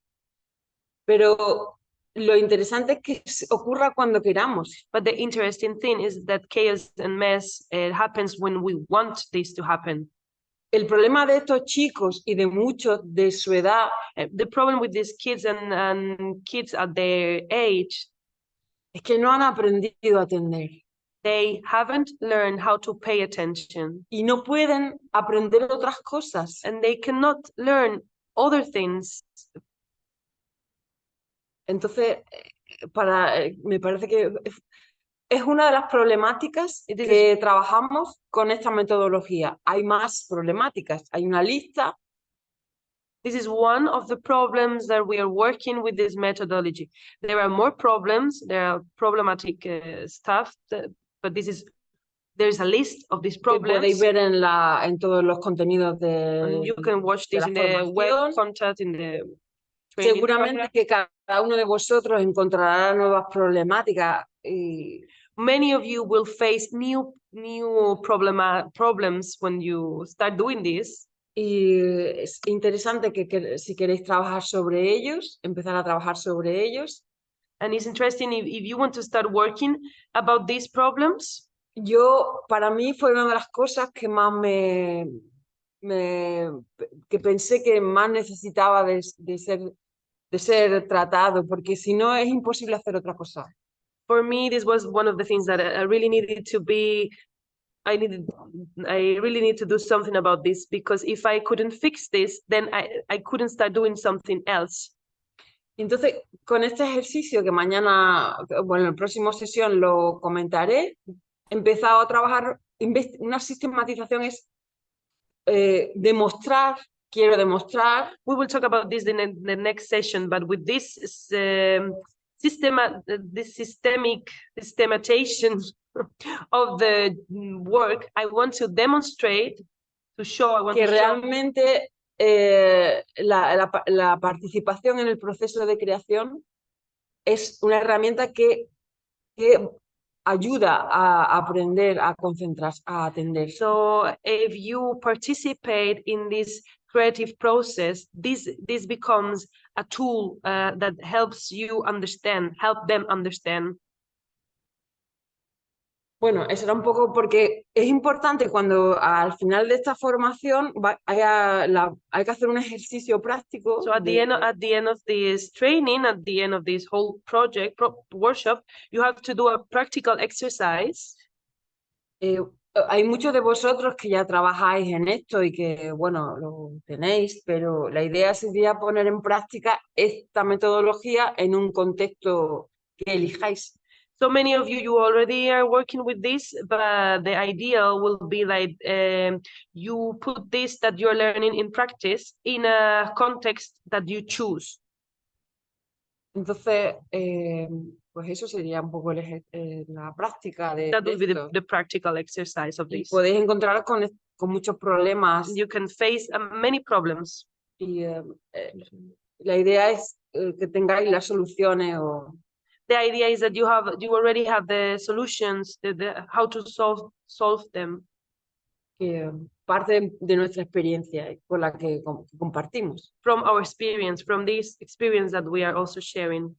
[SPEAKER 9] Pero lo interesante es que ocurra cuando queramos.
[SPEAKER 10] But the interesting thing is that chaos and mess happens when we want this to happen.
[SPEAKER 9] El problema de estos chicos y de muchos de su edad,
[SPEAKER 10] the problem with these kids and kids at their age,
[SPEAKER 9] es que no han aprendido a atender.
[SPEAKER 10] They haven't learned how to pay attention.
[SPEAKER 9] Y no pueden aprender otras cosas.
[SPEAKER 10] And they cannot learn other things.
[SPEAKER 9] Entonces, me parece que es una de las problemáticas que trabajamos con esta metodología. Hay más problemáticas. Hay una lista
[SPEAKER 10] This is one of the problems that we are working with this methodology. There are more problems, there are problematic stuff, but there's a list of these
[SPEAKER 9] que
[SPEAKER 10] problems.
[SPEAKER 9] podéis ver en todos los contenidos
[SPEAKER 10] And you can watch
[SPEAKER 9] de
[SPEAKER 10] this
[SPEAKER 9] la
[SPEAKER 10] in the web
[SPEAKER 9] formación.
[SPEAKER 10] content, in the training
[SPEAKER 9] Seguramente
[SPEAKER 10] program.
[SPEAKER 9] que cada uno de vosotros encontrará nuevas problemáticas y
[SPEAKER 10] Many of you will face new problems when you start doing this.
[SPEAKER 9] Y es interesante que si queréis trabajar sobre ellos, empezar a trabajar sobre ellos.
[SPEAKER 10] And it's interesting if you want to start working about these problems.
[SPEAKER 9] Para mí fue una de las cosas que más que pensé que más necesitaba de ser tratado, porque si no es imposible hacer otra cosa.
[SPEAKER 10] For me, this was one of the things that I really needed to be. I really need to do something about this, because if I couldn't fix this, then I couldn't start doing something else.
[SPEAKER 9] Entonces, con este ejercicio que mañana, bueno, en la próxima sesión lo comentaré, he empezado a trabajar, una sistematización es quiero demostrar.
[SPEAKER 10] We will talk about this in the next session, but with this systematization of the work, I want to demonstrate, to show,
[SPEAKER 9] que realmente la participación en el proceso de creación es una herramienta que ayuda a aprender, a concentrarse, a atender.
[SPEAKER 10] So if you participate in this creative process, this becomes a tool that helps you help them understand.
[SPEAKER 9] Bueno, eso era un poco porque es importante cuando al final de esta formación hay que hacer un ejercicio práctico.
[SPEAKER 10] So at the end of this training, at the end of this whole project workshop, you have to do a practical exercise.
[SPEAKER 9] Hay muchos de vosotros que ya trabajáis en esto y que, bueno, lo tenéis, pero la idea sería poner en práctica esta metodología en un contexto que elijáis.
[SPEAKER 10] So many of you already are working with this, but the idea will be like you put this that you're learning in practice in a context that you choose.
[SPEAKER 9] Entonces, pues eso sería un poco la práctica de
[SPEAKER 10] That will be
[SPEAKER 9] esto.
[SPEAKER 10] the practical exercise of this.
[SPEAKER 9] Podéis encontraros con muchos problemas.
[SPEAKER 10] You can face many problems.
[SPEAKER 9] Y la idea es que tengáis las soluciones o...
[SPEAKER 10] The idea is that you already have the solutions, how to solve them.
[SPEAKER 9] Que parte de nuestra experiencia con la que compartimos.
[SPEAKER 10] From our experience, from this experience that we are also sharing.